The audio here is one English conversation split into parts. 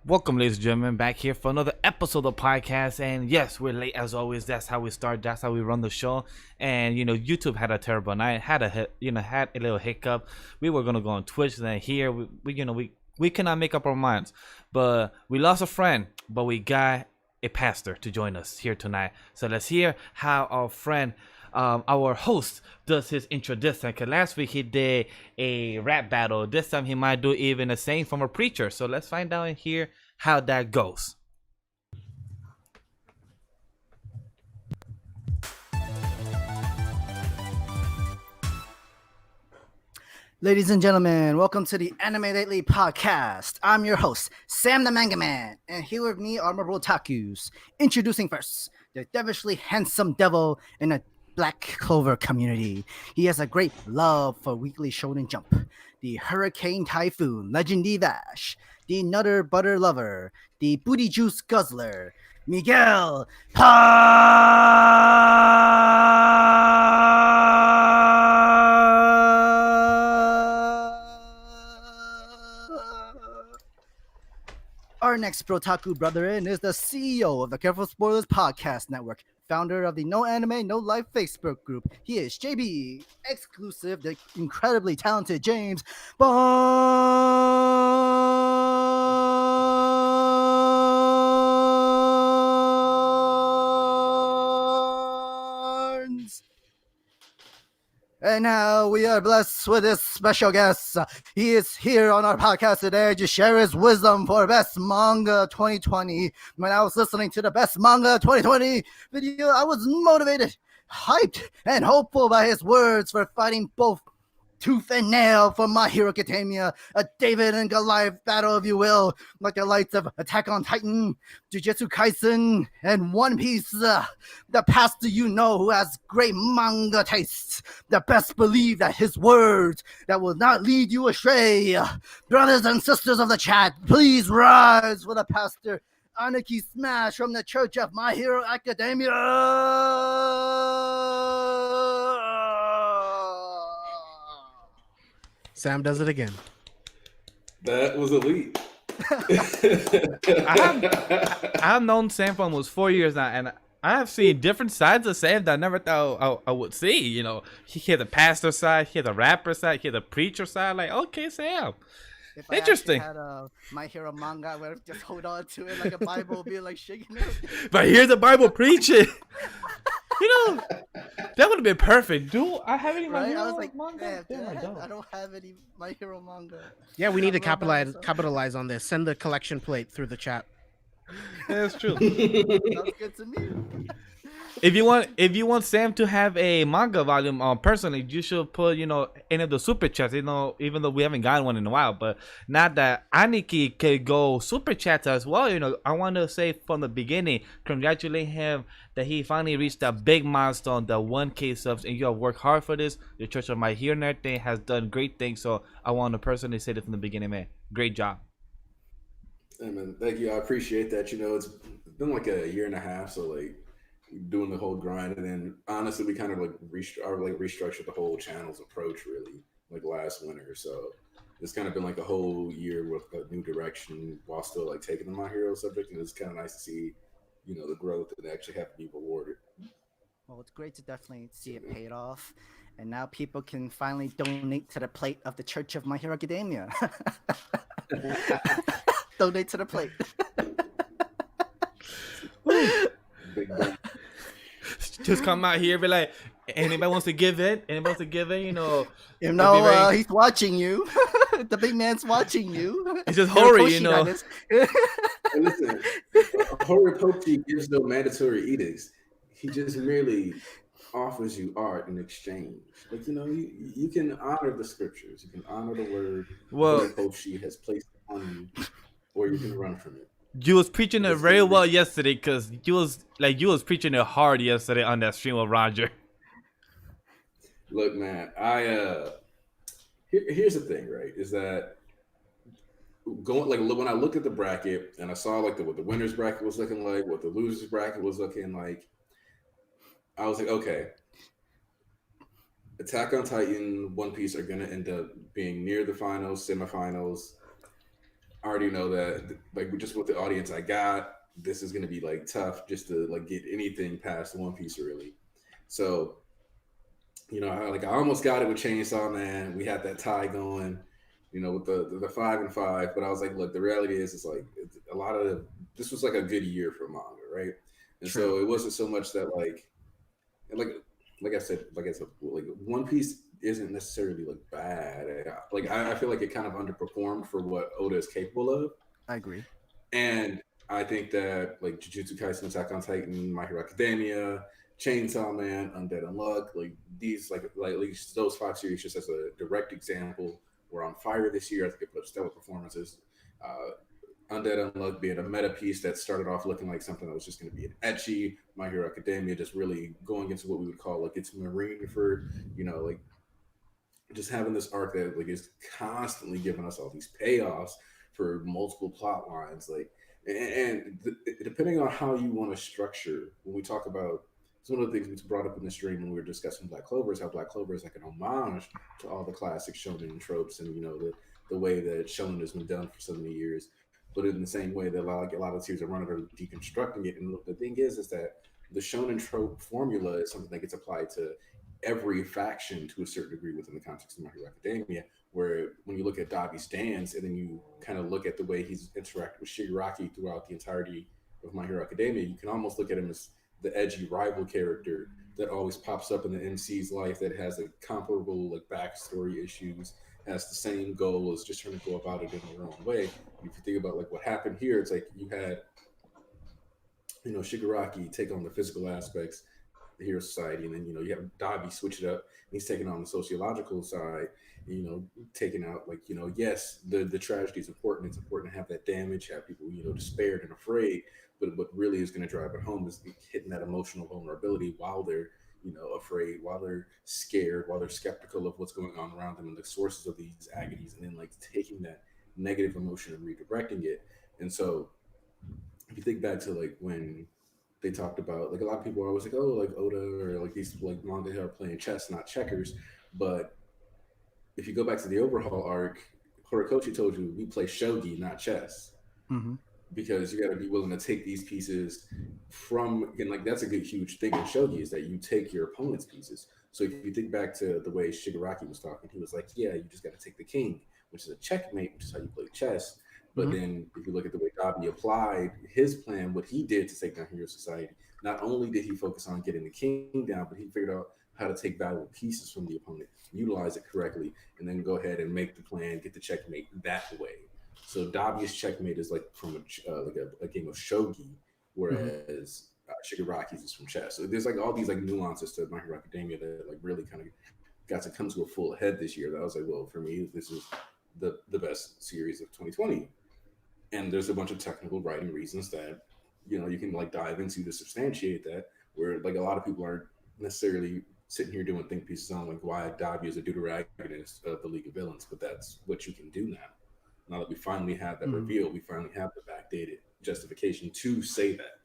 Welcome, ladies and gentlemen, back here for another episode of the podcast. And yes, we're late as always. That's how we start. That's how we run the show. And YouTube had a terrible night. Had had a little hiccup. We were gonna go on Twitch, then here we cannot make up our minds. But we lost a friend, but we got a pastor to join us here tonight. So let's hear how our friend, our host, does his intro this time. Cause last week he did a rap battle. This time he might do even a saying from a preacher. So let's find out and hear how that goes. Ladies and gentlemen, welcome to the Animelately podcast. I'm your host, Sam the Manga Man, and here with me are my otakus. Introducing first, the devilishly handsome devil in a Black Clover community. He has a great love for Weekly Shonen Jump. The Hurricane Typhoon, Legendy Vash, the Nutter Butter Lover, the Booty Juice Guzzler, Miguel Our next Protaku brethren is the CEO of the Careful Spoilers Podcast Network, founder of the No Anime, No Life Facebook group. He is JB, exclusive, the incredibly talented James Barnes. And now we are blessed with this special guest. He is here on our podcast today to share his wisdom for Best Manga 2020. When I was listening to the Best Manga 2020 video, I was motivated, hyped, and hopeful by his words for fighting both tooth and nail for My Hero Academia, a David and Goliath battle, if you will, like the lights of Attack on Titan, Jujutsu Kaisen, and One Piece. The pastor you know who has great manga tastes, the best believe that his words that will not lead you astray. Brothers and sisters of the chat, please rise for the pastor Aniki Smash from the Church of My Hero Academia. Sam does it again. That was elite. I've known Sam for almost 4 years now, and I have seen different sides of Sam that I never thought I would see. He had the pastor side, he had the rapper side, he had the preacher side. Like, okay, Sam. If Interesting. I had a My Hero manga, I would have just hold on to it like a Bible, be like shaking it. But here's the Bible preaching. That would have been perfect. Do I have any My Right? Hero I was like, manga? man, Damn, I don't. I don't have any My Hero manga. Yeah, we need to I love that capitalize on this. Send the collection plate through the chat. That's true. Sounds good to me. If you want Sam to have a manga volume, personally, you should put any of the super chats. Even though we haven't gotten one in a while, but now that Aniki could go super chats as well, I want to say from the beginning, congratulate him that he finally reached that big milestone, the 1K subs, and you have worked hard for this. The Church of My Hero and everything has done great things, so I want to personally say that from the beginning, man. Great job. Hey, man, thank you. I appreciate that. It's been like a year and a half, so like doing the whole grind, and then honestly, we kind of restructured the whole channel's approach really like last winter. So it's kind of been like a whole year with a new direction while still like taking the My Hero subject, and it's kind of nice to see the growth and actually have to be rewarded. Well, it's great to definitely see it paid off. And now people can finally donate to the plate of the Church of My Hero Academia. Donate to the plate. Big bang. Just come out here, be like, anybody wants to give it? Anybody wants to give it? He's watching you. The big man's watching you. It's just hurry, Hey, listen, Horikoshi gives no mandatory edicts. He just merely offers you art in exchange. Like you can honor the scriptures, you can honor the word Horikoshi has placed on you, or you can run from it. You was preaching it very well yesterday, because you was preaching it hard yesterday on that stream with Roger. Look, man, here's the thing, right? Is that when I look at the bracket and I saw like what the winners bracket was looking like, what the losers bracket was looking like, I was like, okay, Attack on Titan, One Piece are gonna end up being near the finals, semifinals. I already know that like just with the audience I got, this is gonna be like tough just to like get anything past One Piece really. So I almost got it with Chainsaw Man. We had that tie going, with the 5 and 5. But I was like, look, the reality is, it's like a lot of this was like a good year for manga, right? And True. so it wasn't so much that like like I said, like One Piece isn't necessarily like bad. I feel like it kind of underperformed for what Oda is capable of, I agree. and I think that like Jujutsu Kaisen, Attack on Titan, My Hero Academia, Chainsaw Man, Undead Unluck, like these like at least those 5 series just as a direct example were on fire this year. I think they put up stellar performances. Undead Unluck being a meta piece that started off looking like something that was just going to be an etchy. My Hero Academia just really going into what we would call like its marine for, like just having this arc that like is constantly giving us all these payoffs for multiple plot lines, like depending on how you want to structure when we talk about, it's one of the things we brought up in the stream when we were discussing Black Clover is how Black Clover is like an homage to all the classic shonen tropes and the way that shonen has been done for so many years, but in the same way that like a lot of series are running are deconstructing it. And the thing is that the shonen trope formula is something that gets applied to every faction to a certain degree within the context of My Hero Academia. Where when you look at Dabi's dance and then you kind of look at the way he's interacted with Shigaraki throughout the entirety of My Hero Academia, you can almost look at him as the edgy rival character that always pops up in the MC's life that has a comparable like backstory issues, has the same goal as just trying to go about it in their own way. If you think about like what happened here, it's like you had Shigaraki take on the physical aspects, the Hero Society, and then you have Dabi switch it up. And he's taking on the sociological side, taking out like yes, the tragedy is important. It's important to have that damage, have people despaired and afraid. But what really is going to drive it home is hitting that emotional vulnerability while they're afraid, while they're scared, while they're skeptical of what's going on around them and the sources of these agonies, and then like taking that negative emotion and redirecting it. And so if you think back to like when they talked about like a lot of people are always like, oh, like Oda or like these like manga are playing chess, not checkers. But if you go back to the overhaul arc, Horikoshi told you we play shogi, not chess. Mm-hmm. Because you got to be willing to take these pieces from, and like that's a good huge thing in shogi is that you take your opponent's pieces. So if you think back to the way Shigaraki was talking, he was like, yeah, you just got to take the king, which is a checkmate, which is how you play chess. But Mm-hmm. then if you look at the way Dabi applied his plan, what he did to take down Hero Society, not only did he focus on getting the king down, but he figured out how to take valuable pieces from the opponent, utilize it correctly, and then go ahead and make the plan, get the checkmate that way. So Dabi's checkmate is like from a game of shogi, Mm-hmm. whereas Shigaraki's is from chess. So there's like all these like nuances to My Hero Academia that like really kind of got to come to a full head this year. That I was like, well, for me, this is the best series of 2020. And there's a bunch of technical writing reasons that you can like dive into to substantiate that. Where like a lot of people aren't necessarily sitting here doing think pieces on like why Dabi is a deuteragonist of the League of Villains, but that's what you can do now. Now that we finally have that Mm-hmm. reveal, we finally have the backdated justification to say that.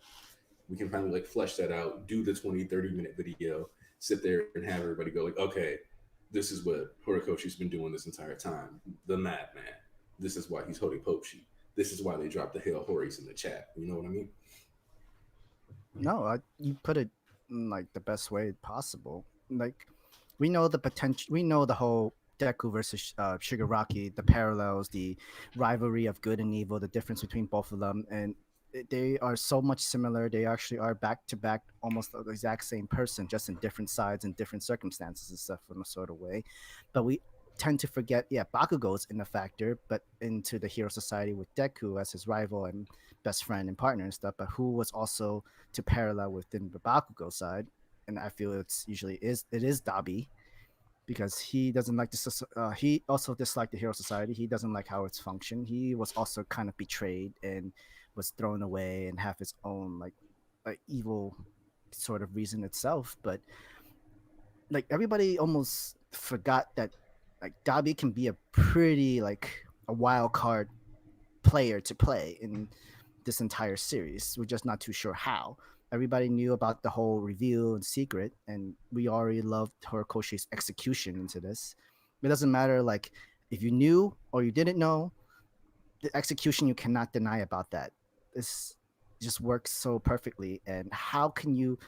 We can finally like flesh that out, do the 20-30 minute video, sit there and have everybody go like, okay, this is what Horikoshi's been doing this entire time. The madman. This is why he's holding Pope Sheet. This is why they dropped the Hail Hories in the chat. You know what I mean? No, you put it in like the best way possible. Like we know the potential. We know the whole Deku versus Shigaraki, the parallels, the rivalry of good and evil, the difference between both of them, and they are so much similar. They actually are back to back, almost the exact same person, just in different sides and different circumstances and stuff in a sort of way. But we tend to forget, yeah, Bakugo's in the factor, but into the Hero Society with Deku as his rival and best friend and partner and stuff. But who was also to parallel within the Bakugo side, and I feel it is Dabi because he doesn't like this. He also disliked the Hero Society. He doesn't like how it's functioned. He was also kind of betrayed and was thrown away and have his own like evil sort of reason itself. But like everybody almost forgot that like Dabi can be a pretty like a wild card player to play in this entire series. We're just not too sure how. Everybody knew about the whole reveal and secret, and we already loved Horikoshi's execution into this. It doesn't matter like if you knew or you didn't know, the execution you cannot deny about that. This just works so perfectly. And how can you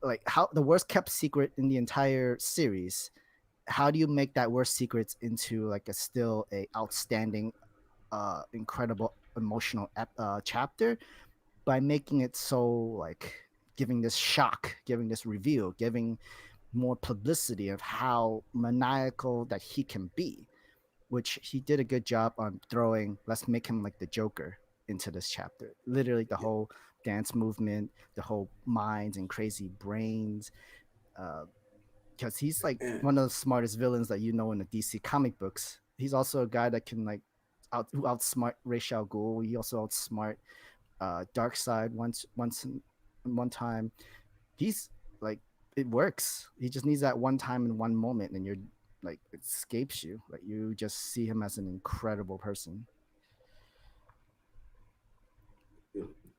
like how the worst kept secret in the entire series? How do you make that worst secrets into like a still a outstanding, incredible emotional chapter by making it so like giving this shock, giving this reveal, giving more publicity of how maniacal that he can be, which he did a good job on throwing. Let's make him like the Joker into this chapter. Literally, the whole dance movement, the whole minds and crazy brains. Because he's like one of the smartest villains that you know in the DC comic books. He's also a guy that can like outsmart Ra's al Ghul. He also outsmart Dark Side one time. He's like it works. He just needs that one time in one moment, and you're like it escapes you. Like you just see him as an incredible person.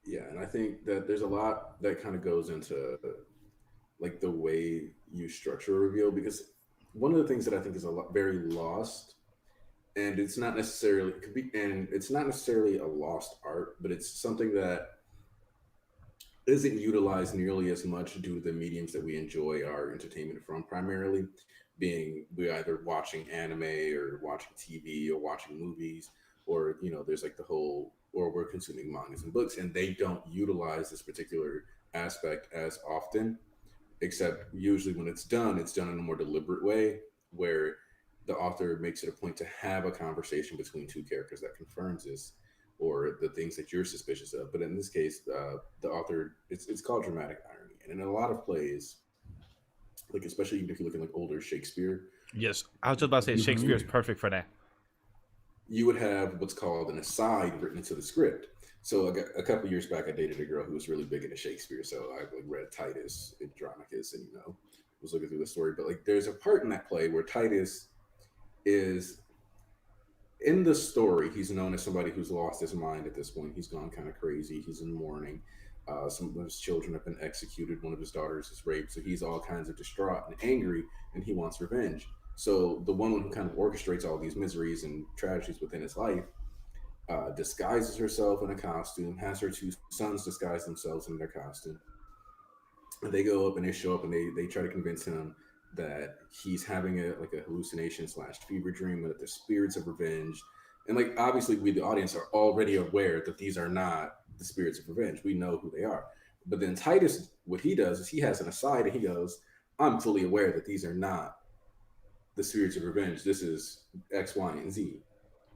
Yeah, and I think that there's a lot that kind of goes into like the way you structure a reveal, because one of the things that I think is very lost, and it's not necessarily it could be, and it's not necessarily a lost art, but it's something that isn't utilized nearly as much due to the mediums that we enjoy our entertainment from, primarily being we either watching anime or watching TV or watching movies, or there's like the whole, or we're consuming mangas and books, and they don't utilize this particular aspect as often, except usually when it's done in a more deliberate way where the author makes it a point to have a conversation between two characters that confirms this or the things that you're suspicious of. But in this case, the author, it's called dramatic irony. And in a lot of plays, like especially even if you look at like older Shakespeare. Yes, I was just about to say Shakespeare is perfect for that. You would have what's called an aside written into the script. So a couple years back, I dated a girl who was really big into Shakespeare. So I like read Titus, Andronicus, and was looking through the story. But like, there's a part in that play where Titus is in the story. He's known as somebody who's lost his mind at this point. He's gone kind of crazy. He's in mourning. Some of his children have been executed. One of his daughters is raped. So he's all kinds of distraught and angry, and he wants revenge. So the woman who kind of orchestrates all these miseries and tragedies within his life disguises herself in a costume, has her two sons disguise themselves in their costume. And they go up and they show up and they try to convince him that he's having a hallucination / fever dream, and that the spirits of revenge. And like, obviously we, the audience, are already aware that these are not the spirits of revenge. We know who they are. But then Titus, what he does is he has an aside and he goes, I'm fully aware that these are not the spirits of revenge. This is X, Y, and Z.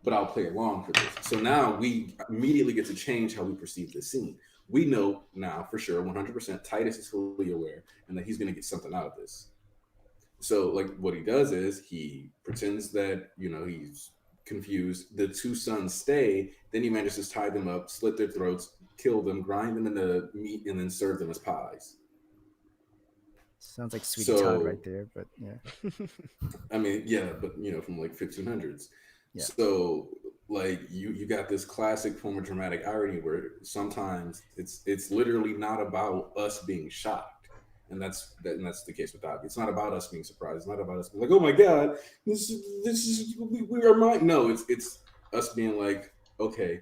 But I'll play along for this. So now we immediately get to change how we perceive this scene. We know now for sure, 100%, Titus is fully aware and that he's going to get something out of this. So like what he does is he pretends that, he's confused. The two sons stay. Then he manages to tie them up, slit their throats, kill them, grind them into meat, and then serve them as pies. Sounds like Sweetie Todd right there, but yeah. I mean, yeah, but from like 1500s. Yeah. So like you got this classic form of dramatic irony where sometimes it's literally not about us being shocked, and that's the case with Dobby. It's not about us being surprised. It's not about us being like, oh my god, this is we are mine. No, it's us being like, okay,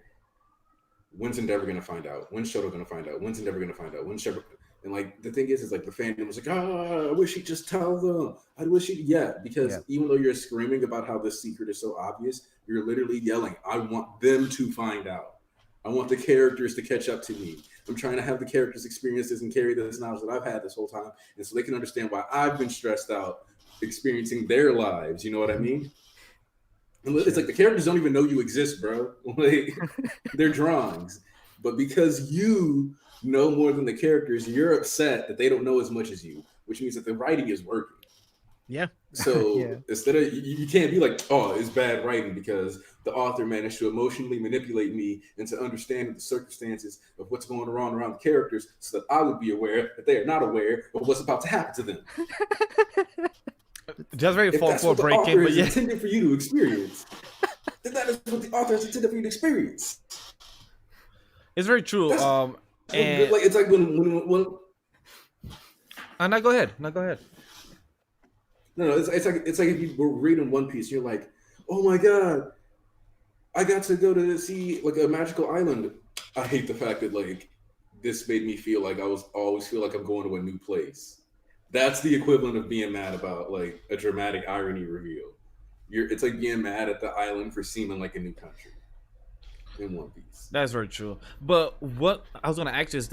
when's Endeavor gonna find out? When's Shoto gonna find out? When's Endeavor gonna find out? When's Shepard? And like the thing is like the fandom was like, I wish he'd just tell them. I wish he'd, because even though you're screaming about how this secret is so obvious, you're literally yelling, I want them to find out. I want the characters to catch up to me. I'm trying to have the characters experience this and carry this knowledge that I've had this whole time, and so they can understand why I've been stressed out experiencing their lives. You know what I mean? And it's like the characters don't even know you exist, bro. Like they're drawings, but because you know more than the characters, you're upset that they don't know as much as you, which means that the writing is working. Yeah. So instead of you can't be like, oh, it's bad writing because the author managed to emotionally manipulate me into understanding the circumstances of what's going on around the characters so that I would be aware that they are not aware of what's about to happen to them. Just very fault for breaking, but intended for you to experience. Then that is what the author is intended for you to experience. It's very true. And like it's like when no, go ahead. No, it's like if you were reading One Piece, you're like, oh my god, I got to go to see like a magical island. I hate the fact that like this made me feel like I was always feel like I'm going to a new place. That's the equivalent of being mad about like a dramatic irony reveal. It's like being mad at the island for seeming like a new country in One Piece. That's very true. But what I was gonna ask you is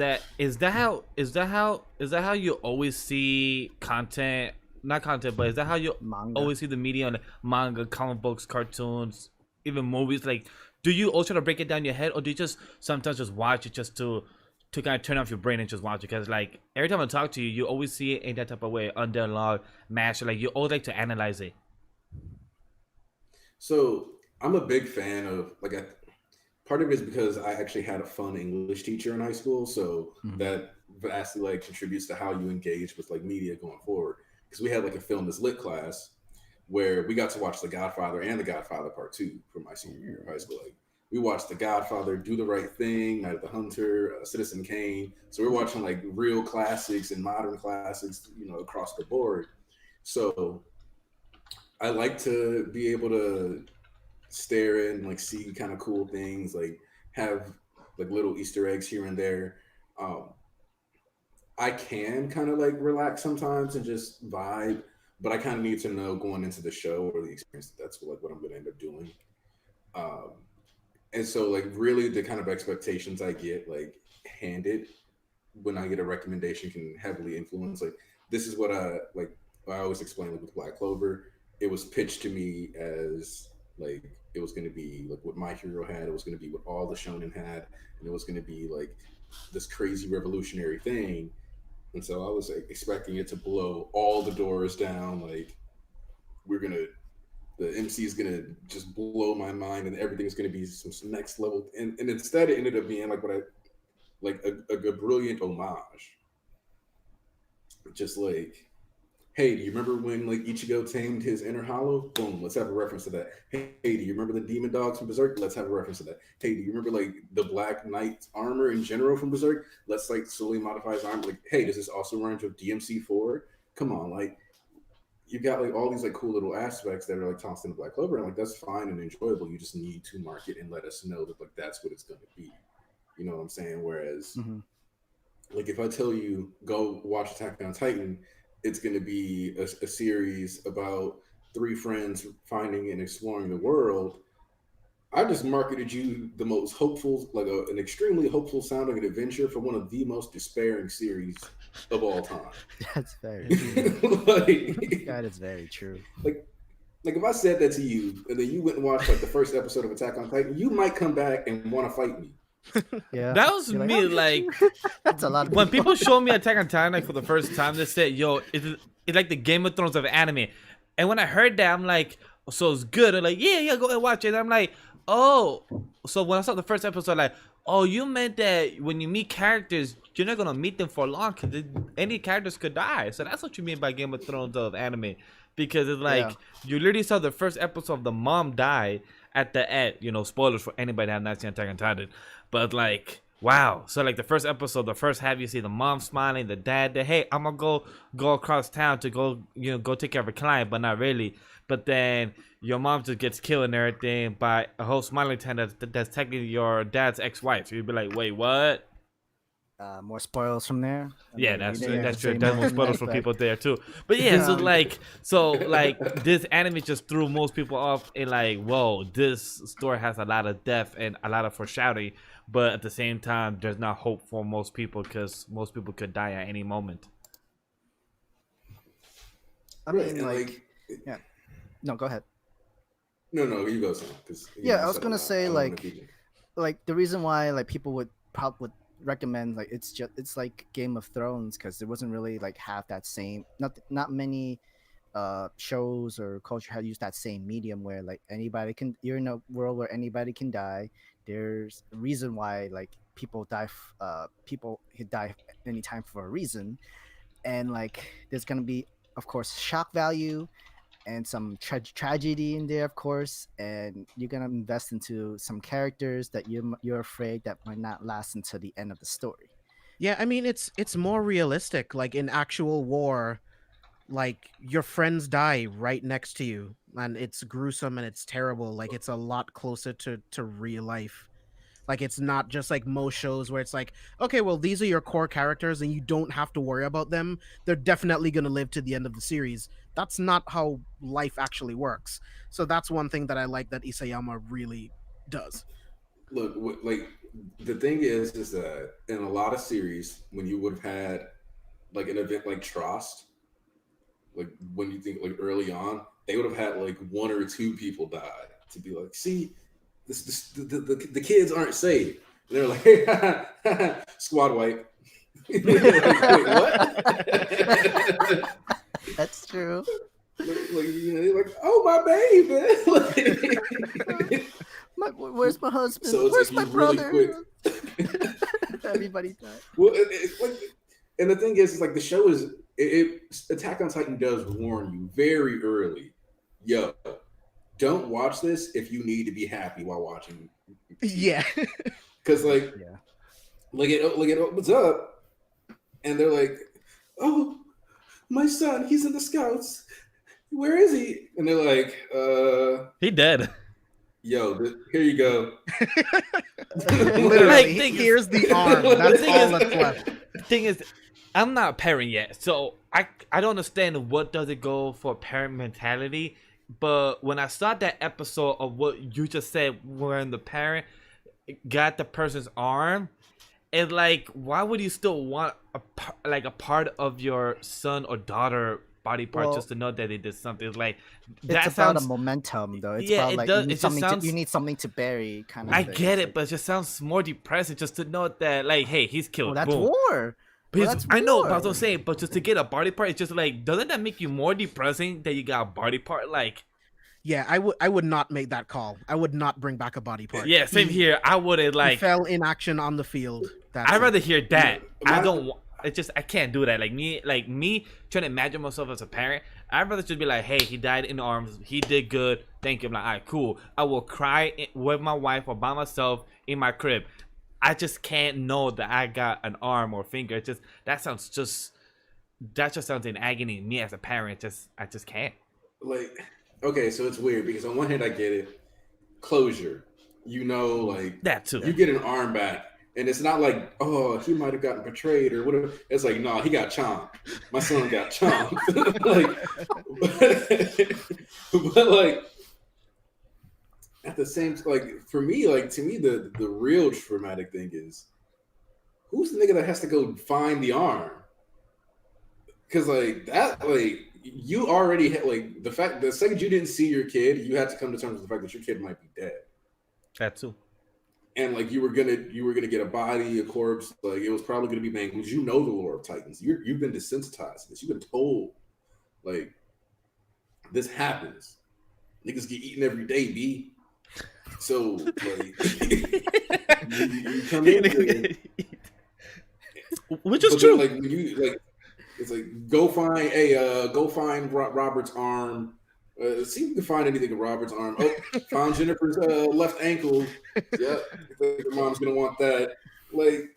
that how you always see content? Not content, but is that how you Manga. always see the media on manga, comic books, cartoons, even movies? Like, do you also try to break it down in your head, or do you just sometimes just watch it just to kind of turn off your brain and just watch it? Because like every time I talk to you, you always see it in that type of way, underlog, mash. Like you always like to analyze it. So I'm a big fan of like part of it is because I actually had a fun English teacher in high school, so that vastly like contributes to how you engage with like media going forward. Because we had like a film as lit class where we got to watch The Godfather and The Godfather Part 2 for my senior year of high school. Like we watched The Godfather, Do the Right Thing, Night of the Hunter, Citizen Kane. So we're watching like real classics and modern classics, you know, across the board. So I like to be able to stare and like see kind of cool things, like have like little Easter eggs here and there. I can kind of like relax sometimes and just vibe, but I kind of need to know going into the show or the experience that's like what I'm going to end up doing. Um, and so like really the kind of expectations I get like handed when I get a recommendation can heavily influence like this is what I always explain like with Black Clover. It was pitched to me as like it was going to be like what My Hero had. It was going to be what all the shonen had, and it was going to be like this crazy revolutionary thing. And so I was like expecting it to blow all the doors down. Like the MC is gonna just blow my mind, and everything's gonna be some next level. And instead, it ended up being like a brilliant homage. Just like, hey, do you remember when like Ichigo tamed his inner hollow? Boom, let's have a reference to that. Hey, do you remember the demon dogs from Berserk? Let's have a reference to that. Hey, do you remember like the Black Knight's armor in general from Berserk? Let's like slowly modify his armor. Like, hey, does this also rhyme with DMC4? Come on, like you got like all these like cool little aspects that are like tossed into Black Clover, and like that's fine and enjoyable. You just need to market and let us know that like that's what it's going to be. You know what I'm saying? Whereas, like if I tell you go watch Attack on Titan, it's going to be a series about three friends finding and exploring the world. I just marketed you the most hopeful, like an extremely hopeful sounding adventure for one of the most despairing series of all time. That's very true. Like, That is very true. like if I said that to you and then you went and watched like the first episode of Attack on Titan, you might come back and want to fight me. Yeah. That was You're me. "Oh, Like that's a lot of when people show me Attack on Titan like for the first time, they said, "Yo, it's like the Game of Thrones of anime." And when I heard that, I'm like, "So it's good." I'm like, "Yeah, go and watch it." And I'm like, "Oh." So when I saw the first episode, like, "Oh, you meant that when you meet characters, you're not gonna meet them for long because any characters could die." So that's what you mean by Game of Thrones of anime, because it's like you literally saw the first episode of the mom die at the end. You know, spoilers for anybody that have not seen Attack on Titan. But like, wow. So like the first episode, the first half, you see the mom smiling, the dad that, hey, I'm gonna go across town to go take care of a client, but not really. But then your mom just gets killed and everything by a whole smiling tenant that's technically your dad's ex-wife. So you'd be like, wait, what? more spoils from there. Yeah, And that's you true. didn't That's say true. That's more nothing spoilers like for that. people there too. But yeah, Yeah. so like this anime just threw most people off in like, whoa, this story has a lot of depth and a lot of foreshadowing. But at the same time, there's not hope for most people because most people could die at any moment. I Right, mean, and like, yeah. No, go ahead. no, you go, Sam. Yeah, I was gonna say like the reason why like people would probably recommend like it's like Game of Thrones because it wasn't really like have that same not many shows or culture have used that same medium where like anybody can you're in a world where anybody can die. There's a reason why like people die people could die anytime for a reason, and like there's gonna be of course shock value and some tragedy in there, of course, and you're gonna invest into some characters that you're afraid that might not last until the end of the story. Yeah, I mean it's more realistic. Like in actual war, like your friends die right next to you, and it's gruesome and it's terrible. Like it's a lot closer to real life. Like it's not just like most shows where it's like, okay, well, these are your core characters and you don't have to worry about them. They're definitely going to live to the end of the series. That's not how life actually works. So that's one thing that I like that Isayama really does. Look, like the thing is that in a lot of series, when you would have had like an event like Trost, like when you think like early on, they would have had like one or two people die to be like, see, the kids aren't safe. And they're like, squad wipe. Like, wait, what? That's true. Like, you know, they're like, oh my baby. Where's my husband? So it's Where's like my you really brother? quick. Everybody died. Well, like, and the thing is like the show is Attack on Titan does warn you very early, yo, don't watch this if you need to be happy while watching. Yeah, because like, Yeah. like it opens up, and they're like, oh, my son, he's in the scouts. Where is he? And they're like, He dead. yo, here you go. literally. Like, thing is- Here's the arm. That's thing all is- that's left. The thing is, I'm not a parent yet, so I don't understand what does it go for parent mentality. But when I saw that episode of what you just said, when the parent got the person's arm, it's like, why would you still want a part of your son or daughter body part Well, just to know that they did something? It's like It's that about sounds. a momentum, though. It's Yeah, about it like does- you need it just something sounds- you need something to bury, kind of. I thing. get It's it, but it just sounds more depressing just to know that, like, hey, he's killed. well, that's Boom. war. But Well, it's- that's I know, war. but I was saying, but just to get a body part, it's just like, doesn't that make you more depressing that you got a body part? Like, Yeah, I would not make that call. I would not bring back a body part. yeah, same here. I wouldn't He like. fell in action on the field. That's I'd it. rather hear that. Yeah, I don't. It's just I can't do that. Like me trying to imagine myself as a parent. I'd rather just be like, hey, he died in arms. He did good. Thank you. I'm like, all right, cool. I will cry with my wife or by myself in my crib. I just can't know that I got an arm or finger. It just that just sounds in agony. Me as a parent, I just can't. Like, okay, so it's weird because on one hand I get it, closure. You know, like That too. you get an arm back, and it's not like, oh, he might have gotten betrayed or whatever. It's like, no, he got chomped. My son got chomped. but like at the same, like for me, like to me, the real traumatic thing is who's the nigga that has to go find the arm? Because like that, like you already had like the second you didn't see your kid, you had to come to terms with the fact that your kid might be dead. That too. And like you were gonna get a body, a corpse, like it was probably gonna be banged because you know the lore of Titans. You've been desensitized to this. You've been told like this happens. Niggas get eaten every day, B. So like you come in, Which is but true. then, like when you like, it's like go find Robert's arm. See if you can find anything in Robert's arm. Oh, found Jennifer's left ankle. Yeah, I think your mom's gonna want that. Like,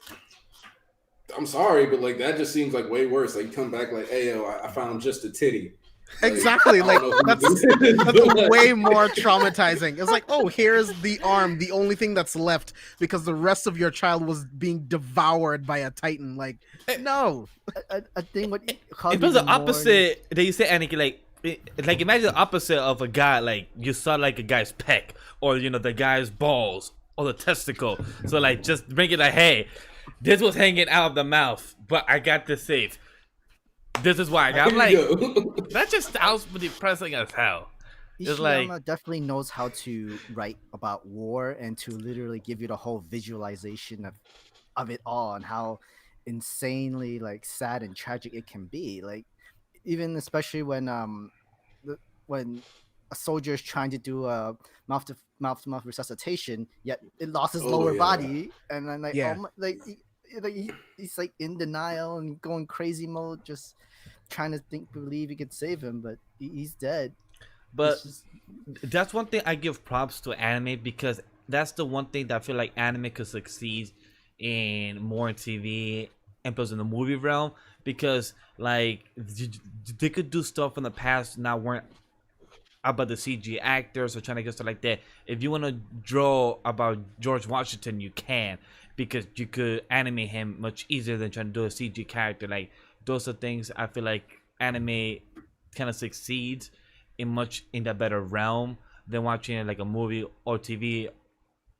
I'm sorry, but like that just seems like way worse. Like you come back like, hey, yo, I found just a titty. Exactly. I Like don't know that's who this is. that's way more traumatizing. It's like, oh, here's the arm, the only thing that's left because the rest of your child was being devoured by a titan. Like, no. I think what It was the opposite that you said, Aniki. Like imagine the opposite of a guy. Like you saw like a guy's peck, or you know the guy's balls, or the testicle. So like just bring it like, hey, this was hanging out of the mouth, but I got this safe. This is why I got. I'm like, that just sounds depressing as hell. It's Ishiyama like- definitely knows how to write about war and to literally give you the whole visualization of it all and how insanely like sad and tragic it can be. Like even especially when when a soldier is trying to do a mouth to mouth resuscitation, yet it lost his lower body, and then like Yeah. oh my, like he's like in denial and going crazy mode, just trying to believe he could save him, but he's dead. But It's just- that's one thing I give props to anime, because that's the one thing that I feel like anime could succeed in more in TV and plus in the movie realm, because like they could do stuff in the past now weren't about the CG actors or trying to get stuff like that. If you want to draw about George Washington, you can, because you could animate him much easier than trying to do a CG character. Like those are things I feel like anime kind of succeeds in that better realm than watching like a movie or TV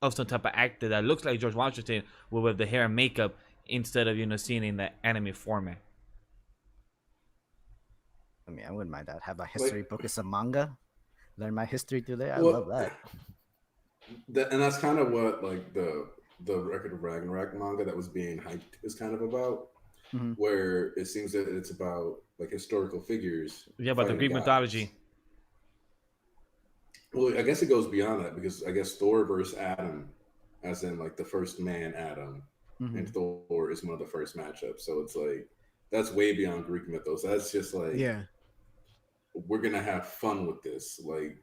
of some type of actor that looks like George Washington with the hair and makeup instead of seeing in the anime format. I mean, I wouldn't mind that. Have a history book as a manga. Learn my history through there. I Well, love that. And that's kind of what like the Record of Ragnarok manga that was being hyped is kind of about, where it seems that it's about like historical figures. Yeah, about the Greek gods. mythology. Well, I guess it goes beyond that, because I guess Thor versus Adam, as in like the first man Adam, and Thor is one of the first matchups. So it's like that's way beyond Greek mythos. That's just like, Yeah. we're gonna have fun with this. Like,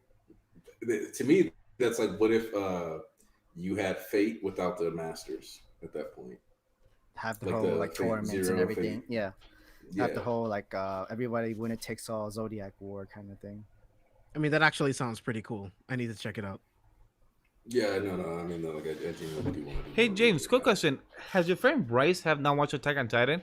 to me, that's like, what if you had Fate without the Masters at that point? Have the like whole the like Fate tournaments and Zero everything. Fate. Yeah. Yeah. Have the whole like everybody winner takes all Zodiac War kind of thing. I mean, that actually sounds pretty cool. I need to check it out. Yeah, no. I mean, like, I genuinely do want to. Hey James, quick question: has your friend Bryce have not watched Attack on Titan?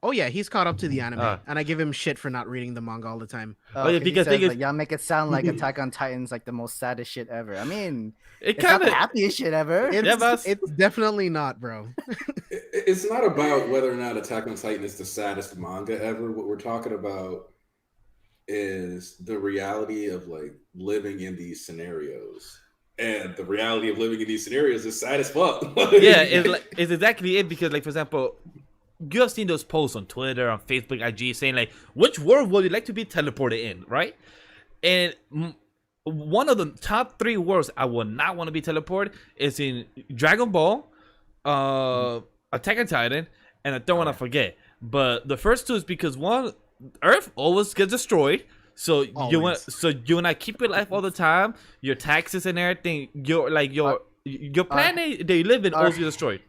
Oh yeah, he's caught up to the anime, Ah. and I give him shit for not reading the manga all the time. Oh, yeah, 'Cause he because says, thing is- like, y'all make it sound like Attack on Titan's like the most saddest shit ever. I mean, It it's not kind the of happiest shit ever. Yeah, boss. It's definitely not, bro. It's not about whether or not Attack on Titan is the saddest manga ever. What we're talking about is the reality of like living in these scenarios, and the reality of living in these scenarios is sad as fuck. yeah, it's exactly it, because like for example, you have seen those posts on Twitter, on Facebook, IG saying like, which world would you like to be teleported in, right? And one of the top 3 worlds I would not want to be teleported is in Dragon Ball, Attack on Titan, and I don't want to forget. But the first 2 is because one, Earth always gets destroyed. So you want, you and I keep your life all the time. Your taxes and everything. Your planet that you live in always gets destroyed.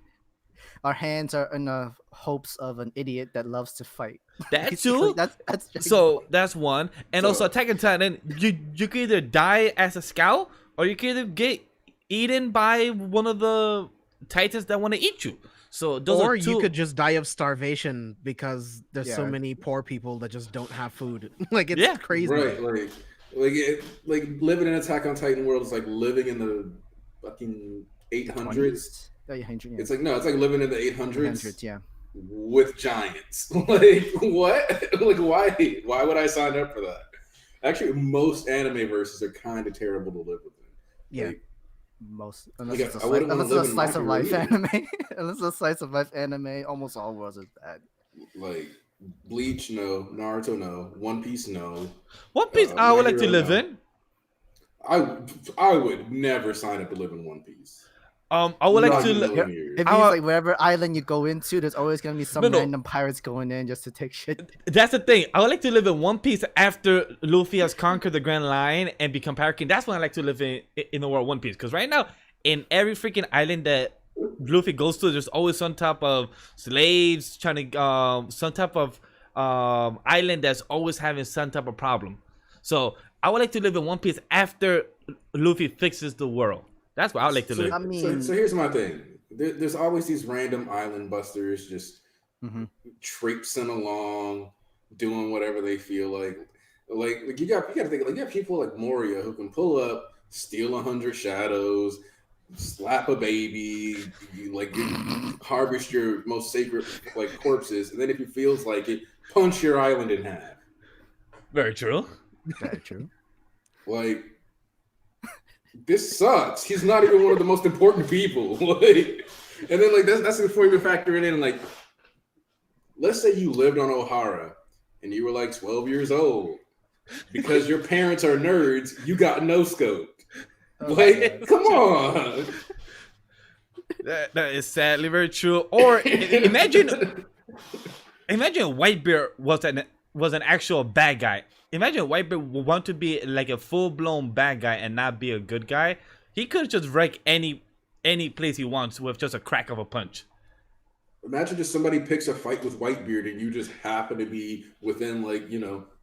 Our hands are in the hopes of an idiot that loves to fight. That Basically, too. That's So that's one. And also Attack on Titan, you can either die as a scout or you can either get eaten by one of the titans that want to eat you. So those Or are 2. you could just die of starvation because there's so Yeah. many poor people that just don't have food. Like, it's Yeah. crazy. Right, like living in Attack on Titan world is like living in the fucking 800s. Oh, yeah, 100, yeah. It's like, no, it's like living in the 800s 800s, yeah. with giants. Like, what? Like, why would I sign up for that? Actually, most anime verses are kind of terrible to live with. Yeah. Like, Most Like, unless it's I wouldn't wanna a live in slice of my life career. anime. Unless it's a slice of life anime, almost all worlds is bad. like Bleach, no. Naruto, no. One Piece, no. One Piece I would My like to Hero, live no. in. I would never sign up to live in One Piece. I would like Not to. in a Li- million years. If I you wa- like wherever island you go into, there's always gonna be some No. random pirates going in just to take shit. That's the thing. I would like to live in One Piece after Luffy has conquered the Grand Line and become Pirate King. That's when I like to live in the world of One Piece. Because right now, in every freaking island that Luffy goes to, there's always some type of slaves trying to some type of island that's always having some type of problem. So I would like to live in One Piece after Luffy fixes the world. That's where I would like to live. I mean- so here's my thing. There's always these random island busters just traipsing along, doing whatever they feel like. Like you got to think, like, you have people like Moria who can pull up, steal 100 shadows, slap a baby, harvest your most sacred like corpses, and then if he feels like it, punch your island in half. Very true. Very true. Like, this sucks. He's not even one of the most important people. Like, and then like that's before you even factor it in. Like, let's say you lived on O'Hara and you were like 12 years old. Because your parents are nerds, you got no scoped. Like, come on. That is sadly very true. Or imagine Whitebeard was an actual bad guy. Imagine Whitebeard would want to be like a full-blown bad guy and not be a good guy. He could just wreck any place he wants with just a crack of a punch. Imagine just somebody picks a fight with Whitebeard and you just happen to be within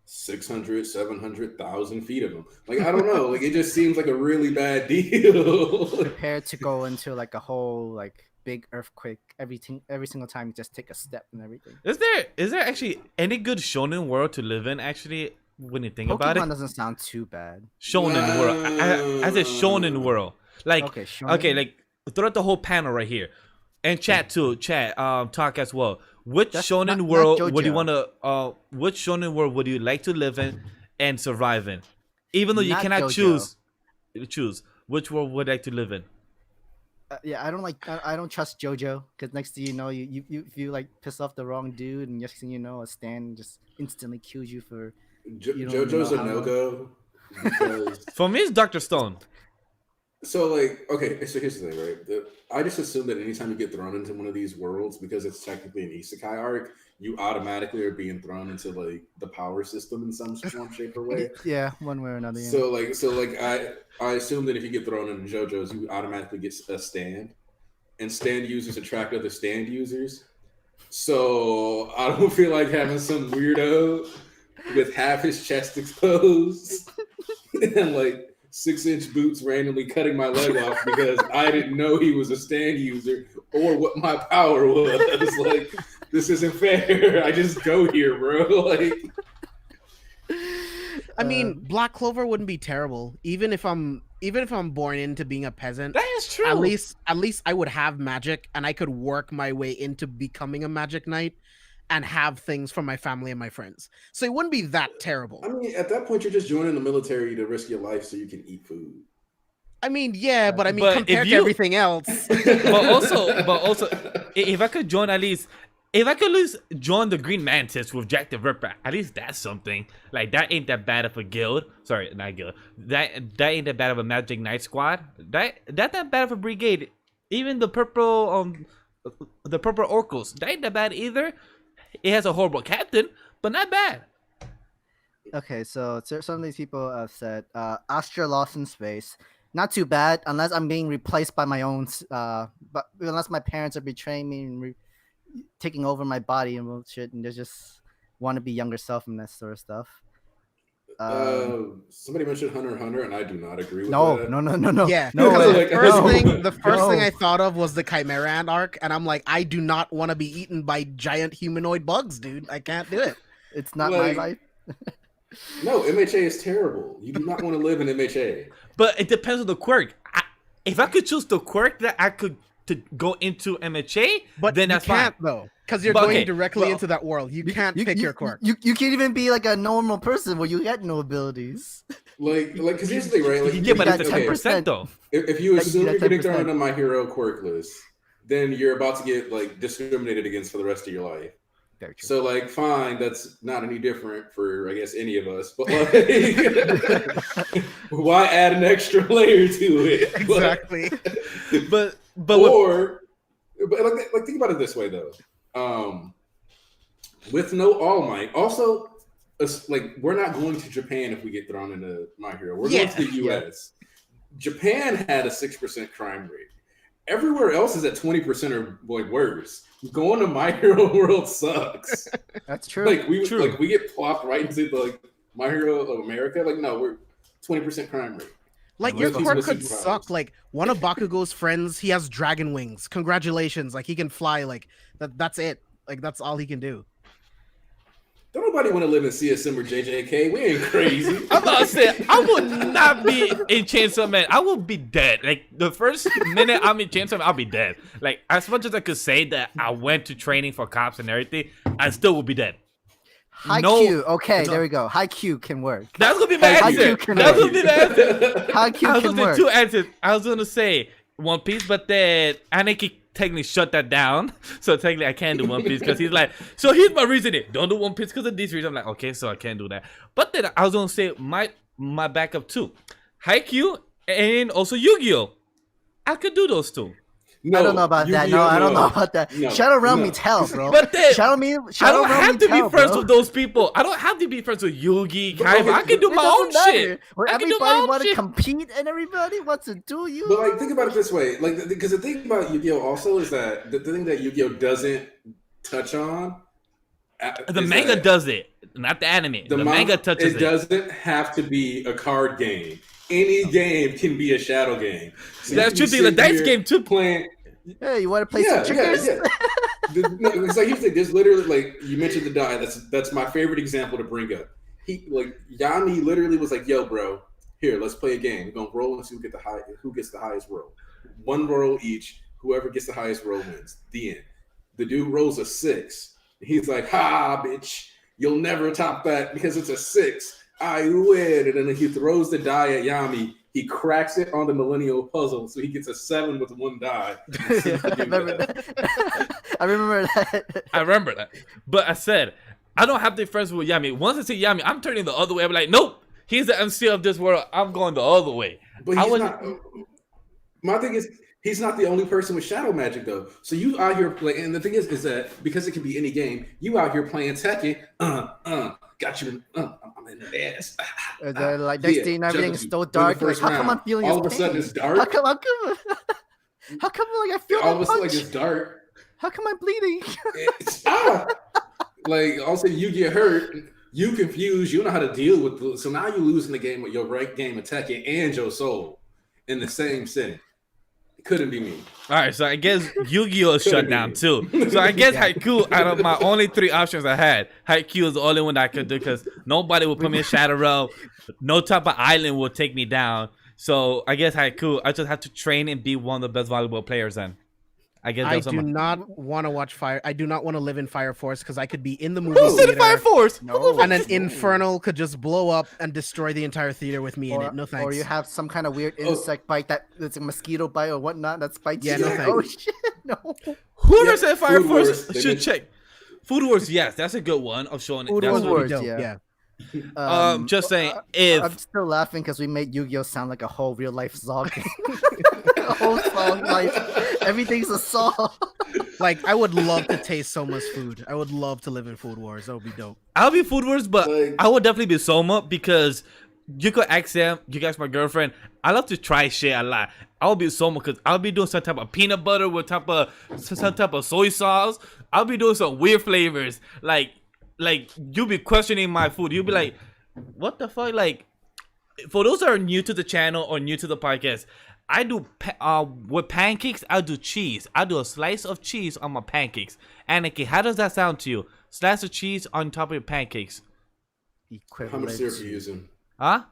600, 700,000 feet of him. Like, I don't know. Like, it just seems like a really bad deal. Prepare to go into like a whole like big earthquake every single time you just take a step and everything. Is there actually any good shonen world to live in? Actually, when you think about it, Pokemon doesn't sound too bad. shonen world. I said shonen world. Like shonen. like throw out the whole panel right here, and chat too. Chat talk as well. Which That's shonen not world JoJo. would you want to? Which shonen world would you like to live in and survive in? Even though you Not cannot JoJo. choose which world would you like to live in. Yeah, I don't trust JoJo because next thing you know, you like piss off the wrong dude, and next thing you know, a stand just instantly kills you for. You don't JoJo's know a how no-go because For me, it's Dr. Stone. so so here's the thing, right? I just assume that anytime you get thrown into one of these worlds, because it's technically an isekai arc, you automatically are being thrown into the power system in some form, shape, or way. Yeah, one way or another. Yeah. So I assume that if you get thrown into JoJo's, you automatically get a stand, and stand users attract other stand users. So I don't feel like having some weirdo with half his chest exposed and 6-inch boots randomly cutting my leg off because I didn't know he was a stand user or what my power was. Like, this isn't fair. I just go here, bro. I mean, Black Clover wouldn't be terrible, even if I'm born into being a peasant. That is true. At least I would have magic, and I could work my way into becoming a magic knight, and have things for my family and my friends. So it wouldn't be that terrible. I mean, at that point, you're just joining the military to risk your life so you can eat food. I mean, yeah, but compared if to everything else. but also, if I could join at least join the Green Mantis with Jack the Ripper, at least that's something. Like, that ain't that bad of a guild. Sorry, not guild. That ain't that bad of a Magic Knight squad. That's not bad of a brigade. Even the purple oracles, that ain't that bad either. It has a horrible captain, but not bad. Okay, so some of these people have said Astra Lost in Space. Not too bad, unless I'm being replaced by my own. But unless my parents are betraying me and taking over my body and bullshit, and they just want to be younger self and that sort of stuff. Somebody mentioned Hunter x Hunter, and I do not agree with No. Yeah, no. The first thing I thought of was the Chimera Ant arc, and I'm like, I do not want to be eaten by giant humanoid bugs, dude. I can't do it. It's not my life. No, MHA is terrible. You do not want to live in MHA. But it depends on the quirk. If I could choose the quirk that I could to go into MHA, but then that's you can't fine. though, because you're going directly into that world. You can't pick your quirk. You can't even be like a normal person where you get no abilities. Because here's the thing, right? Yeah, but it's 10% though. If you assume you're getting thrown into My Hero quirk list, then you're about to get discriminated against for the rest of your life. So fine, that's not any different for I guess any of us, but why add an extra layer to it? Exactly. but think about it this way though. With no All Might, also we're not going to Japan if we get thrown into My Hero. We're going to the US. Japan had a 6% crime rate. Everywhere else is at 20% or worse. Going to My Hero World sucks. That's true. We get plopped right into the My Hero of America. No, we're 20% crime rate. Your quirk could suck. One of Bakugo's friends, he has dragon wings. Congratulations. He can fly. That's it. That's all he can do. Don't nobody want to live in CSM or JJK. We ain't crazy. I'm about to say, I would not be in Chainsaw Man. I will be dead. The first minute I'm in Chainsaw Man, I'll be dead. As much as I could say that I went to training for cops and everything, I still would be dead. Q. Okay, there we go. Q can work. That's gonna be my answer. That's gonna be my answer. Q can work. Two answers. I was gonna say One Piece, but then Aniki technically shut that down. So technically I can't do One Piece because he's like, so here's my reasoning. Don't do One Piece because of this reason. I'm like, okay, so I can't do that. But then I was gonna say my backup too. Haikyuu and also Yu-Gi-Oh! I could do those two. No, I don't know about that. No, Yu-Gi-Oh, I don't no. know about that. No, Shadow Realm no. means hell, bro. But then, Shadow I don't Realm have means to be hell, friends bro. with those people. I don't have to be friends with Yugi, But Kaiba. okay, I can do It my own doesn't shit. matter. Where I can do my everybody own want to shit. compete and everybody wants to do you. But like, think about it this way, like, because the thing about Yu-Gi-Oh also is that the thing that Yu-Gi-Oh doesn't touch on. The is manga that does it, not the anime. The manga touches it. Doesn't have to be a card game. Any game can be a shadow game. So That's you true. can The sit dice here game too. playing. Hey, you want to play some checkers? No, it's like, here's the thing. There's literally, like, you mentioned the die. That's my favorite example to bring up. Yami literally was like, "Yo, bro, here, let's play a game. We're gonna roll and see who gets the highest roll. One roll each. Whoever gets the highest roll wins. The end." The dude rolls a 6. He's like, "Ha, bitch, you'll never top that because it's a 6. I win." And then he throws the die at Yami. He cracks it on the millennial puzzle, so he gets a 7 with 1 die. I remember that. I remember that. But I said, I don't have to be friends with Yami. Once I see Yami, I'm turning the other way. I'm like, nope, he's the MC of this world. I'm going the other way. But my thing is, he's not the only person with shadow magic, though. So you out here playing, and the thing is that because it can be any game, you out here playing Tekken. Got you. I'm in the ass. Like next thing, everything's so dark. Like, how come I'm feeling all of a sudden it's dark? How come? How come? Like I feel all of a the sudden punch? like it's dark. How come I'm bleeding? Like all of a sudden you get hurt. You confused. You don't know how to deal with. So now you're losing the game with your right game of Tekken and your soul in the same setting. It couldn't be me. All right, so I guess Yu-Gi-Oh shut down too. So I guess Haiku, out of my only 3 options I had, Haiku is the only one I could do because nobody will put me in Shadow Realm. No type of island will take me down. So I guess Haiku, I just have to train and be one of the best volleyball players then. I guess I that's do not want to watch Fire. I do not want to live in Fire Force because I could be in the movie Who's in theater, Fire Force? No. and an Infernal could just blow up and destroy the entire theater with me in it. No thanks. Or you have some kind of weird insect bite that's a mosquito bite or whatnot that bites Yeah, you. no thanks. Oh shit, no. Whoever said Fire Food Force Wars, should check. Food Wars, yes, that's a good one of showing. Food That's Wars what- Wars, Dope, yeah. Just saying, I'm if still laughing because we made Yu-Gi-Oh sound like a whole real life Saw game. A whole song, like everything's a Saw. Like, I would love to taste Soma's food. I would love to live in Food Wars. That would be dope. I'll be Food Wars, but Like- I would definitely be Soma because you could ask them, you guys, my girlfriend. I love to try shit a lot. I'll be Soma because I'll be doing some type of peanut butter with some type of soy sauce. I'll be doing some weird flavors. Like you'll be questioning my food. You'll be like, what the fuck? Like, for those that are new to the channel or new to the podcast, I do with pancakes. I do cheese. I do a slice of cheese on my pancakes. Aniki, how does that sound to you? Slice of cheese on top of your pancakes. How much syrup are you using? Huh?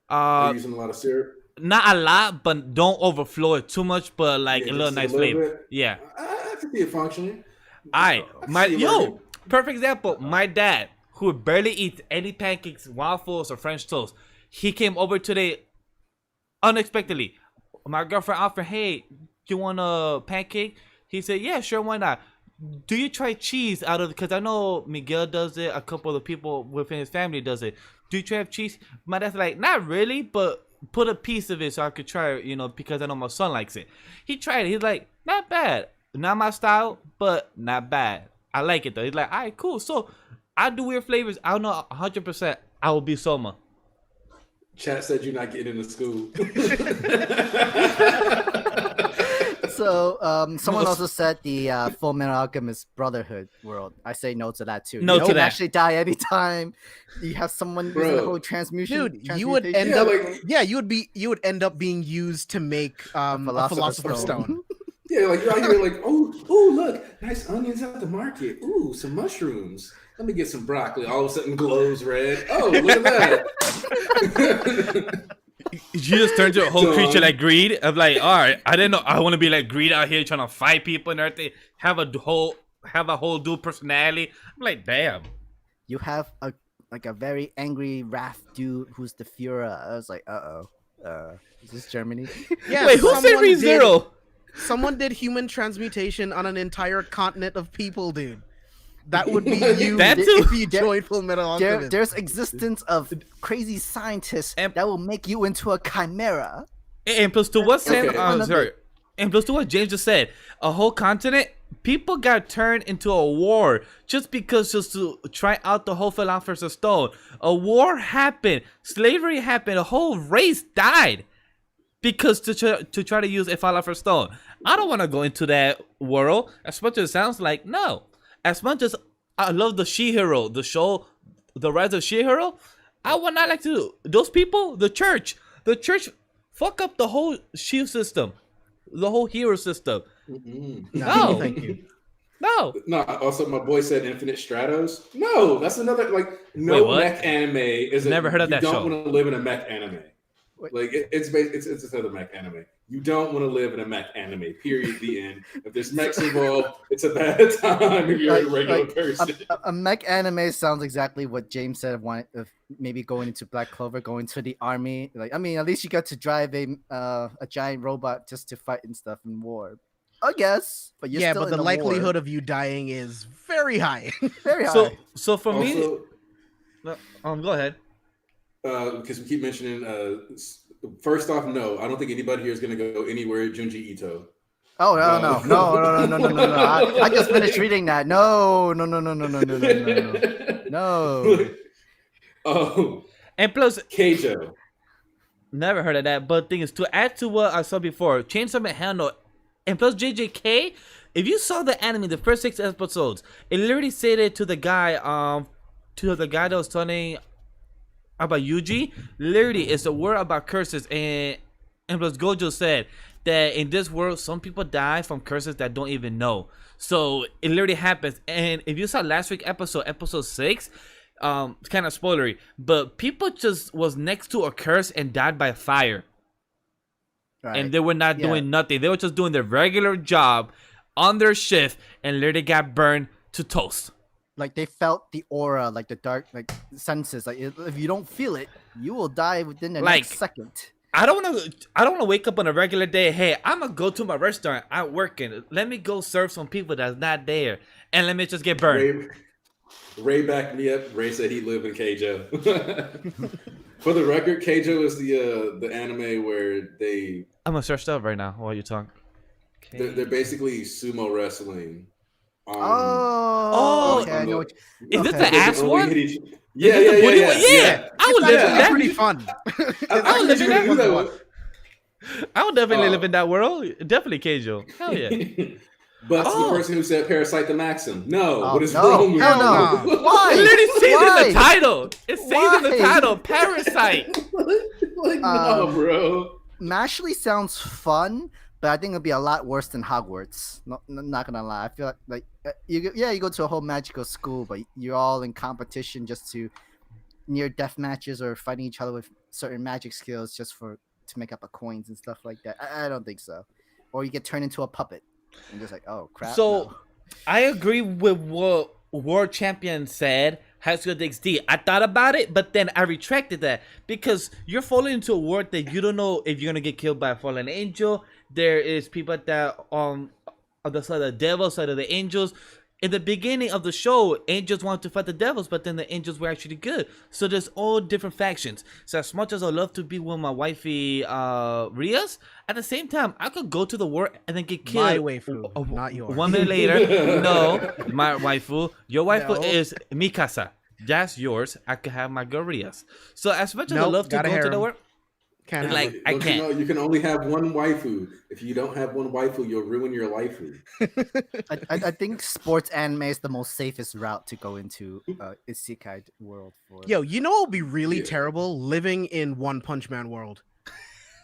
Are you using a lot of syrup? Not a lot, but don't overflow it too much. But like Yeah, a little just a nice little flavor. bit. Yeah. I could see it functioning. Alright, my see it yo, working. perfect example. My dad, who barely eats any pancakes, waffles, or French toast, he came over today unexpectedly. My girlfriend offered, "Hey, you want a pancake?" He said, "Yeah, sure, why not?" Do you try cheese out of? Because I know Miguel does it. A couple of the people within his family does it. Do you try have cheese? My dad's like, not really, but put a piece of it so I could try it. You know, because I know my son likes it. He tried it. He's like, not bad. Not my style, but not bad. I like it though. He's like, all right, cool. So I do weird flavors. I don't know 100%. I will be Soma. Chat said you're not getting into school. So, someone also said the Full Metal Alchemist Brotherhood world. I say no to that too. No you to can that. actually die anytime. You have someone using the Bro. whole transmutation. Dude, you would end transmutation. up you would end up being used to make a philosopher's stone. Yeah, like you're out here like, oh, look, nice onions at the market. Ooh, some mushrooms. Let me get some broccoli. All of a sudden glows red. Oh, look at that. You just turn to a whole So, creature like Greed. I'm like, all right, I didn't know I want to be like Greed out here trying to fight people and everything. Have a whole dual personality. I'm like, damn. You have a very angry wrath dude who's the Führer. I was like, is this Germany? Yeah, Wait, who said someone did- ReZero? Someone did human transmutation on an entire continent of people, dude. That would be you That too? if you joined Full Metal Alchemist. There's existence of crazy scientists And- that will make you into a chimera. And plus, to what Sam? Okay. Sorry. And plus to what James just said, a whole continent, people got turned into a war just to try out the whole Philosopher's Stone. A war happened, slavery happened, a whole race died because to try to use a Philosopher's Stone. I don't want to go into that world. As much as it sounds like, no. As much as I love the She-Hero, the show, The Rise of She-Hero, I would not like to. Those people, the church fuck up the whole shield system, the whole hero system. No, thank you. No. Also, my boy said Infinite Stratos. No, that's another no mech anime is. Never heard of that show. You don't want to live in a mech anime. Like it's another mech anime. You don't want to live in a mech anime. Period. The end. If there's mechs involved, it's a bad time. If you're a regular person. A mech anime sounds exactly what James said of maybe going into Black Clover, going to the army. Like, I mean, at least you got to drive a giant robot just to fight and stuff in war. I guess, but you're still but the likelihood of you dying is very high. Very high. So for me, go ahead. Because we keep mentioning. First off, no, I don't think anybody here is going to go anywhere. Junji Ito. Oh no! I just finished reading that. No. Oh, and plus Keijo. Never heard of that. But the thing is, to add to what I saw before, Chainsaw Man Handle, and plus JJK. If you saw the anime, the first 6 episodes, it literally said it to the guy, that was telling about Yuji. Literally, it's a word about curses, and plus Gojo said that in this world, some people die from curses that don't even know. So it literally happens. And if you saw last week's episode 6, it's kind of spoilery, but people just was next to a curse and died by fire. Right. And they were not doing nothing. They were just doing their regular job on their shift and literally got burned to toast. Like they felt the aura, like the dark, like senses. Like if you don't feel it, you will die within the next second. I don't want to wake up on a regular day. Hey, I'm gonna go to my restaurant. I'm working. Let me go serve some people that's not there, and let me just get burned. Ray backed me up. Ray said he lived in Keijo. For the record, Keijo is the anime where they. I'm gonna search up right now while you talk. They're basically sumo wrestling. Okay. I know what is this the ass one? Yeah. I would live in that. Pretty fun. I would live in that one. I would definitely live in that world. Definitely Keijo. Hell yeah. But the person who said Parasite the Maxim. No. What is wrong with you? No. Why? It literally says in the title. It says in the title, Parasite. No, bro. Mashley sounds fun, but I think it'll be a lot worse than Hogwarts. Not gonna lie. I feel like you go to a whole magical school, but you're all in competition just to near death matches or fighting each other with certain magic skills just to make up coins and stuff like that. I don't think so. Or you get turned into a puppet. I'm just like, oh crap. So no. I agree with what World Champion said. High School DxD. I thought about it, but then I retracted that because you're falling into a world that you don't know if you're gonna get killed by a fallen angel. There is people that on the side of the devil, side of the angels. In the beginning of the show, angels wanted to fight the devils, but then the angels were actually good. So there's all different factions. So as much as I love to be with my wifey Rias, at the same time, I could go to the war and then get killed. My waifu, not yours. 1 minute later, no, my waifu. Your waifu is Mikasa. That's yours. I could have my girl Rias. So as much as I love to go to the war, I can't. You can only have one waifu. If you don't have one waifu, you'll ruin your waifu. I think sports anime is the most safest route to go into isekai world for. Yo, you know what would be really terrible? Living in One Punch Man world.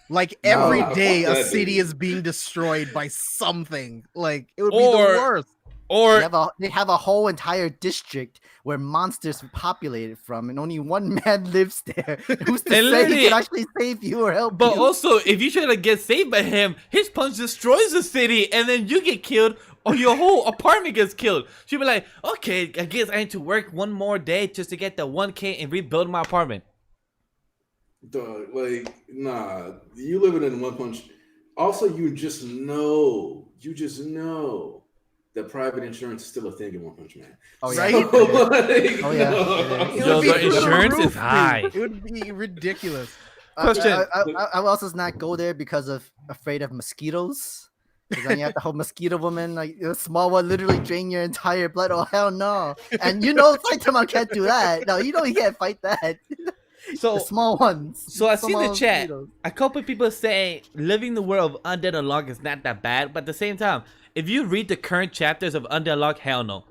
Like every day a city is being destroyed by something. Like it would be the worst. Or they have a whole entire district where monsters are populated from, and only one man lives there. Who's to say he can actually save you or help but you? But also, if you try to get saved by him, his punch destroys the city, and then you get killed, or your whole apartment gets killed. She'll be like, okay, I guess I need to work one more day just to get the 1K and rebuild my apartment. Dog, nah, you living in One Punch. Also, you just know that private insurance is still a thing in One Punch Man. Oh yeah, right? Oh yeah. Yo, the insurance is high. It would be ridiculous. Question: I will also not go there because of afraid of mosquitoes. 'Cause then you have the whole mosquito woman, like the small one, literally drain your entire blood. Oh hell no! And you know Saitama can't do that. No, you know he can't fight that. So The small ones. So I see in the small chat mosquitoes. a couple people saying living the world of Undead Unlock is not that bad, but at the same time, if you read the current chapters of Undead Unlock, hell no.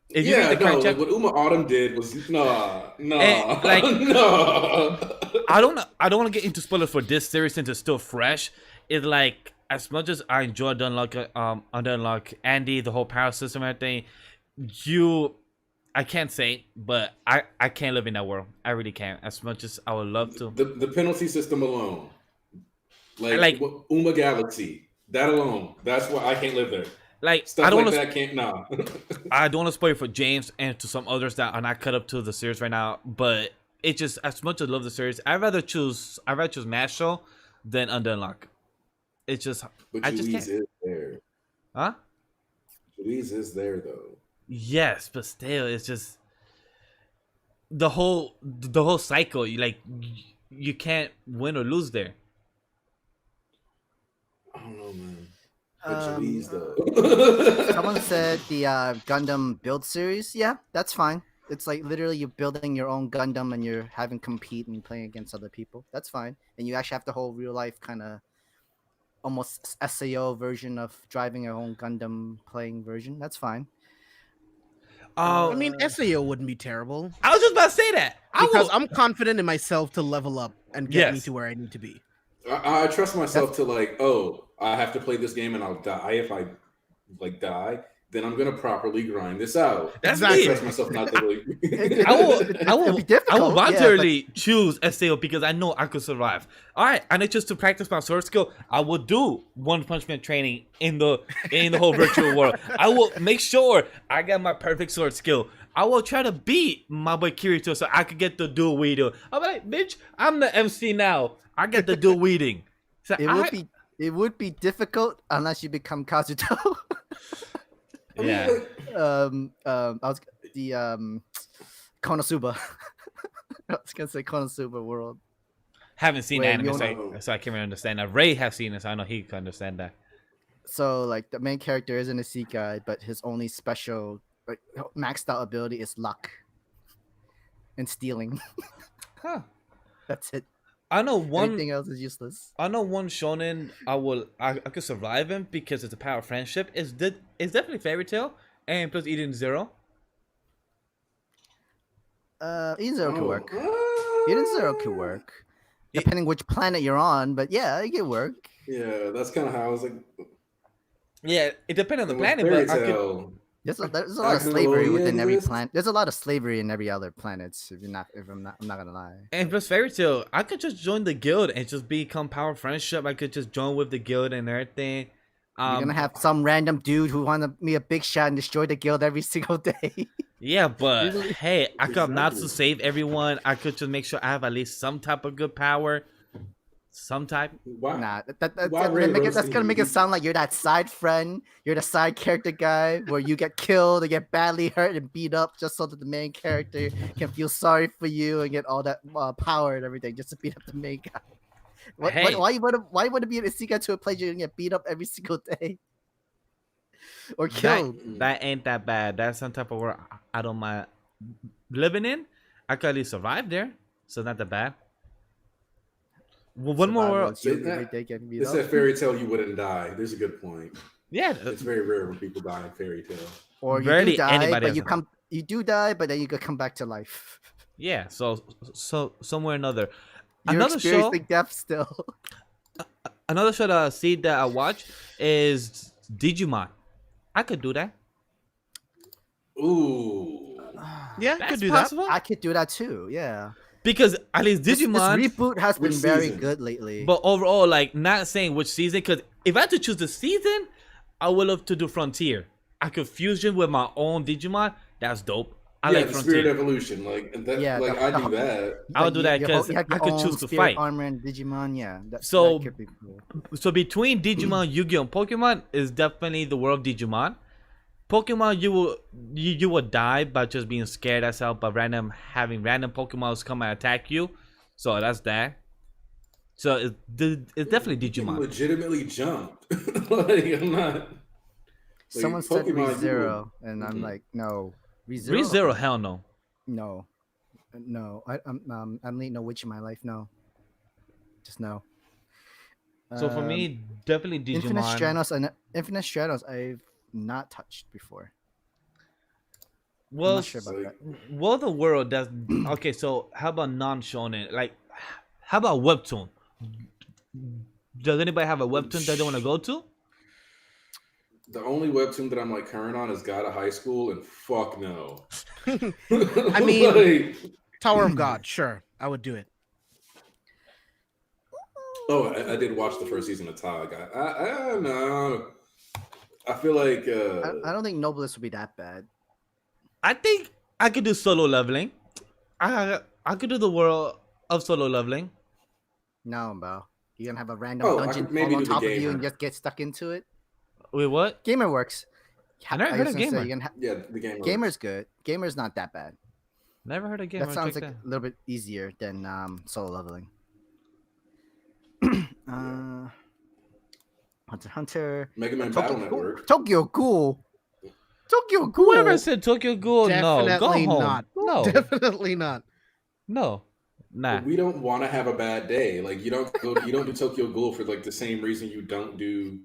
If you read the current like what Uma Autumn did was no. like- no. I don't want to get into spoilers for this series since it's still fresh. It's like as much as I enjoy Undead Unlock, Andy, the whole power system, and everything, I can't say, but I can't live in that world. I really can't. As much as I would love to. The penalty system alone, like Uma Galaxy, that alone, that's why I can't live there. Like Stuff I don't like wanna, that can't. Nah. I don't want to spoil it for James and to some others that are not cut up to the series right now. But it just as much as I love the series, I'd rather choose Masho than Undead Unlock. It's just But I just Louise can't. is there. Huh? Louise is there though. Yes, but still, it's just the whole cycle. You can't win or lose there. I don't know, man. But Louise though. Someone said the Gundam build series. Yeah, that's fine. It's like literally you're building your own Gundam and you're having compete and playing against other people. That's fine. And you actually have the whole real life kind of almost SAO version of driving your own Gundam playing version. That's fine. I mean, SAO wouldn't be terrible I was just about to say that. because I'm confident in myself to level up and get me Yes. to where I need to be. I trust myself to I have to play this game and I'll die if I die. Then I'm gonna properly grind this out. That's I me. trust myself not to really. I will It'd be difficult, I will yeah, voluntarily choose SAO because I know I could survive. All right, and it's just to practice my sword skill. I will do One Punch Man training in the whole virtual world. I will make sure I get my perfect sword skill. I will try to beat my boy Kirito so I could get the dual wielding. I'm like, bitch, I'm the MC now. I get the dual wielding. So It would be difficult unless you become Kazuto. yeah. I was the Konosuba. I was gonna say Konosuba world. Haven't seen Wait, anime, you so I can't really understand that. Ray have seen it, so I know he can understand that. So like the main character isn't a Sekai, but his only special maxed out ability is luck and stealing. Huh. That's it. I know one. Everything else is useless. I know one shonen I could survive him because it's a power of friendship. It's definitely Fairy Tail and plus Eden Zero. Eden Zero could work. Eden Zero could work. Depending which planet you're on, but yeah, it could work. Yeah, that's kind of how I was like. Yeah, it depends on the with planet, Fairy but I could. Tale, There's a lot of slavery Actually, within every exist. planet. There's a lot of slavery in every other planet. I'm not gonna lie. And plus Fairy Tail, I could just join the guild and just become power of friendship. I could just join with the guild and everything. You're gonna have some random dude who wanna be a big shot and destroy the guild every single day. Yeah, but hey, I could have not to Exactly. save everyone. I could just make sure I have at least some type of good power. Some type. Wow. Nah, Why Ray that's roasting gonna make you? it sound like you're that side friend, you're the side character guy where you get killed or get badly hurt and beat up just so that the main character can feel sorry for you and get all that power and everything just to beat up the main guy. Hey. Why would it be a Isekai to a player and get beat up every single day? Or killed? That ain't that bad. That's some type of world I don't mind living in. I could at least survive there, so not that bad. Well, one more world. Every day getting beat It's up. that Fairy Tale you wouldn't die. There's a good point. Yeah, It's very rare when people die in Fairy Tale. Or you Barely do die, anybody but has you do die, but then you could come back to life. yeah. So somewhere or another. You're Another show. experiencing death still. Another show that I see that I watch is Digimon. I could do that. Ooh. Yeah, That's could do possible. I could do that too. Yeah. Because at least This Digimon. reboot has been Which very season? good lately. But overall, like not saying which season. Because if I had to choose the season, I would love to do Frontier. I could fusion with my own Digimon. That's dope. I Yeah, like the Frontier. Spirit Evolution. Like that. Yeah, Like I do that. I would do that You have because your I could own choose to spirit fight. armor and Digimon. Yeah. So- that could be cool. So between Digimon, Yu-Gi-Oh, and Pokemon is definitely the world of Digimon. Pokemon, you will die by just being scared as hell by having random Pokemons come and attack you. So that's that. So it's definitely You can Digimon. legitimately jump. Like I'm not. Someone said Pokemon, ReZero, and I'm Mhm. like, no, ReZero, hell no. no, no. I don't need no witch in my life. No, just no. So for me, definitely Infinite Digimon. Stratos and Infinite Stratos, I've not touched before. I'm Well, not sure about that. well, the world does. Okay, so how about non-shonen? Like, how about webtoon? Does anybody have a webtoon that they want to go to? The only webtoon that I'm like current on is God of High School, and fuck no. I mean, Like, Tower of God, sure, I would do it. oh, I did watch the first season of Tog. I don't know. I feel like I don't think Noblest would be that bad. I think I could do solo leveling. I could do the world of solo leveling. No, bro. You're gonna have a random Oh, I dungeon could maybe fall on do the top of you gamer. and just get stuck into it. Wait, what? Gamer works. I never heard of Gamer. yeah, the game. Gamer's good. Gamer's not that bad. Never heard of Gamer. That sounds Check like a little bit easier than solo leveling. Hunter x Hunter. Mega Man Battle Network. Tokyo Ghoul. Tokyo Ghoul. Whoever said Tokyo Ghoul, no, go Definitely home. not. No, Definitely not. no, nah. We don't want to have a bad day. Like you don't do Tokyo Ghoul for like the same reason you don't do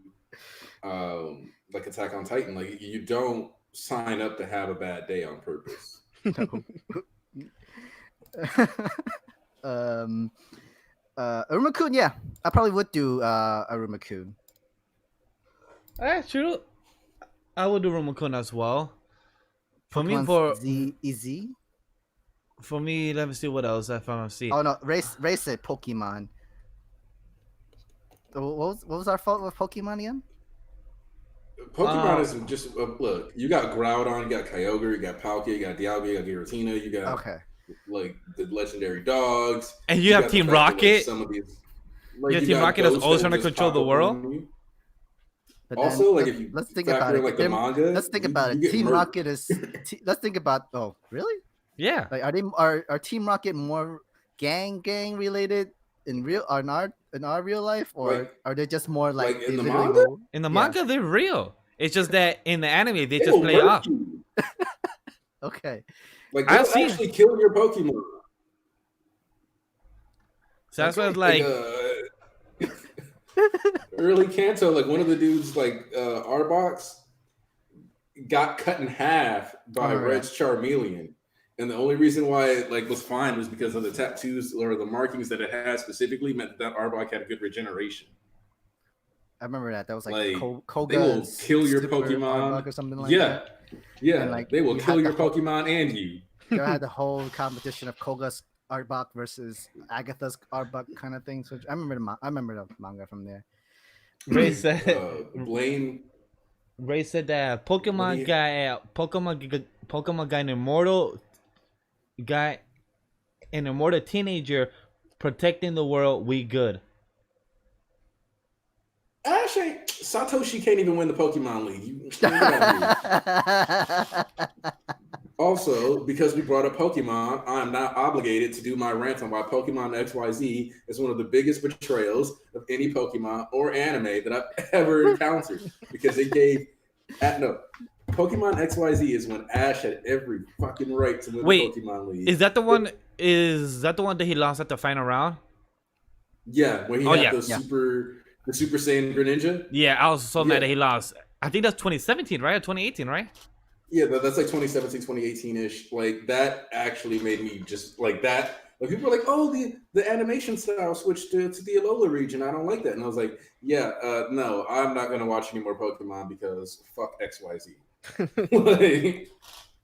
like Attack on Titan. Like you don't sign up to have a bad day on purpose. Aruma-kun, yeah. I probably would do Aruma-kun. That's true. I would do Rumokun as well. For me, EZ? for me, let me see what else I found. See, Oh no, Race said Pokemon. What was our fault with Pokemon again? Pokemon is just look. You got Groudon, you got Kyogre, you got Palkia, you got Dialga, you got Giratina, you got like the legendary dogs, and you have Team Rocket. Some of these, yeah, Team Rocket is always trying to control the world. But also, like if you let's think about it. like the manga, let's think about it. Team Rocket is. Let's think about. Oh, really? Yeah. Like, are Team Rocket more gang related in our real life, or like, are they just more like in the manga? In the manga, they're real. It's just that in the anime, they just will play murk off. you. Okay. Like they'll actually kill your Pokemon. So that's why it's like early Kanto, like one of the dudes, like Arbok, got cut in half by Red's Charmeleon, and the only reason why it like was fine was because of the tattoos or the markings that it had specifically meant that Arbok had a good regeneration. I remember that. That was like Koga. They will kill your Pokemon or something like that. Yeah, and, like, they will kill your Pokemon and you. You had the whole competition of Koga's Arbok versus Agatha's Arbok kind of thing. So I remember the manga from there. Ray said Ray said that Pokemon got an immortal teenager protecting the world. We good. Actually, Satoshi can't even win the Pokemon League. Also, because we brought up Pokemon, I'm not obligated to do my rant on why Pokemon XYZ is one of the biggest betrayals of any Pokemon or anime that I've ever encountered. Because they gave Pokemon XYZ is when Ash had every fucking right to win the Pokemon League. Is that the one? Is that the one that he lost at the final round? Yeah, when he had the Super Saiyan Greninja. Yeah, I was so mad that he lost. I think that's 2017, right? Or 2018, right? Yeah, that's like 2017, 2018-ish. Like, that actually made me just like that. Like, people were like, oh, the animation style switched to the Alola region. I don't like that. And I was like, no, I'm not going to watch any more Pokemon because fuck XYZ. Like,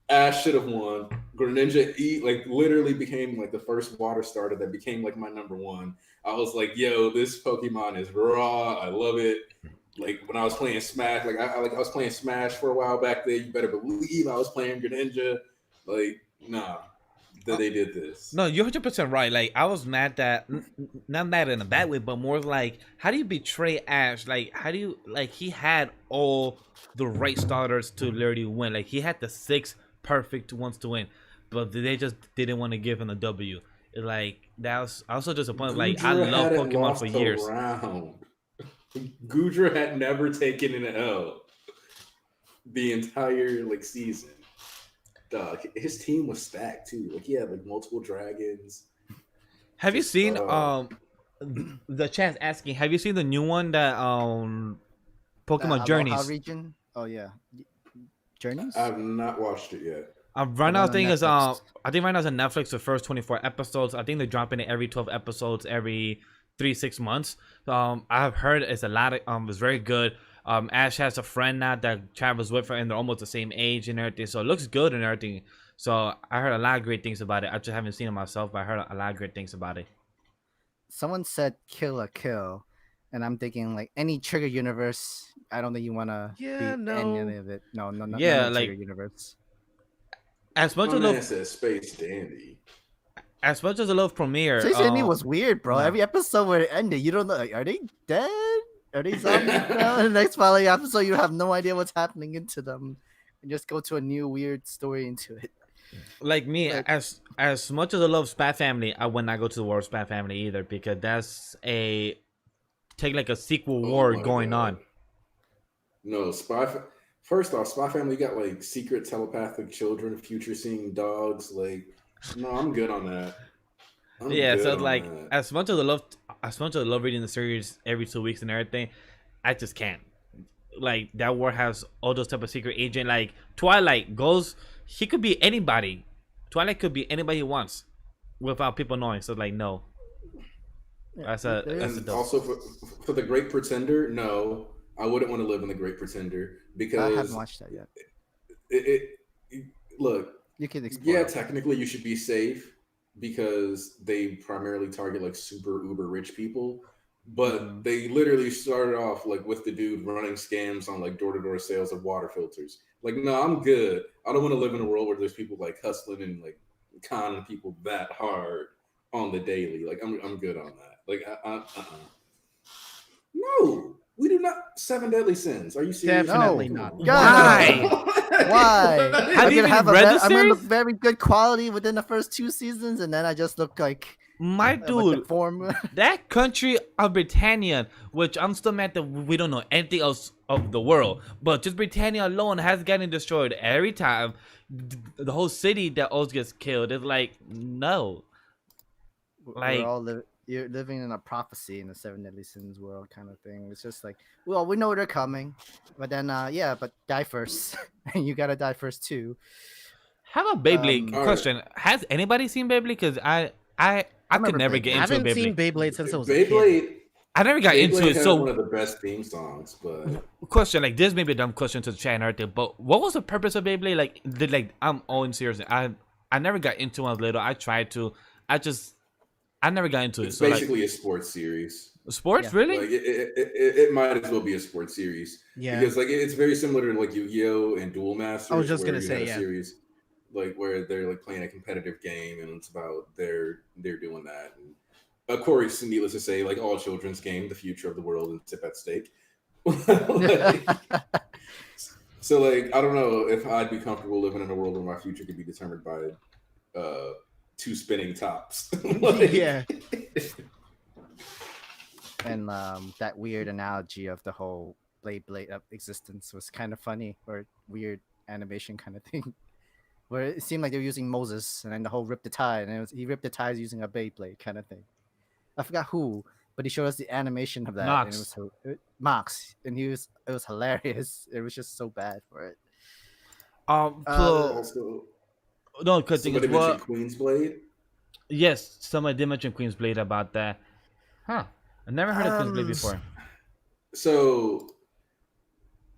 Ash should have won. Greninja like literally became like the first water starter that became like my number one. I was like, yo, this Pokemon is raw. I love it. Like when I was playing Smash, like I was playing Smash for a while back there. You better believe I was playing Greninja. Like, nah, that they did this. No, you're 100% right. Like I was mad that, not mad in a bad way, but more like, how do you betray Ash? Like, how do you he had all the right starters to literally win. Like he had the 6 perfect ones to win, but they just didn't want to give him a W. Like that was also disappointed. Like I Gudra love hadn't Pokemon for lost a years. round. Gudra had never taken an L the entire like season. Dog, his team was stacked too. Like he had like multiple dragons. Have you Just, seen the chat asking? Have you seen the new one that Pokemon Aloha Journeys? region. Oh yeah, Journeys. I've not watched it yet. Right now, one on Netflix. I think right now it's on Netflix. The first 24 episodes. I think they're dropping it every 12 episodes every 3-6 months. I have heard it's a lot of it's very good. Ash has a friend now that travels with her, and they're almost the same age and everything. So it looks good and everything. So I heard a lot of great things about it. I just haven't seen it myself, but I heard a lot of great things about it. Someone said kill a kill, and I'm thinking like any Trigger universe. I don't think you wanna Yeah, be no. any of it. No, Yeah, no like- Trigger universe. As much My as man love, said Space Dandy. as much as I love Premiere, Space Dandy was weird, bro. nah. Every episode where it ended, you don't know. Like, are they dead? Are they zombies now? The next following episode, you have no idea what's happening into them, and just go to a new weird story into it. like me. Like- As much as I love Spy Family, I would not go to the War of Spy Family either because that's a take like a sequel war Oh my going God. on. No, First off, Spy Family got like secret telepathic children, future seeing dogs. Like, no, I'm good on that. I'm Yeah, good so on like that. as much as I love reading the series every 2 weeks and everything, I just can't. Like that war has all those type of secret agent. Like Twilight goes, he could be anybody. Twilight could be anybody he wants, without people knowing. So like no, that's a And dope. also for the Great Pretender, no, I wouldn't want to live in the Great Pretender I because haven't watched that yet. look, You can explore. yeah, technically you should be safe because they primarily target like super uber rich people, but Mhm. they literally started off like with the dude running scams on like door-to-door sales of water filters. Like, no, I'm good. I don't want to live in a world where there's people like hustling and like conning people that hard on the daily. Like, I'm good on that. Like, no, we do not. 7 deadly sins. Are you serious? Definitely No. not. God. Why? Have I'm you gonna even have read the I'm gonna series? very good quality within the first 2 seasons, and then I just look like My a bunch dude, of form. that country of Britannia, which I'm still mad that we don't know anything else of the world, but just Britannia alone has gotten destroyed every time. The whole city that always gets killed. It's like no, like- We're all you're living in a prophecy in the 7 deadly sins world kind of thing. It's just like, well, we know they're coming, but then yeah, but die first, and you gotta die first too. how about Beyblade? Um, Question: has anybody seen Beyblade? Because I could remember never Beyblade. get I into haven't seen Beyblade. Beyblade since I was a kid. Beyblade. I never got into Beyblade it. has So one of the best theme songs, but question, like this may be a dumb question to the chat and everything, but what was the purpose of Beyblade? Like I'm all in serious. I never got into it when I was little. I tried to. I never got into it. it's So like basically a sports series. sports, Yeah. really? Like it might as well be a sports series. Yeah. Because like it's very similar to like Yu-Gi-Oh and Duel Masters. I was just where gonna you say, had a yeah. series like where they're like playing a competitive game and it's about they're doing that. And of course, needless to say, like all children's game, the future of the world is at stake. Like, so like I don't know if I'd be comfortable living in a world where my future could be determined by 2 spinning tops. Like, Yeah. And that weird analogy of the whole blade of existence was kind of funny, or weird animation kind of thing, where it seemed like they were using Moses, and then the whole rip the tie, and he ripped the ties using a blade kind of thing. I forgot who, but he showed us the animation of that, and it was Mox, and it was hilarious. It was just so bad for it. So also, no, because somebody mentioned Queen's Blade. yes, somebody did mention Queen's Blade about that. Huh? I never heard of Queen's Blade before. So,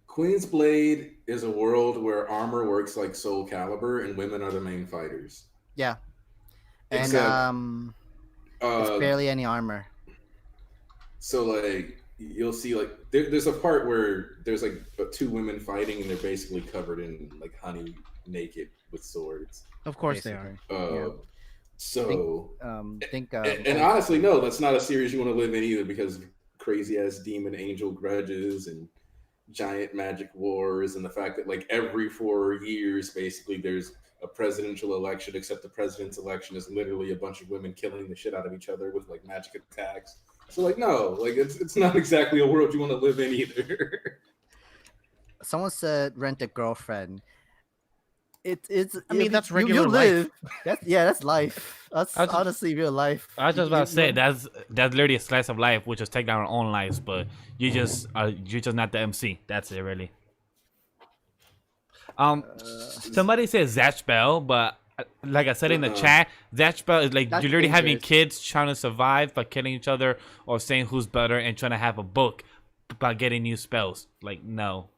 Queen's Blade is a world where armor works like Soul Calibur, and women are the main fighters. Yeah, and Except, it's barely any armor. So, like, you'll see, like, there's a part where there's like 2 women fighting, and they're basically covered in like honey, naked with swords. Of course they are. basically. Yeah. So, and oh, honestly, no, that's not a series you want to live in either, because crazy ass demon angel grudges and giant magic wars, and the fact that like every 4 years basically there's a presidential election, except the president's election is literally a bunch of women killing the shit out of each other with like magic attacks. So like no, like it's not exactly a world you want to live in either. Someone said rent a girlfriend. It's. I mean, that's regular you life. live. That's life. That's I just- honestly real life. I was just about to say You- that's literally a slice of life, which is take down our own lives, but you're just not the MC. That's it, really. Somebody says Zatch Bell, but like I said in the chat, Zatch Bell is like That's you're literally having dangerous. kids trying to survive by killing each other or saying who's better and trying to have a book by getting new spells. Like no.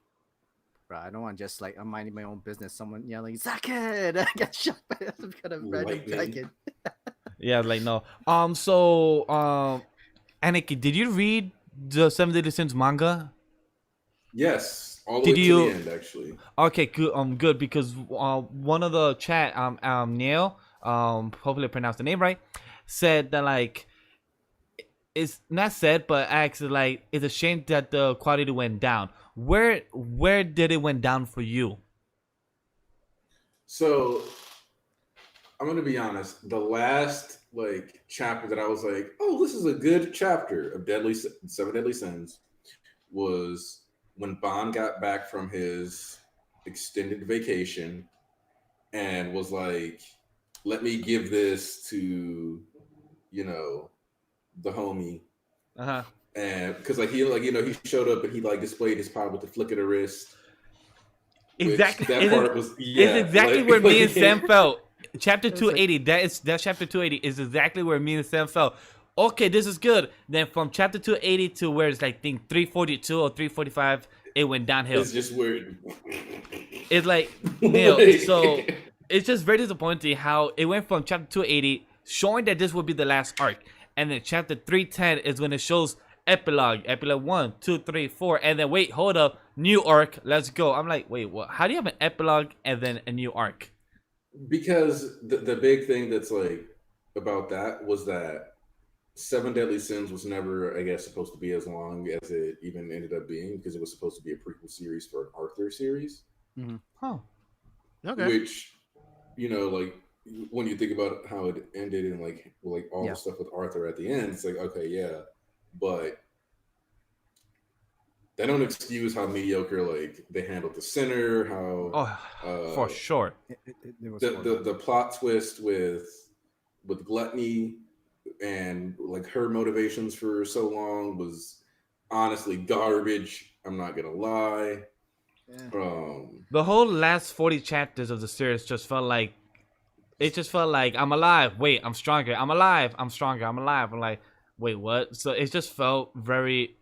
Bro, I don't want just like I'm minding my own business. Someone yelling, "Zaken!" I get shot by some kind of random Lightning. dragon. Yeah, like no. So Aniki, did you read the Seven Deadly Sins manga? Yes, all the way to the end actually. Okay, good. Good because one of the chat, Neil, hopefully I pronounced the name right, said that like it's not said, but actually like it's a shame that the quality went down. Where did it went down for you? So I'm gonna be honest. The last like chapter that I was like, oh, this is a good chapter of Seven Deadly Sins was when Bond got back from his extended vacation and was like, let me give this to, the homie. Uh-huh. And because he showed up and he like displayed his power with the flick of the wrist. Exactly. That part was It's exactly like, where me and like, Sam felt. Chapter 280. That chapter 280 is exactly where me and Sam felt. Okay, this is good. Then from chapter 280 to where it's like think 342 or 345, it went downhill. It's just weird. It's like Neil. So it's just very disappointing how it went from chapter 280 showing that this would be the last arc, and then chapter 310 is when it shows epilogue 1, 2, 3, 4, and then wait, hold up, new arc, let's go. I'm like, wait, what? How do you have an epilogue and then a new arc? Because the big thing that's like about that was that Seven Deadly Sins was never, I guess, supposed to be as long as it even ended up being, because it was supposed to be a prequel series for an Arthur series. Mm-hmm. Huh. Okay. Which, like when you think about how it ended and like all the stuff with Arthur at the end, it's like, okay, yeah, but that don't excuse how mediocre like they handled the sinner, how for sure. It was the plot twist with Gluttony and like her motivations for so long was honestly garbage. I'm not gonna lie. Yeah. The whole last 40 chapters of the series just felt like I'm alive. Wait, I'm stronger. I'm alive. I'm stronger. I'm alive. I'm like, wait, what? So it just felt very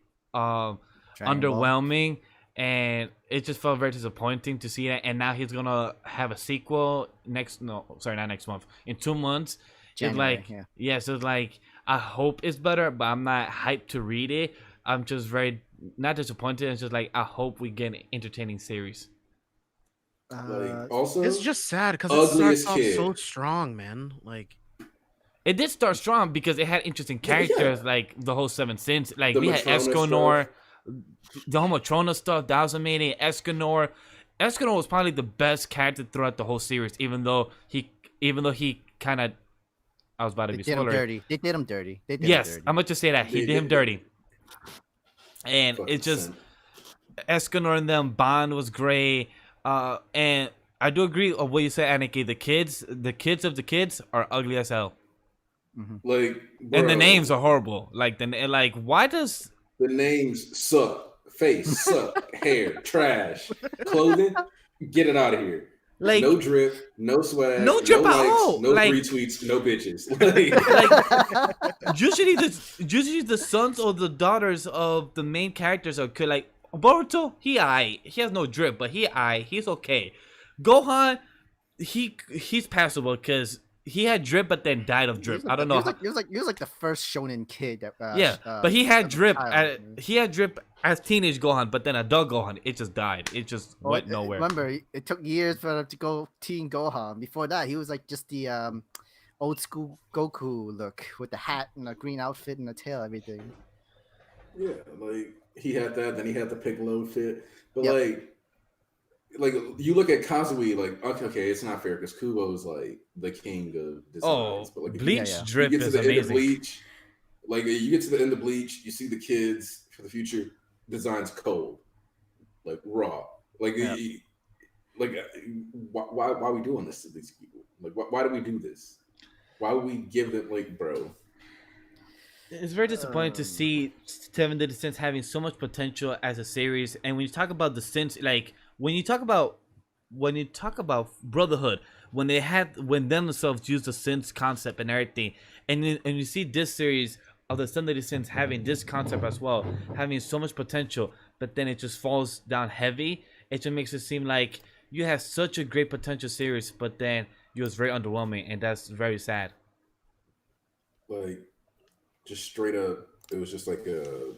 underwhelming, and it just felt very disappointing to see that. And now he's gonna have a sequel not next month, in 2 months. January, It's like, so it's like I hope it's better, but I'm not hyped to read it. I'm just very not disappointed. It's just like I hope we get an entertaining series. Also, it's just sad because it ugliest starts off kid. so strong, man. Like It did start strong because it had interesting characters, like the whole Seven Sins. Like The we had Matrona Escanor, stuff. the whole Matrona stuff. That was amazing. Escanor was probably the best character throughout the whole series, even though he kind of. I was about to They be did him spoilery. dirty. They did him dirty. Yes, I'm gonna just say that he They did him did. dirty, and Fucking it's just sin. Escanor and them. Bond was great, and I do agree with what you said, Aniki. The kids of the kids are ugly as hell, Like, and the bro, names are horrible. Like why does the names suck. Face suck. Hair trash. Clothing, get it out of here. like No drip, no swag, No drip at likes, all. no Like- retweets, no bitches. Like, usually the sons or the daughters of the main characters are good. Like Boruto, he has no drip, but he's okay. Gohan, he's passable because he had drip but then died of drip. I don't know. He was like the first shonen kid. That, Yeah, but he had drip. child. He had drip as teenage Gohan, but then adult Gohan, it just died. It just went nowhere. Remember, it took years for him to go teen Gohan. Before that, he was like just the old school Goku look with the hat and the green outfit and the tail, everything. yeah, like he had that, then he had the Piccolo fit. But Yep. like like you look at Kazui, like okay, it's not fair because Kubo's like the king of designs, Oh, but like if Bleach yeah. you drip get to is the end of amazing. Bleach, like you get to the end of Bleach, you see the kids for the future designs cold, like raw, like Yeah. like why are we doing this to these people? Like why do we do this? Why would we give them like bro? It's very disappointing to Um, see Seven Deadly Sins having so much potential as a series. And when you talk about the sins, like when you talk about Brotherhood, when themselves used the sins concept and everything, and you see this series of the Seven Deadly Sins having this concept as well, having so much potential, but then it just falls down heavy. It just makes it seem like you have such a great potential series, but then it was very underwhelming, and that's very sad. Like just straight up, it was just like a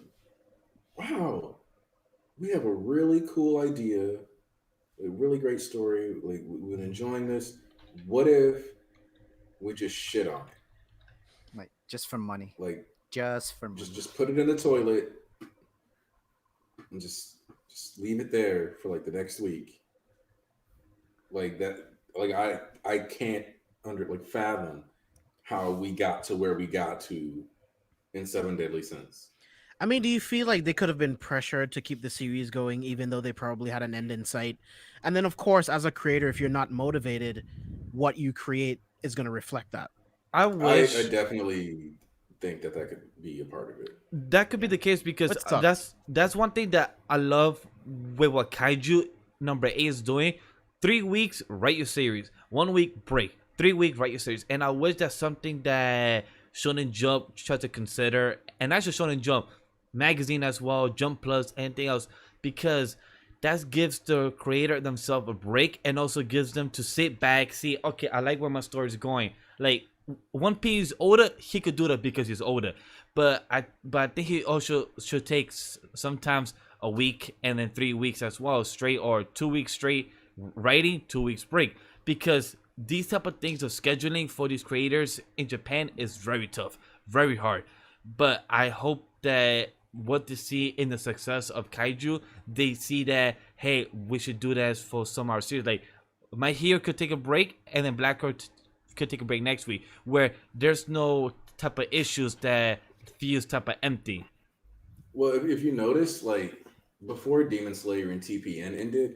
wow. We have a really cool idea, a really great story. Like we've been enjoying this. What if we just shit on it? like just for money, Like just for just money. just put it in the toilet and just leave it there for like the next week. Like that. Like I can't under like fathom how we got to where we got to in Seven Deadly Sins. I mean, do you feel like they could have been pressured to keep the series going, even though they probably had an end in sight? And then, of course, as a creator, if you're not motivated, what you create is going to reflect that. I I wish definitely think that that could be a part of it. that could be Yeah, the case because which sucks. that's one thing that I love with what Kaiju number 8 is doing. 3 weeks, write your series. 1 week break. 3 week, write your series. And I wish that's something that Shonen Jump tried to consider, and not just Shonen Jump, magazine as well, Jump Plus, anything else, because that gives the creator themselves a break and also gives them to sit back, see, okay, I like where my story is going. Like One Piece older, he could do that because he's older, but I think he also should take sometimes a week and then 3 weeks as well straight, or 2 weeks straight writing, 2 weeks break, because these type of things of scheduling for these creators in Japan is very tough, very hard. But I hope that what they see in the success of Kaiju, they see that, hey, we should do this for some of our series. Like My Hero could take a break, and then Black Hole could take a break next week, where there's no type of issues that feels type of empty. Well, if you notice, like before Demon Slayer and TPN ended,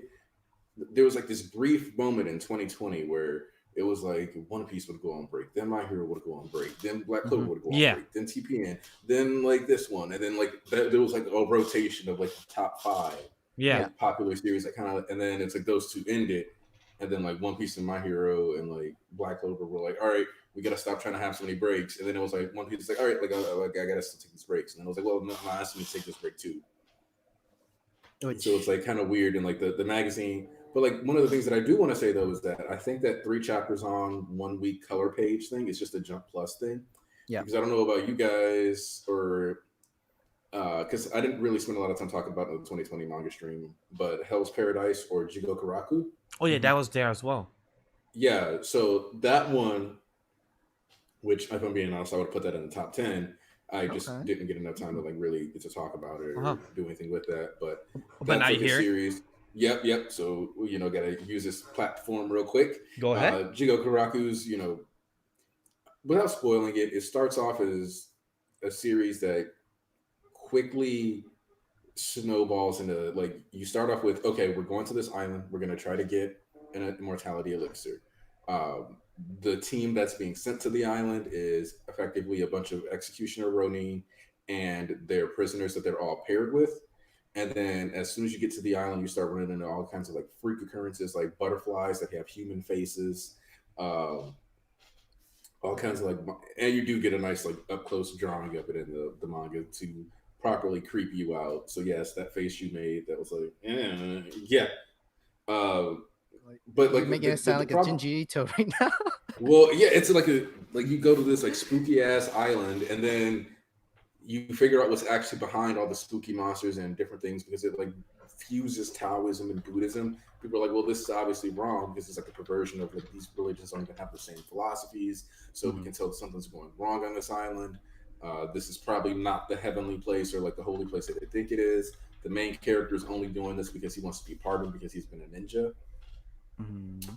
there was like this brief moment in 2020 where it was like One Piece would go on break, then My Hero would go on break, then Black Clover would go on Yeah, break, then TPN, then like this one, and then like there was like a rotation of like the top five yeah. Yeah. like popular series that kind of, and then it's like those two ended, and then like One Piece and My Hero and like Black Clover were like, all right, we gotta stop trying to have so many breaks, and then it was like One Piece is like, all right, like I gotta still take these breaks, and then it was like, well, no, I asked me to take this break too. Which So it's like kind of weird in like the magazine. But like one of the things that I do want to say though is that I think that 3 chapters on 1 week color page thing is just a Jump Plus thing. Yeah. Because I don't know about you guys or because I didn't really spend a lot of time talking about it in the 2020 manga stream, but Hell's Paradise or Jigokuraku. Oh yeah, Mhm. that was there as well. Yeah, so that one, which if I'm being honest, I would put that in the top 10. I just Okay. didn't get enough time to like really get to talk about it Uh-huh. or do anything with that. But But now that's you like a hear it. series. Yep. So gotta use this platform real quick. Go ahead. Jigo Karaku's, without spoiling it, it starts off as a series that quickly snowballs into like you start off with, okay, we're going to this island, we're gonna try to get an immortality elixir. Um, the team that's being sent to the island is effectively a bunch of executioner Ronin and their prisoners that they're all paired with. And then as soon as you get to the island, you start running into all kinds of like freak occurrences, like butterflies that have human faces, um, all kinds of like, and you do get a nice like up close drawing of it in the manga to properly creep you out. So yes, that face you made, that was like, yeah. But You're like making it sound like a problem, Jinji Ito right now. well, yeah, it's like you go to this like spooky ass island, and then you figure out what's actually behind all the spooky monsters and different things because it like fuses Taoism and Buddhism. People are like, well, this is obviously wrong because it's like a perversion of like these religions don't even have the same philosophies. So we can tell something's going wrong on this island. This is probably not the heavenly place or like the holy place that they think it is. the main character is only doing this because he wants to be part of it because he's been a ninja,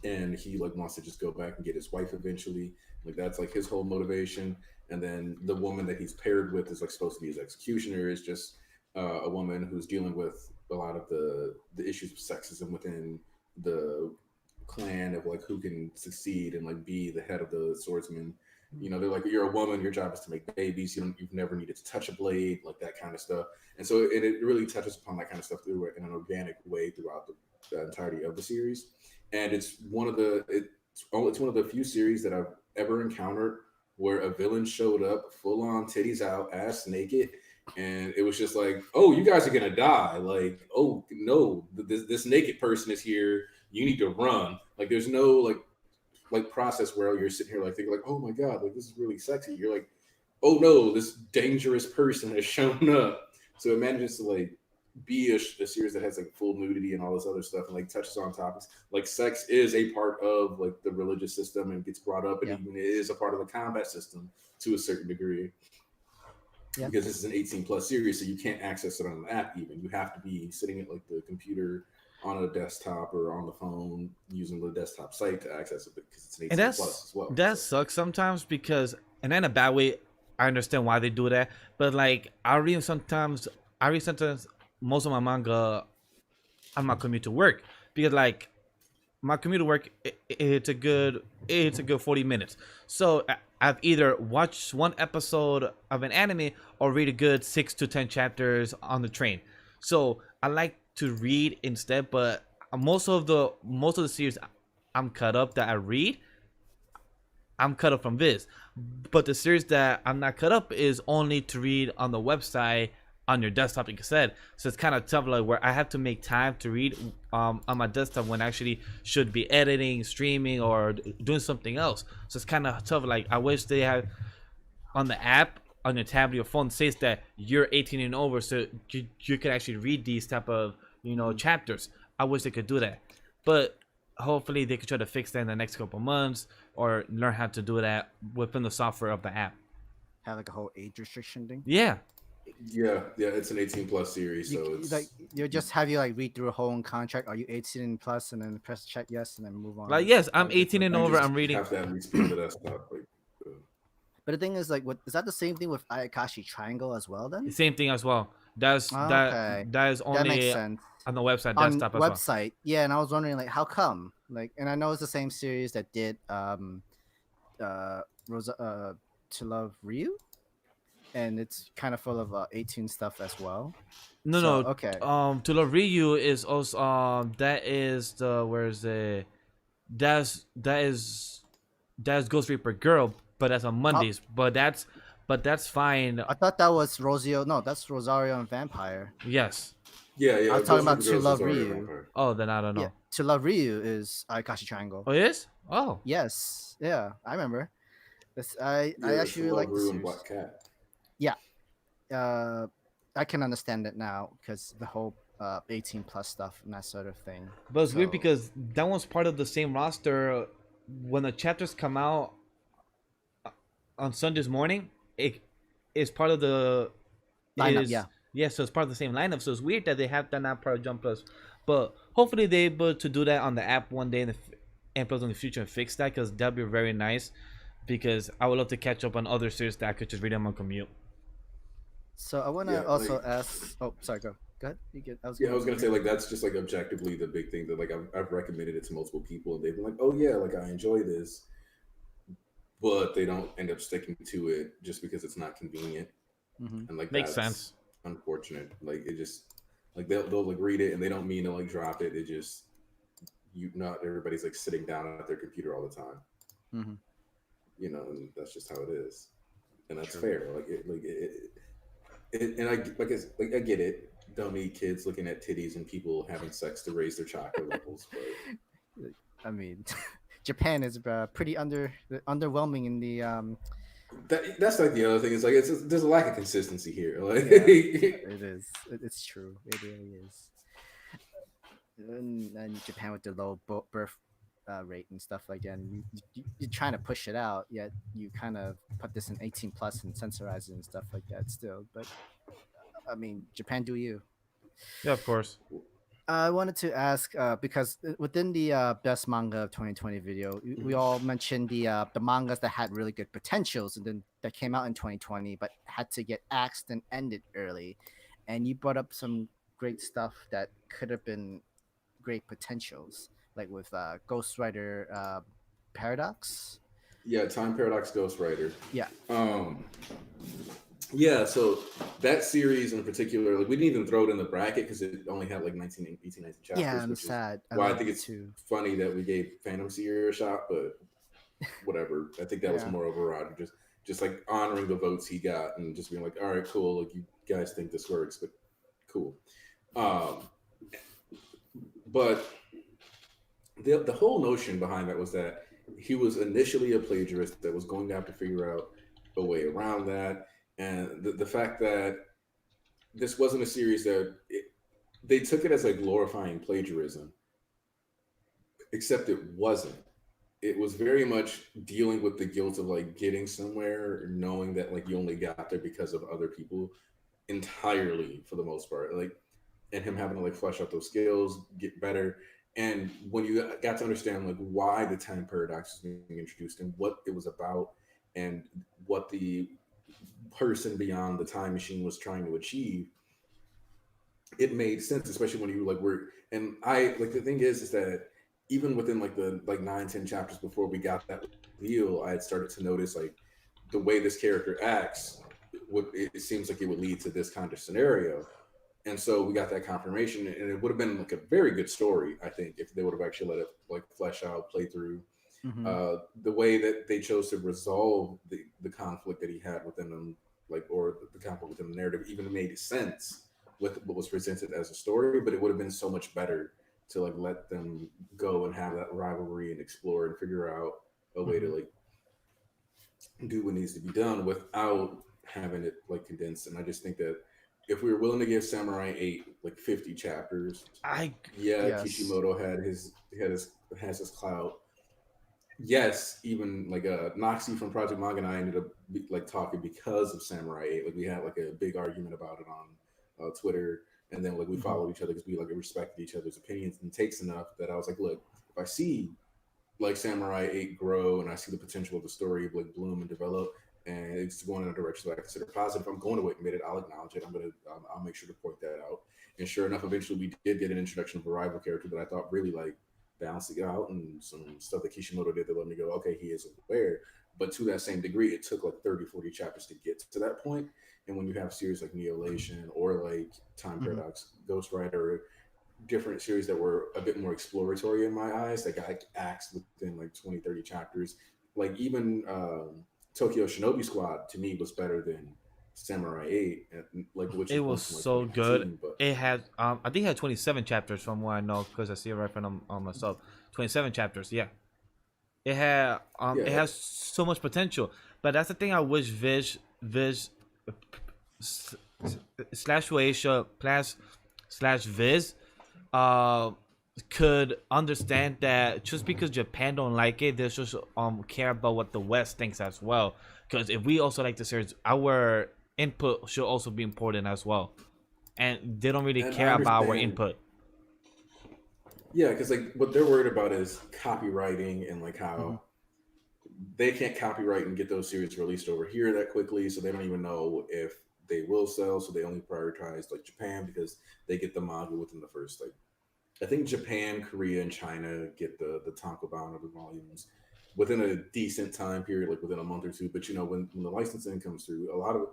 and he like wants to just go back and get his wife eventually. Like that's like his whole motivation. And then the woman that he's paired with is like supposed to be his executioner. Is just a woman who's dealing with a lot of the issues of sexism within the clan of like who can succeed and like be the head of the swordsman. You know, they're like, you're a woman, your job is to make babies. You've never needed to touch a blade, like that kind of stuff. And so it really touches upon that kind of stuff through in an organic way throughout the entirety of the series. And it's one of the few series that I've ever encountered where a villain showed up full on titties out, ass naked, and it was just like, oh, you guys are gonna die. Like, oh no, this naked person is here. You need to run. Like, there's no like process where you're sitting here like thinking like, oh my god, like this is really sexy. You're like, oh no, this dangerous person has shown up. So it manages to like be a series that has like full nudity and all this other stuff and like touches on topics like sex is a part of like the religious system and gets brought up, and even it is a part of the combat system to a certain degree. Because this is an 18 plus series, so you can't access it on an app. Even you have to be sitting at like the computer on a desktop or on the phone using the desktop site to access it because it's an 18 plus as well. That sucks sometimes because, and in a bad way, I understand why they do that. But like, I read sometimes most of my manga on my commute to work because like my commute to work, it's a good 40 minutes. So I've either watched one episode of an anime or read a good 6 to 10 chapters on the train. So I like to read instead, but most of the series I'm cut up that I read, I'm cut up from Viz. But the series that I'm not cut up is only to read on the website on your desktop, like I said. So it's kind of tough, like where I have to make time to read on my desktop when I actually should be editing, streaming, or doing something else. So it's kind of tough. Like I wish they had on the app on your tablet, your phone says that you're 18 and over, so you can actually read these type of chapters. I wish they could do that, but hopefully they could try to fix that in the next couple months or learn how to do that within the software of the app. Have like a whole age restriction thing. Yeah, it's an 18 plus series, so it's like you just have you like read through a whole contract. Are you 18 plus, and then press check yes, and then move on. like yes, I'm 18 and over. I'm reading. Have to at least be on the desktop. But the thing is, like, is that the same thing with Ayakashi Triangle as well? Then The same thing as well. That is that only makes sense. on the website On desktop as website, yeah. And I was wondering, like, how come? Like, and I know it's the same series that did To Love Ryu, and it's kind of full of 18 stuff as well. well. So, No, okay. To Love Ryu is also that is the where's the that is Ghost Reaper Girl, but that's on Mondays. But that's fine. I thought that was Rosio. No, that's Rosario and Vampire. Yes. Yeah. I was talking about Ghost Reaper To Love Girls is already Ryu. Vampire. Oh, then I don't know. Yeah, To Love Ryu is Ayakashi Triangle. Oh, it is? Oh. Yes, yeah, I remember. I Yeah, actually Love like the Rue and series. Black Cat. I can understand it now because the whole 18 plus stuff and that sort of thing. But it's weird So- because that one's part of the same roster. When the chapters come out on Sundays morning, it is part of the Lineup, yeah. Yeah, so it's part of the same lineup. So it's weird that they have that not part of Jump Plus. But hopefully they're able to do that on the app one day and plus in the future and fix that, because that'd be very nice. Because I would love to catch up on other series that I could just read them on commute. So I want to Yeah, also like- ask. Oh, sorry, go ahead. You get. I was gonna say like that's just like objectively the big thing that like I've recommended it to multiple people and they've been like, oh yeah, like I enjoy this, but they don't end up sticking to it just because it's not convenient. Mhm. And like Makes that's sense. Unfortunate. Like it just like they'll like read it and they don't mean to like drop it. It just not everybody's like sitting down at their computer all the time. Mhm. You know, and that's just how it is, and that's fair. And I get it. Don't need kids looking at titties and people having sex to raise their chakra levels. But I mean, Japan is pretty underwhelming in the. that's like the other thing. Is like there's a lack of consistency here. Like Yeah, it is. It's true. It really is. And Japan with the low birth rate and stuff like that. And you're trying to push it out, yet you kind of put this in 18 plus and censorize it and stuff like that. Still, but I mean, Japan, do you? Yeah, of course. I wanted to ask because within the best manga of 2020 video, we all mentioned the mangas that had really good potentials and then that came out in 2020 but had to get axed and ended early. And you brought up some great stuff that could have been great potentials, like with Ghost Rider Paradox. Yeah, Time Paradox Ghost Rider. Yeah, Um, yeah, so that series in particular, like we didn't even throw it in the bracket because it only had like 19, 18, 19 yeah, chapters, I'm which is sad. I why I love think it it's too. funny that we gave Phantom Seer a shot, but whatever. I think that was Yeah. more overall just like honoring the votes he got and just being like, all right, cool, like you guys think this works, but cool. Um, but the whole notion behind that was that he was initially a plagiarist that was going to have to figure out a way around that, and the fact that this wasn't a series that they took it as like glorifying plagiarism, except it wasn't. It was very much dealing with the guilt of like getting somewhere, knowing that like you only got there because of other people entirely for the most part. Like, and him having to like flesh out those skills, get better. And when you got to understand like why the time paradox was being introduced and what it was about and what the person beyond the time machine was trying to achieve, it made sense, especially when you like were. And I like the thing is that even within like the like 9, 10 chapters before we got that reveal, I had started to notice like the way this character acts would it seems like it would lead to this kind of scenario. And so we got that confirmation, and it would have been like a very good story, I think, if they would have actually let it like flesh out, play through. Mm-hmm. The way that they chose to resolve the conflict that he had within them, like or the conflict within the narrative, even made sense with what was presented as a story. But it would have been so much better to like let them go and have that rivalry and explore and figure out a way to like do what needs to be done without having it like condensed. And I just think that if we were willing to give Samurai 8 like 50 chapters, I yeah, Yes. Kishimoto has his clout. Yes, even like Noxie from Project Manga and I ended up like talking because of Samurai 8. Like we had like a big argument about it on Twitter, and then like we followed each other because we like respected each other's opinions and takes enough that I was like, look, if I see like Samurai 8 grow and I see the potential of the story like bloom and develop and it's going in a direction that I consider positive, I'm going to admit it, I'll acknowledge it, I'll make sure to point that out. And sure enough, eventually we did get an introduction of a rival character that I thought really like balanced it out, and some stuff that Kishimoto did that let me go, okay, he is aware. But to that same degree, it took like 30, 40 chapters to get to that point. And when you have series like Neolation or like Time Paradox, Ghost Rider, different series that were a bit more exploratory in my eyes that got axed within like 20, 30 chapters. Like even Tokyo Shinobi Squad to me was better than Samurai 8, like which It is was one from like so good. 2019, but It had I think it had 27 chapters from what I know because I see it right from on myself. 27 chapters, yeah. It yeah, has so much potential. But that's the thing I wish Viz s- slash Asia slash Viz uh could understand that just because Japan don't like it, they just care about what the West thinks as well. Because if we also like the series, our input should also be important as well. And they don't really and I care about our understand. input. Yeah, because like what they're worried about is copywriting and like Mm-hmm. how they can't copyright and get those series released over here that quickly, so they don't even know if they will sell. So they only prioritize like Japan because they get the manga within the first like I think Japan, Korea, and China get the tankobon of the volumes within a decent time period, like within a month or two. But you know when the licensing comes through, a lot of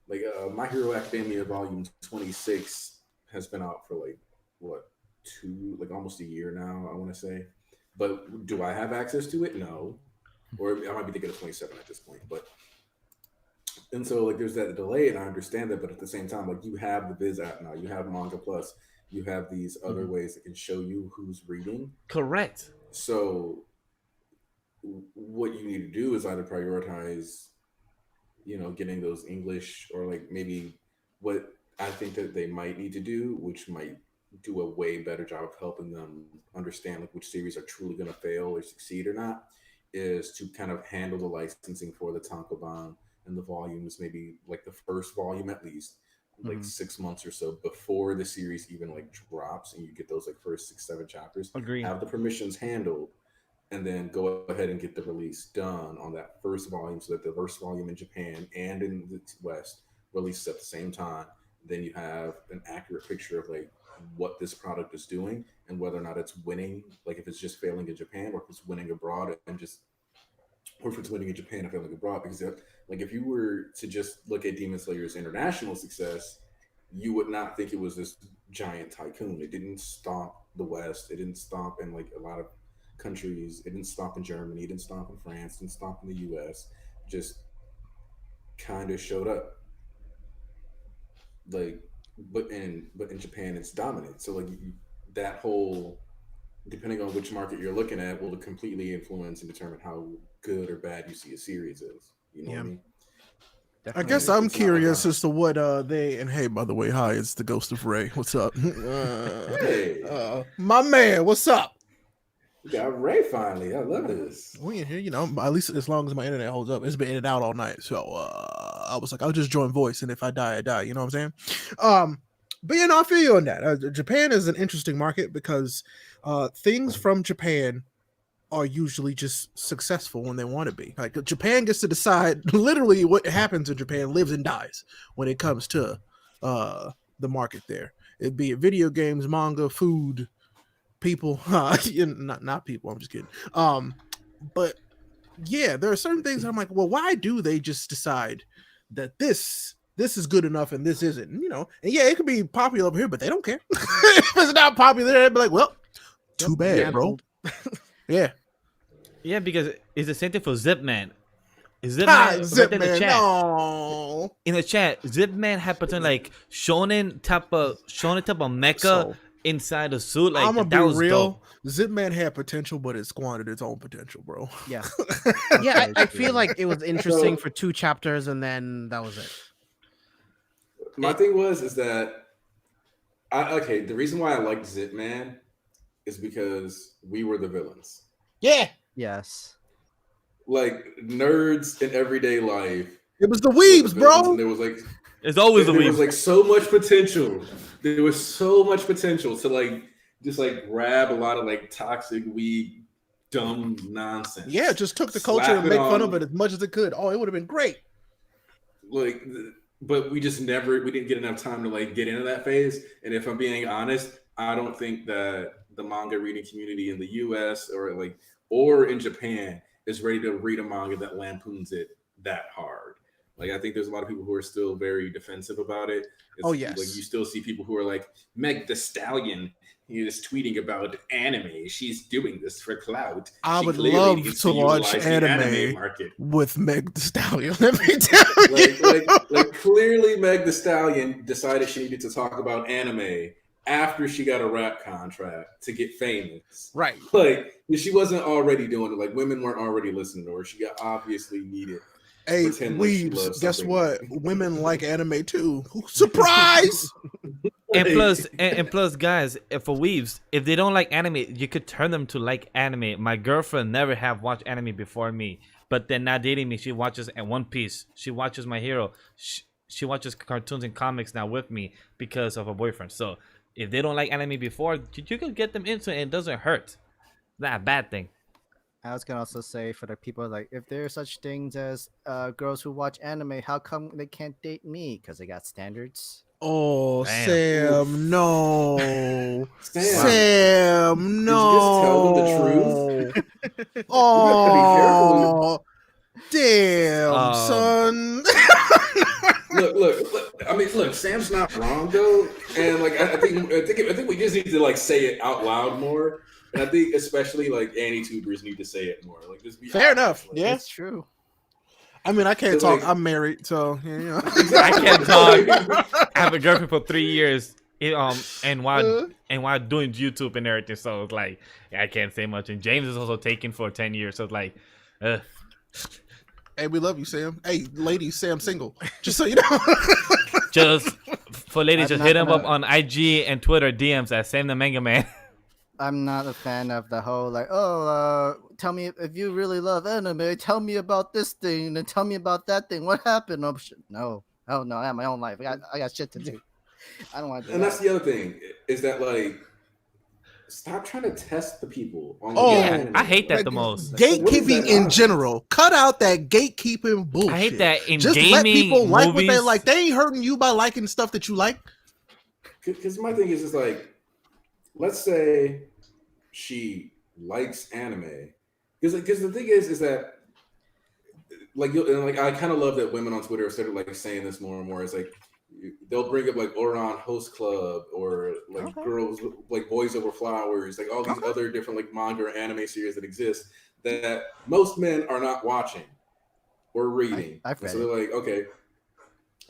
like My Hero Academia Volume 26 has been out for like what two like almost a year now, I want to say. But do I have access to it? No. Or I might be thinking of 27 at this point. But and so like there's that delay, and I understand that, but at the same time, like you have the Viz app now, you have Manga Plus, you have these other ways that can show you who's reading. Correct. So what you need to do is either prioritize, getting those English or like maybe what I think that they might need to do, which might do a way better job of helping them understand like which series are truly going to fail or succeed or not, is to kind of handle the licensing for the tankobon and the volumes, maybe like the first volume at least, like 6 months or so before the series even like drops, and you get those like first 6-7 chapters. Agree. Have the permissions handled, and then go ahead and get the release done on that first volume, so that the first volume in Japan and in the West releases at the same time. Then you have an accurate picture of like what this product is doing and whether or not it's winning, like if it's just failing in Japan or if it's winning abroad, and just, or if it's winning in Japan and failing abroad. Because like if you were to just look at Demon Slayer's international success, you would not think it was this giant tycoon. It didn't stomp the West. It didn't stomp in like a lot of countries. It didn't stomp in Germany. It didn't stomp in France. It didn't stomp in the US. Just kind of showed up. Like, but in Japan it's dominant. So like that whole, depending on which market you're looking at, will completely influence and determine how good or bad you see a series is. You know what I mean? I guess I'm curious as to what they, and hey, by the way, hi, it's the Ghost of Ray. What's up? Hey, My man, what's up? we got Ray finally. I love this. We in here, you know, at least as long as my internet holds up. It's been in and out all night. So I was like, I'll just join voice, and if I die, I die. You know what I'm saying? But you know, I feel you on that. Japan is an interesting market because things from Japan are usually just successful when they want to be. Like Japan gets to decide literally what happens in Japan lives and dies when it comes to the market there. It'd be video games, manga, food, people. Not people. I'm just kidding. But yeah, there are certain things I'm like, well, why do they just decide that this is good enough and this isn't? You know, and yeah, it could be popular over here, but they don't care. If it's not popular, they'd be like, well, too bad, bro. Yeah. Yeah, because it's the same thing for Zipman. Zipman, Right in the chat. no. In the chat, Zipman had potential like shonen type of mecha So, inside the suit. Like I'm gonna that be was real. dope. Zipman had potential, but it squandered its own potential, bro. Yeah. Yeah, I feel like it was interesting for 2 chapters and then that was it. My thing is that the reason why I liked Zipman is because we were the villains. Yeah, Yes. Like nerds in everyday life. it was the were weebs, the villains, bro. and there was like It's always the there was weave. like so much potential. There was so much potential to like just like grab a lot of like toxic, weak, dumb nonsense. Yeah, just took the culture Slap and it make fun on- of it as much as it could. Oh, it would have been great. Like, but we didn't get enough time to like get into that phase. And if I'm being honest, I don't think that the manga reading community in the US or in Japan is ready to read a manga that lampoons it that hard. Like, I think there's a lot of people who are still very defensive about it. Oh, yes. Like, you still see people who are like, Meg the Stallion is tweeting about anime. She's doing this for clout. I She would clearly love needs to watch utilize the anime market. with Meg the Stallion. Let me tell you. Like clearly Meg the Stallion decided she needed to talk about anime after she got a rap contract to get famous. Right. Like, she wasn't already doing it. Like, women weren't already listening to her. She obviously needed. Hey, Pretend like she weebs, loves guess something. what? Women like anime too. Surprise! And plus, guys, for weaves, if they don't like anime, you could turn them to like anime. My girlfriend never have watched anime before me, but then now dating me, she watches One Piece. She watches My Hero. She watches cartoons and comics now with me because of her boyfriend. So if they don't like anime before, you can get them into it and it doesn't hurt. Not a bad thing. I was gonna also say for the people like if there are such things as girls who watch anime, how come they can't date me? Because they got standards. Oh, Damn. Sam, no. Sam, Sam, no. just tell them the truth? Oh, damn, Um, son. look. I mean, look. Sam's not wrong though, and like I think we just need to like say it out loud more. And I think especially like anti-tubers need to say it more. Like, just be Fair honest. enough. Like, Yeah. It's true. I mean, I can't It's talk. like- I'm married, so you know. I can't talk. I have a girlfriend for 3 years. And while doing YouTube and everything, so it's like I can't say much. And James is also taken for 10 years, so it's like, Hey, we love you, Sam. Hey, ladies, Sam single. Just so you know. just for ladies, I'm just not hit him gonna- up on IG and Twitter DMs at Sam the Manga Man. I'm not a fan of the whole like, tell me if you really love anime, tell me about this thing and tell me about that thing. What happened? Oh, shit. No, Oh no, I have my own life. I got shit to do. I don't want to. And that's the other thing is that like, stop trying to test the people. On Yeah, I hate that the most. Gatekeeping in general. Cut out that gatekeeping bullshit. I hate that in Just gaming, let people like movies. what they like. They ain't hurting you by liking stuff that you like. Because my thing is just like, let's say she likes anime. Because the thing is that like I kind of love that women on Twitter have started like saying this more and more. It's like they'll bring up like Oran Host Club or like girls like Boys Over Flowers, like all these other different like manga or anime series that exist that most men are not watching or reading. So they're like, okay,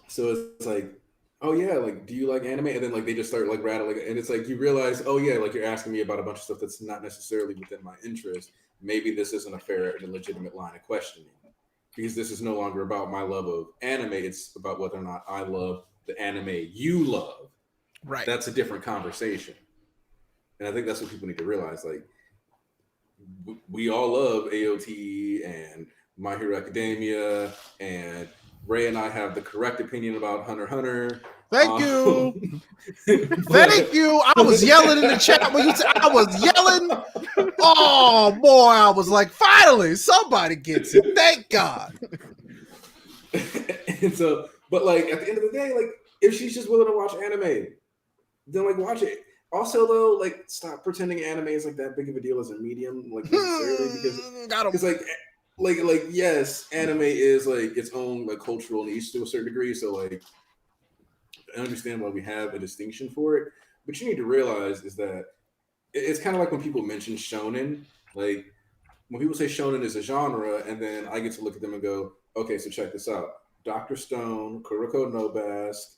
so it's like, oh yeah, like do you like anime? And then like they just start like rattling, and it's like you realize, oh yeah, like you're asking me about a bunch of stuff that's not necessarily within my interest. Maybe this isn't a fair and a legitimate line of questioning. Because this is no longer about my love of anime, it's about whether or not I love the anime you love. Right. That's a different conversation. And I think that's what people need to realize. Like, we all love AOT and My Hero Academia, and Ray and I have the correct opinion about Hunter x Hunter. Thank you. Thank you. I was yelling in the chat when you said I was yelling. Oh boy, I was like, finally, somebody gets it. Thank God. And so, but like at the end of the day, like if she's just willing to watch anime, then like watch it. Also, though, like stop pretending anime is like that big of a deal as a medium, like necessarily because like yes, anime is like its own like cultural niche to a certain degree. So like I understand why we have a distinction for it, but you need to realize is that it's kind of like when people mention shonen, like when people say shonen is a genre, and then I get to look at them and go, okay, so check this out. Dr. Stone, Kuroko no Basque,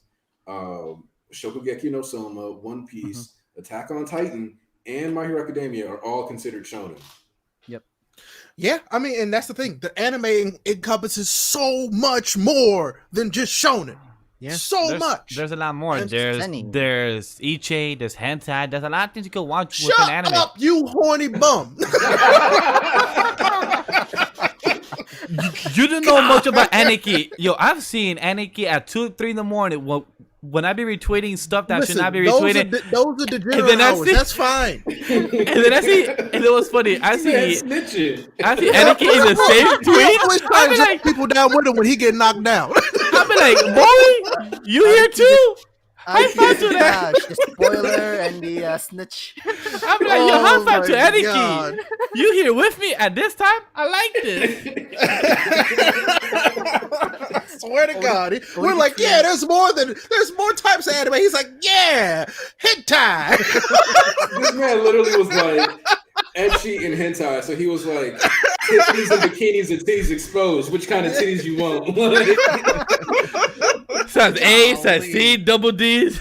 Shokugeki no Soma, One Piece, Attack on Titan, and My Hero Academia are all considered shonen. Yep. Yeah, I mean, and that's the thing. The anime encompasses so much more than just shonen. Yeah, much. There's a lot more. And There's ichi, there's hentai. There's a lot of things you can watch with Shut an anime. up, you horny bum. You didn't know much about aniki. Yo, I've seen aniki at 2, 3 in the morning. When I be retweeting stuff that should not be retweeted. Those are degenerate hours. That's fine. And then I see, and it was funny. I see aniki in the same tweet. He always trying to drag people down with him when he get knocked down. I'll be like, boy, you here too? High five to that. The spoiler and the snitch. I'm like, yo, high five to Aniki. You here with me at this time? I like this. Swear to God. We're like, yeah, there's more types of anime. He's like, yeah, hentai. This man literally was like, ecchi and hentai. So he was like, titties and bikinis and titties exposed. Which kind of titties you want? Says A, says C, double D's.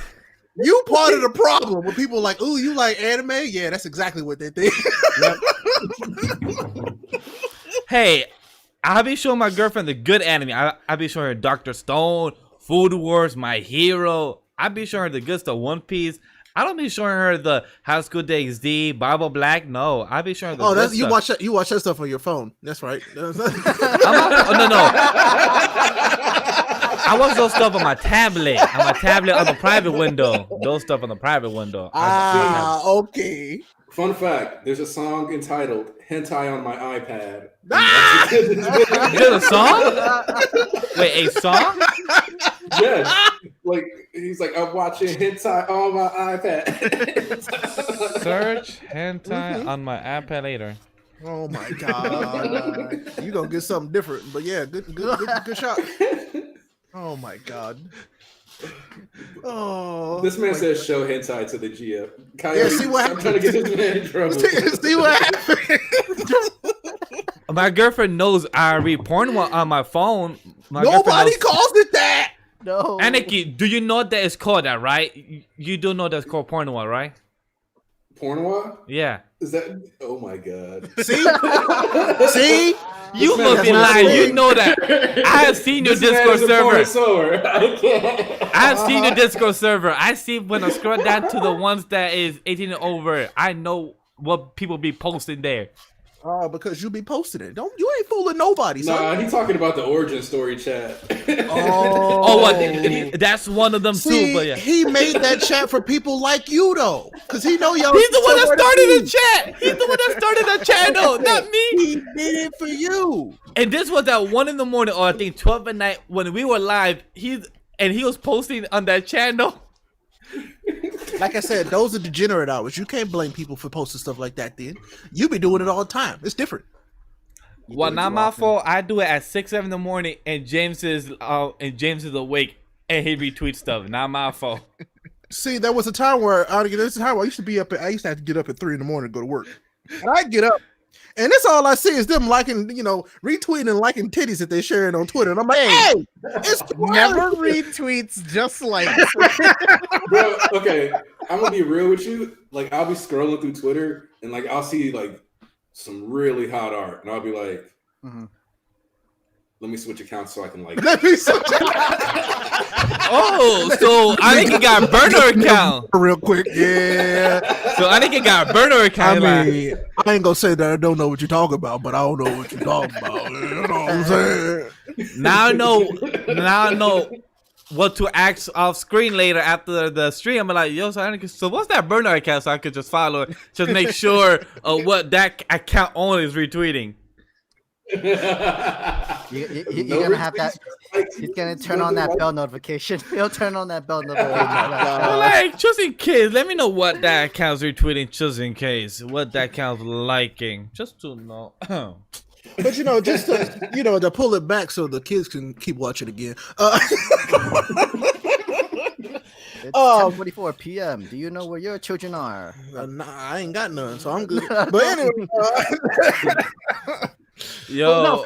You part of the problem when people are like, ooh, you like anime? Yeah, that's exactly what they think. Yep. Hey, I'll be showing my girlfriend the good anime. I'll be showing her Dr. Stone, Food Wars, My Hero. I'll be showing her the good stuff, One Piece. I don't be showing her the High School DxD, Bible Black. No, I'll be showing her the good stuff. You watch that stuff on your phone. That's right. No. I watch those stuff on my tablet. On the private window. Those stuff on the private window. Okay. Fun fact, there's a song entitled Hentai on My iPad. There's a song? Wait, a song? Yes. Like, he's like, I'm watching hentai on my iPad. Search hentai on my iPad later. Oh my God. You gonna get something different. But yeah, good shot. Oh my God. Oh, this man says show hentai to the GF. Yeah, see what happened. I'm trying to get this man in trouble. See what happened. My girlfriend knows I read porn on my phone. Nobody calls it that. No. Aniki, do you know that it's called that, right? You do know that's called porn noir, right? Porn noir? Yeah. Is that? Oh my God. See? You must be lying. You know that. I have seen your Discord server. I have seen your Discord server. I see when I scroll down to the ones that is 18 and over. I know what people be posting there. Oh, because you be posting it. You ain't fooling nobody. Nah, he's talking about the origin story chat. Oh, what? That's one of them too. But yeah, he made that chat for people like you though, because he know y'all. He's the one that started the chat. He's the one that started the channel, not me. He did it for you. And this was at 1 a.m, or I think 12 at night when we were live. He was posting on that channel. Like I said, those are degenerate hours. You can't blame people for posting stuff like that. Then you be doing it all the time. It's different. Well, not my fault. I do it at 6, 7 in the morning, and James is awake and he retweets stuff. Not my fault. See, there was a time where I used to have to get up at 3 in the morning to go to work. And I get up, and that's all I see is them liking, retweeting and liking titties that they're sharing on Twitter. And I'm like, hey, it's never retweets just like. Bro, okay, I'm gonna be real with you. Like, I'll be scrolling through Twitter, and like I'll see like some really hot art, and I'll be like, let me switch accounts so I can like. Let me switch. Oh, so Aniki got a burner account real quick. Yeah. So Aniki got a burner account. I mean, I ain't gonna say that I don't know what you're talking about, but I don't know what you're talking about. You know what I'm saying? Now I know what to ask off screen later after the stream. I'm like, yo, so what's that burner account so I could just follow it, just make sure what that account only is retweeting. You're gonna have that. He's gonna turn on that bell notification. He'll turn on that bell notification. Like, just in case, let me know what that account's retweeting. Just in case, what that account's liking, just to know. But just to, to pull it back so the kids can keep watching again. It's 10:44 p.m. Do you know where your children are? Nah, I ain't got none, so I'm good. But anyway, yo,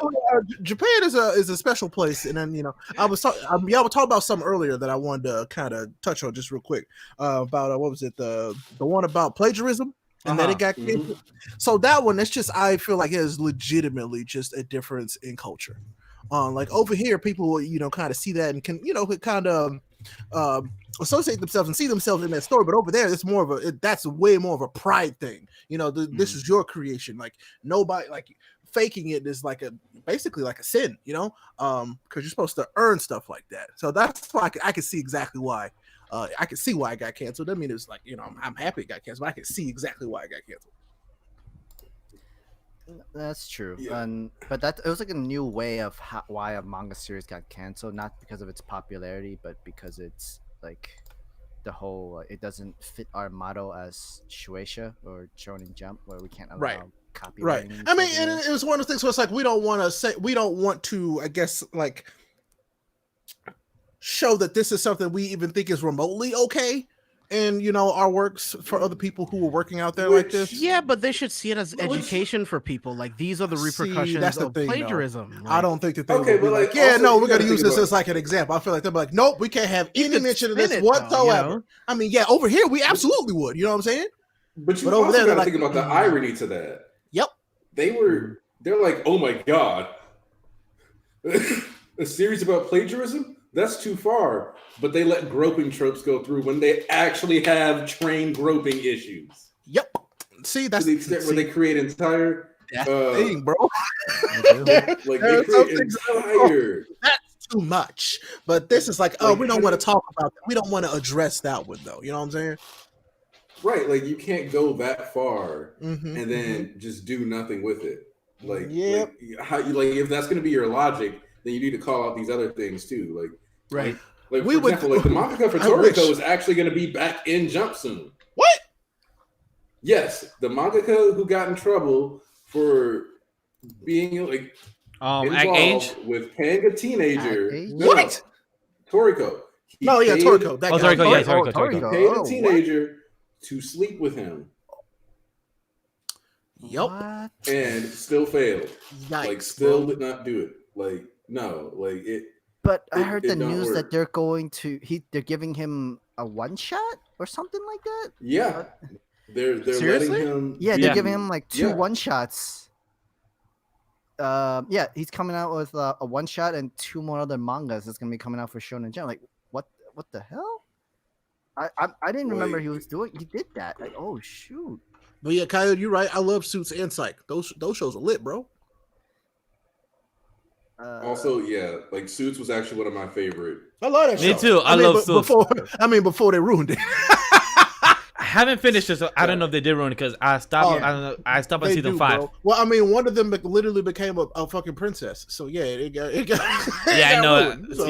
Japan is a special place, and then y'all were talking about something earlier that I wanted to kind of touch on just real quick about what was it, the one about plagiarism. And then it got canceled. So that one, it's just, I feel like it is legitimately just a difference in culture. Like over here, people will, kind of see that and can, kind of associate themselves and see themselves in that story. But over there, it's more of that's way more of a pride thing. This is your creation. Like nobody, like faking it is basically like a sin, because you're supposed to earn stuff like that. So that's why I can see exactly why. I can see why it got canceled. I mean, it's like, I'm happy it got canceled, but I can see exactly why it got canceled. That's true. Yeah. But it was like a new way of why a manga series got canceled, not because of its popularity, but because it's like the whole it doesn't fit our motto as Shueisha or Shonen Jump, where we can't allow copyrighting. Right. I mean, and it was one of the things where it's like we don't want to, I guess, like show that this is something we even think is remotely okay in our works for other people who are working out there like this. Yeah, but they should see it as education for people. Like, these are the repercussions of plagiarism. I don't think that they Okay, would but be like, also, we're gonna use this as like an example. I feel like they're like, nope, we can't have any mention of this whatsoever. I mean, yeah, over here we absolutely would. You know what I'm saying? But over also there, gotta they're think about the irony to that. Yep. They're like, oh my god, a series about plagiarism? That's too far. But they let groping tropes go through when they actually have trained groping issues. Yep. See, that's to the extent where they create entire thing, bro. like they create entire. That's too much. But this is like, we don't want to talk about that. We don't want to address that one though. You know what I'm saying? Right, like you can't go that far and then just do nothing with it. Like, how you if that's going to be your logic, then you need to call out these other things too. Like, right. Like, for example, like the mangaka for Toriko is actually going to be back in Jump soon. What? Yes, the mangaka who got in trouble for being like involved with paying a teenager. What? Toriko. Toriko. Toriko. He paid a teenager to sleep with him. Yep. What? And still failed. Yikes, like, still did not do it. Like, no, like it. But I heard the news that they're going to they're giving him a one shot or something like that. Yeah, they're letting him. Yeah, they're giving him like 2 one shots. Yeah, he's coming out with a one shot and 2 more other mangas that's gonna be coming out for Shonen Jump. Like, what the hell? I didn't remember he did that. Like, oh shoot. But yeah, Coyote, you're right. I love Suits and Psych. Those shows are lit, bro. Also, yeah, like Suits was actually one of my favorite. I love that show. Me too. I love Suits. Before they ruined it. I haven't finished it, so I don't know if they did ruin it because I stopped. I don't know. I stopped at season 5. Bro. Well, I mean, one of them literally became a fucking princess. So yeah, it got yeah, I know. Ruined, so.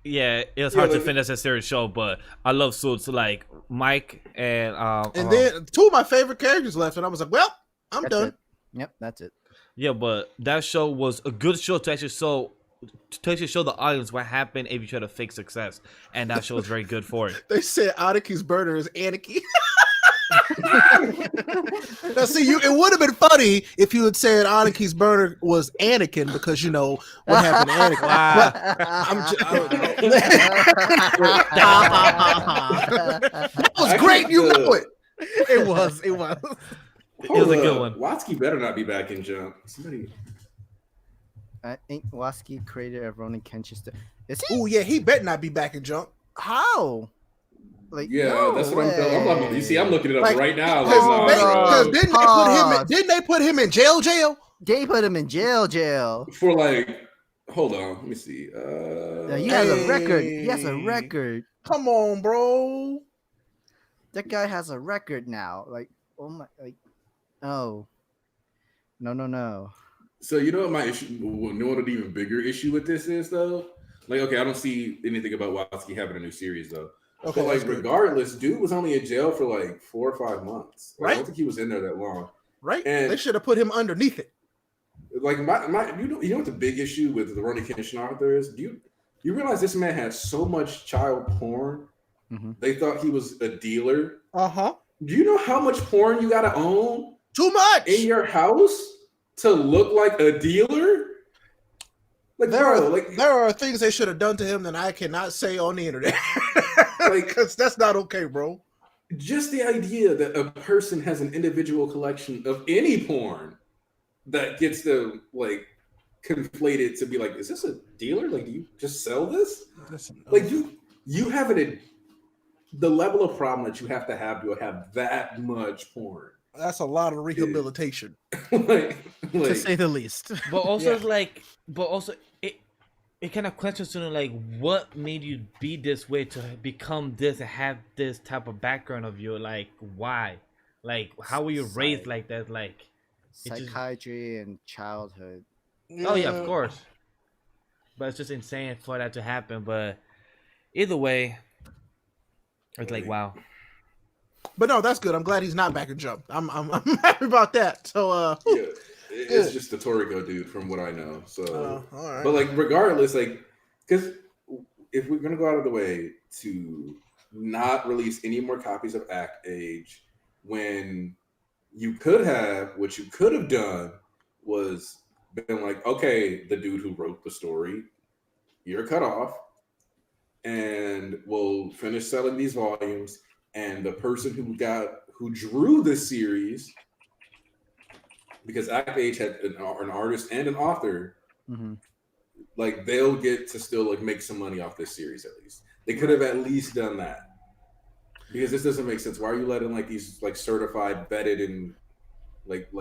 Yeah, it was hard to finish a serious show, but I love Suits. Like Mike and then 2 of my favorite characters left, and I was like, well, I'm done. It. Yep, that's it. Yeah, but that show was a good show to actually show the audience what happened if you try to fake success, and that show was very good for it. They said Aniki's burner is Aniki. Now, see, it would have been funny if you had said Aniki's burner was Anakin, because you know what happened to Anakin. That was great. You know it. It was. It was a good one. Watsky better not be back in Jump. Somebody. I think Watsky creator of Ronin Kenshin. Is he? Oh yeah, he better not be back in Jump. How? Like, yeah, no that's what way. I'm talking. You see, I'm looking it up right now. Because didn't they put him in jail? They put him in jail. For like, hold on, let me see. He has a record. He has a record. Come on, bro. That guy has a record now. Like, oh my, like, oh, no. So you know what my issue? You know what an even bigger issue with this is though? Like, okay, I don't see anything about Watsky having a new series though. Okay, but like, regardless, dude was only in jail for like 4 or 5 months. Like, right? I don't think he was in there that long. Right. And they should have put him underneath it. Like you know what the big issue with the Ronin Kenshin author is? Do you realize this man has so much child porn? Mm-hmm. They thought he was a dealer. Uh-huh. Do you know how much porn you gotta own? Too much in your house to look like a dealer? Like there are things they should have done to him that I cannot say on the internet. Like, because that's not okay, bro. Just the idea that a person has an individual collection of any porn that gets them like conflated to be like, is this a dealer? Like, do you just sell this? Like, you have the level of problem that you have to have that much porn. That's a lot of rehabilitation, like, to say the least. But also, it kind of questions to like, what made you be this way to become this and have this type of background of you? Like, why? Like, how were you raised like that? Like, psychiatry and childhood. Oh yeah, of course. But it's just insane for that to happen. But either way, it's like, wow. But no, that's good. I'm glad he's not back in Jump. I'm happy about that. So yeah, it's just the Toriko dude from what I know. So all right. But like, regardless, like, because if we're gonna go out of the way to not release any more copies of Act Age, when what you could have done was been like, okay, the dude who wrote the story, you're cut off, and we'll finish selling these volumes. And the person who drew this series, because Act Age had an artist and an author, mm-hmm. like, they'll get to still like make some money off this series. At least they could have at least done that, because this doesn't make sense. Why are you letting like these like certified, vetted, and like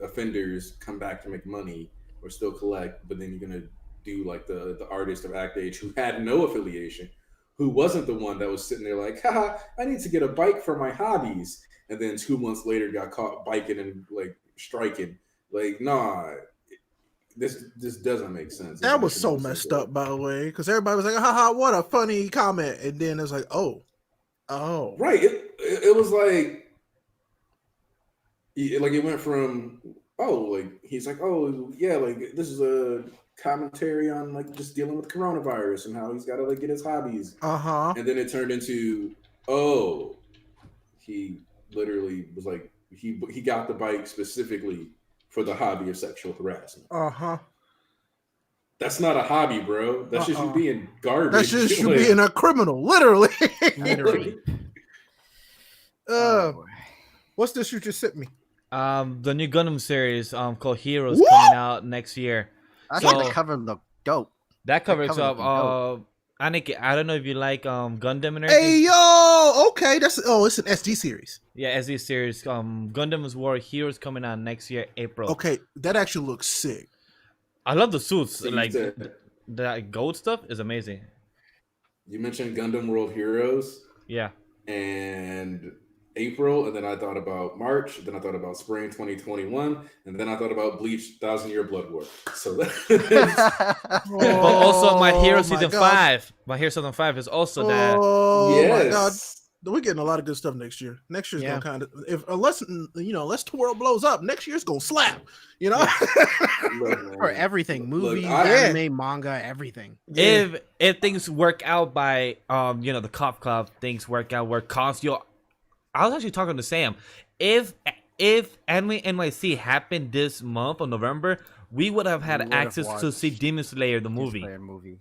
offenders come back to make money or still collect, but then you're gonna do like the artist of Act Age who had no affiliation, who wasn't the one that was sitting there like, haha, I need to get a bike for my hobbies, and then 2 months later got caught biking and like striking. Like, nah, this doesn't make sense. That was so messed up, by the way, because everybody was like, haha, what a funny comment, and then it's like, oh, right. It was like it went from he's like, oh yeah, like this is a commentary on like just dealing with coronavirus and how he's got to like get his hobbies. And then it turned into, he literally was like, he got the bike specifically for the hobby of sexual harassment. That's not a hobby, bro. That's just you being garbage. That's just you being a criminal, literally. What's this you just sent me? The new Gundam series called Heroes coming out next year. I thought the cover looked dope. That cover itself, Aniki, I don't know if you like Gundam and Hey everything. yo, okay, it's an SD series. Yeah, as this series, Gundam's War Heroes coming out next year, April. Okay, that actually looks sick. I love the suits. So you Like said- the gold stuff is amazing. You mentioned Gundam World Heroes Yeah. and April, and then I thought about March, then I thought about spring 2021, and then I thought about Bleach 1,000 Year Blood War. So But also, My Hero Oh, Season gosh. 5. My Hero Season 5 is also that. Oh my god, yes. we're getting a lot of good stuff next year. Next year's Yeah. gonna kind of, unless the world blows up, next year's gonna slap. You know, Look, man. For everything, Look, movies, I- anime, manga, everything. If things work out by the Cop Club, things work out where Cosio. I was actually talking to Sam. If Anime NYC happened this month of November, we would have had We would have access to see watched Demon Slayer the movie. Player movie.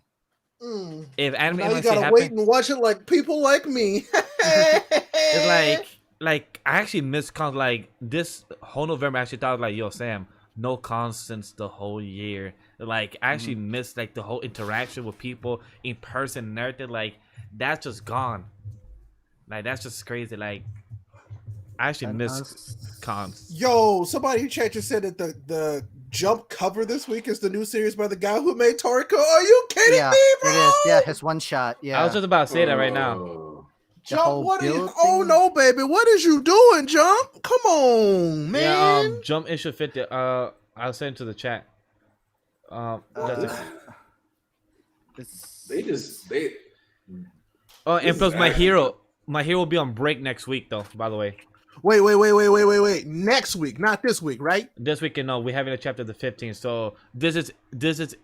If Anime now you NYC gotta happened, wait and watch it like people like me. it's like I actually missed cons. Like this whole November, I actually thought like, yo, Sam, no cons since the whole year. Like I actually missed like the whole interaction with people in person and everything. Like that's just gone. Like that's just crazy. Like I actually And miss us- cons. Yo, somebody in chat just said that the Jump cover this week is the new series by the guy who made Toriko. Are you kidding Yeah, me, bro? it is. Yeah, his one shot. Yeah. I was just about to say that right now. Oh. The whole Jump, what are you? build Oh thing? no, baby, what is you doing, Jump? Come on, man. Yeah, Jump issue 50. I'll send it to the chat. That's it. It's- Oh, and This plus is my actually- hero will be on break next week though. By the way, Wait. Next week, not this week, right? this weekend no, we're having a chapter the 15th. So this is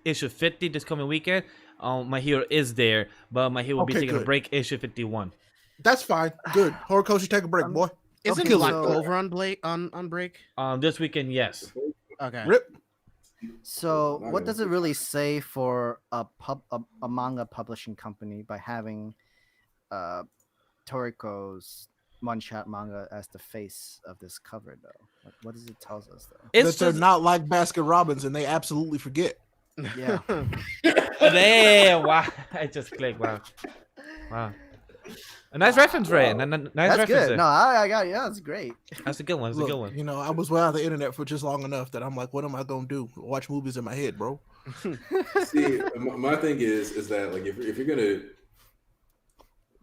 issue 50 this coming weekend. My hero is there, but my hero will be Okay, taking a good. break issue 51. That's fine. Good. Horikoshi, take a break, boy. Isn't Okay, Black so- Clover on on break? This weekend, yes. Okay. Rip. So, Not what gonna does it do really say for a manga publishing company by having Toriko's one-shot manga as the face of this cover, though? What does it tell us, though? It's That they're just not like Baskin Robbins and they absolutely forget. Yeah. damn. Wow, I just clicked. Wow. A nice reference, Ray. Nice That's reference. good. there. No, I got yeah, that's great. That's a good one. That's a Look, good one. you know, I was without the internet for just long enough that I'm like, what am I gonna do? Watch movies in my head, bro. See, my thing is that like if you're gonna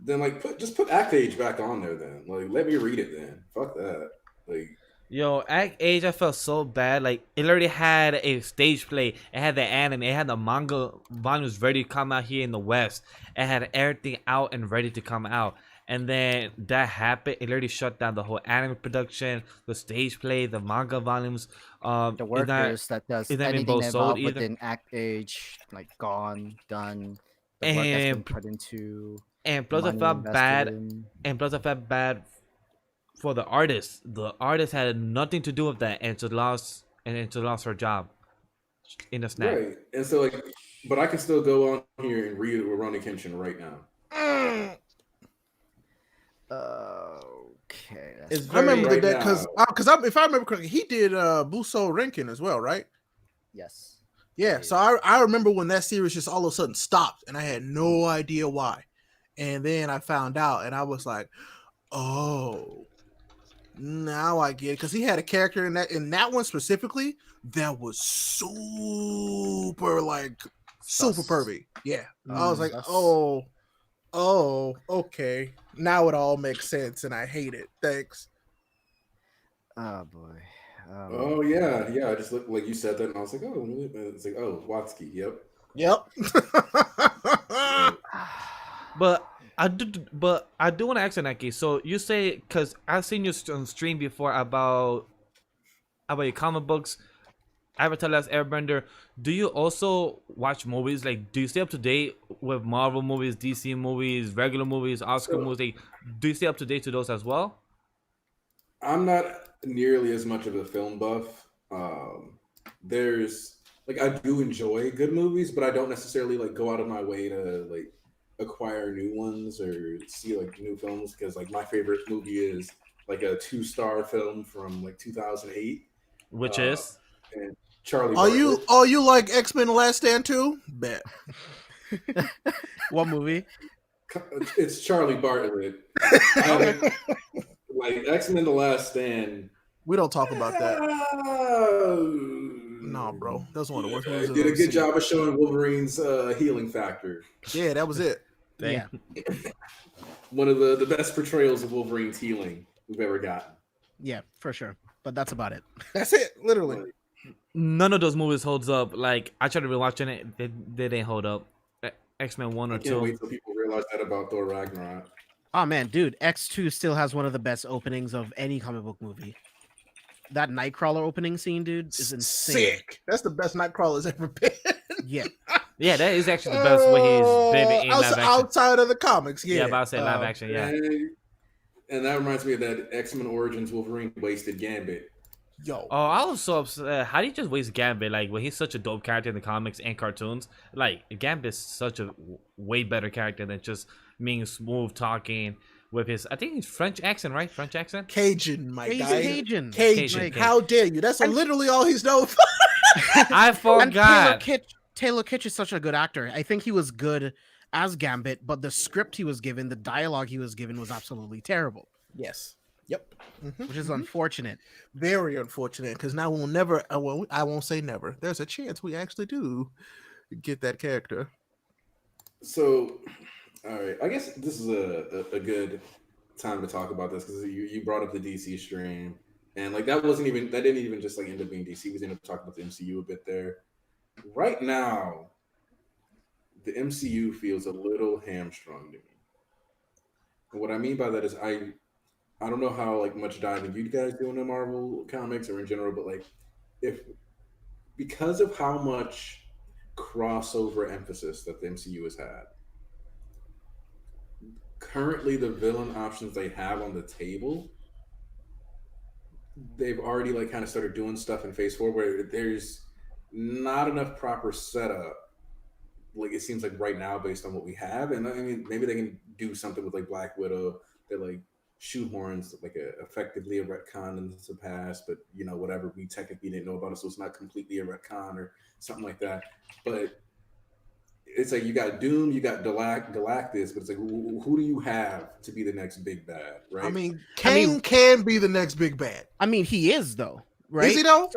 then like put Act Age back on there then. Like let me read it then. Fuck that. Like Yo, Act Age, I felt so bad. Like it already had a stage play. It had the anime. It had the manga volumes ready to come out here in the West. It had everything out and ready to come out. And then that happened. It already shut down the whole anime production, the stage play, the manga volumes. The it's not- workers that does it's not been anything both sold involved either. within Act Age, like gone, done. The work that's been And put into. and plus I money felt invested bad. in. And plus I felt bad for the artist. The artist had nothing to do with that, and she lost her job in a snap. right. And so like but I can still go on here and read Rurouni Kenshin right now. Okay. That's It's I remember Right that because if I remember correctly, he did Buso Renkin as well, right? yes. Yeah. So I remember when that series just all of a sudden stopped, and I had no idea why. And then I found out, and I was like, oh, now I get it, because he had a character in that one specifically that was super super Sus. pervy. Yeah. I was like, sus. oh, okay. Now it all makes sense, and I hate it. Thanks. Oh boy. Oh yeah. I just looked like you said that and I was like, oh, it's like, oh, Watsky, yep. Yep. But I do want to ask you, Nike. So you say, because I've seen you on stream before about your comic books, Avatar: Last Airbender. Do you also watch movies? Like, do you stay up to date with Marvel movies, DC movies, regular movies, Oscar So- movies? Like, do you stay up to date to those as well? I'm not nearly as much of a film buff. There's like I do enjoy good movies, but I don't necessarily like go out of my way to like acquire new ones or see like new films because like my favorite movie is like a 2-star film from like 2008. Which Uh, is And Charlie. Are Bartlett. you like X-Men: The Last Stand too? Bet. What movie? It's Charlie Bartlett. Like X-Men: The Last Stand. We don't talk about that. No, No, bro. That's one of the worst movies I've did a ever good seen. job of showing Wolverine's healing factor. Yeah, that was it. Yeah. One of the best portrayals of Wolverine's healing we've ever gotten. Yeah, for sure. But that's about it. That's it, literally. None of those movies holds up. Like I tried to rewatching it, they didn't hold up. X-Men 1 or I can't 2. wait till people realize that about Thor Ragnarok. Oh man, dude, X2 still has one of the best openings of any comic book movie. That Nightcrawler opening scene, dude, is insane. Sick. That's the best Nightcrawler's ever been. Yeah. Yeah, that is actually the best way he's been in live action. Outside of the comics, yeah. Yeah, about to say live action, yeah. And that reminds me of that X-Men Origins Wolverine wasted Gambit. Yo. Oh, I was so upset. How do you just waste Gambit? Like, when he's such a dope character in the comics and cartoons, like, Gambit's such a way better character than just being smooth talking with his, I think he's French accent, right? French accent? Cajun, my He's guy. Cajun. Cajun. How dare you? That's literally all he's known for. I forgot. And Taylor Kitsch is such a good actor. I think he was good as Gambit, but the script he was given, the dialogue he was given was absolutely terrible. Yes. Yep. Which is unfortunate. Very unfortunate, because now we'll never, I won't say never. There's a chance we actually do get that character. So, all right, I guess this is a good time to talk about this because you brought up the DC stream, and like that didn't even just like end up being DC. We ended up talking about the MCU a bit there. Right now, the MCU feels a little hamstrung to me. And what I mean by that is I don't know how like much diving you guys do into Marvel comics or in general, but like because of how much crossover emphasis that the MCU has had, currently the villain options they have on the table, they've already like kind of started doing stuff in Phase 4 where there's not enough proper setup. Like it seems like right now based on what we have, and I mean maybe they can do something with like Black Widow that like shoehorns like effectively a retcon into the past, but you know whatever, we technically didn't know about it, so it's not completely a retcon or something like that. But it's like you got Doom, you got Galactus, but it's like who do you have to be the next big bad, right? I mean, Kang can be the next big bad. I mean, he is though, right? Is he though?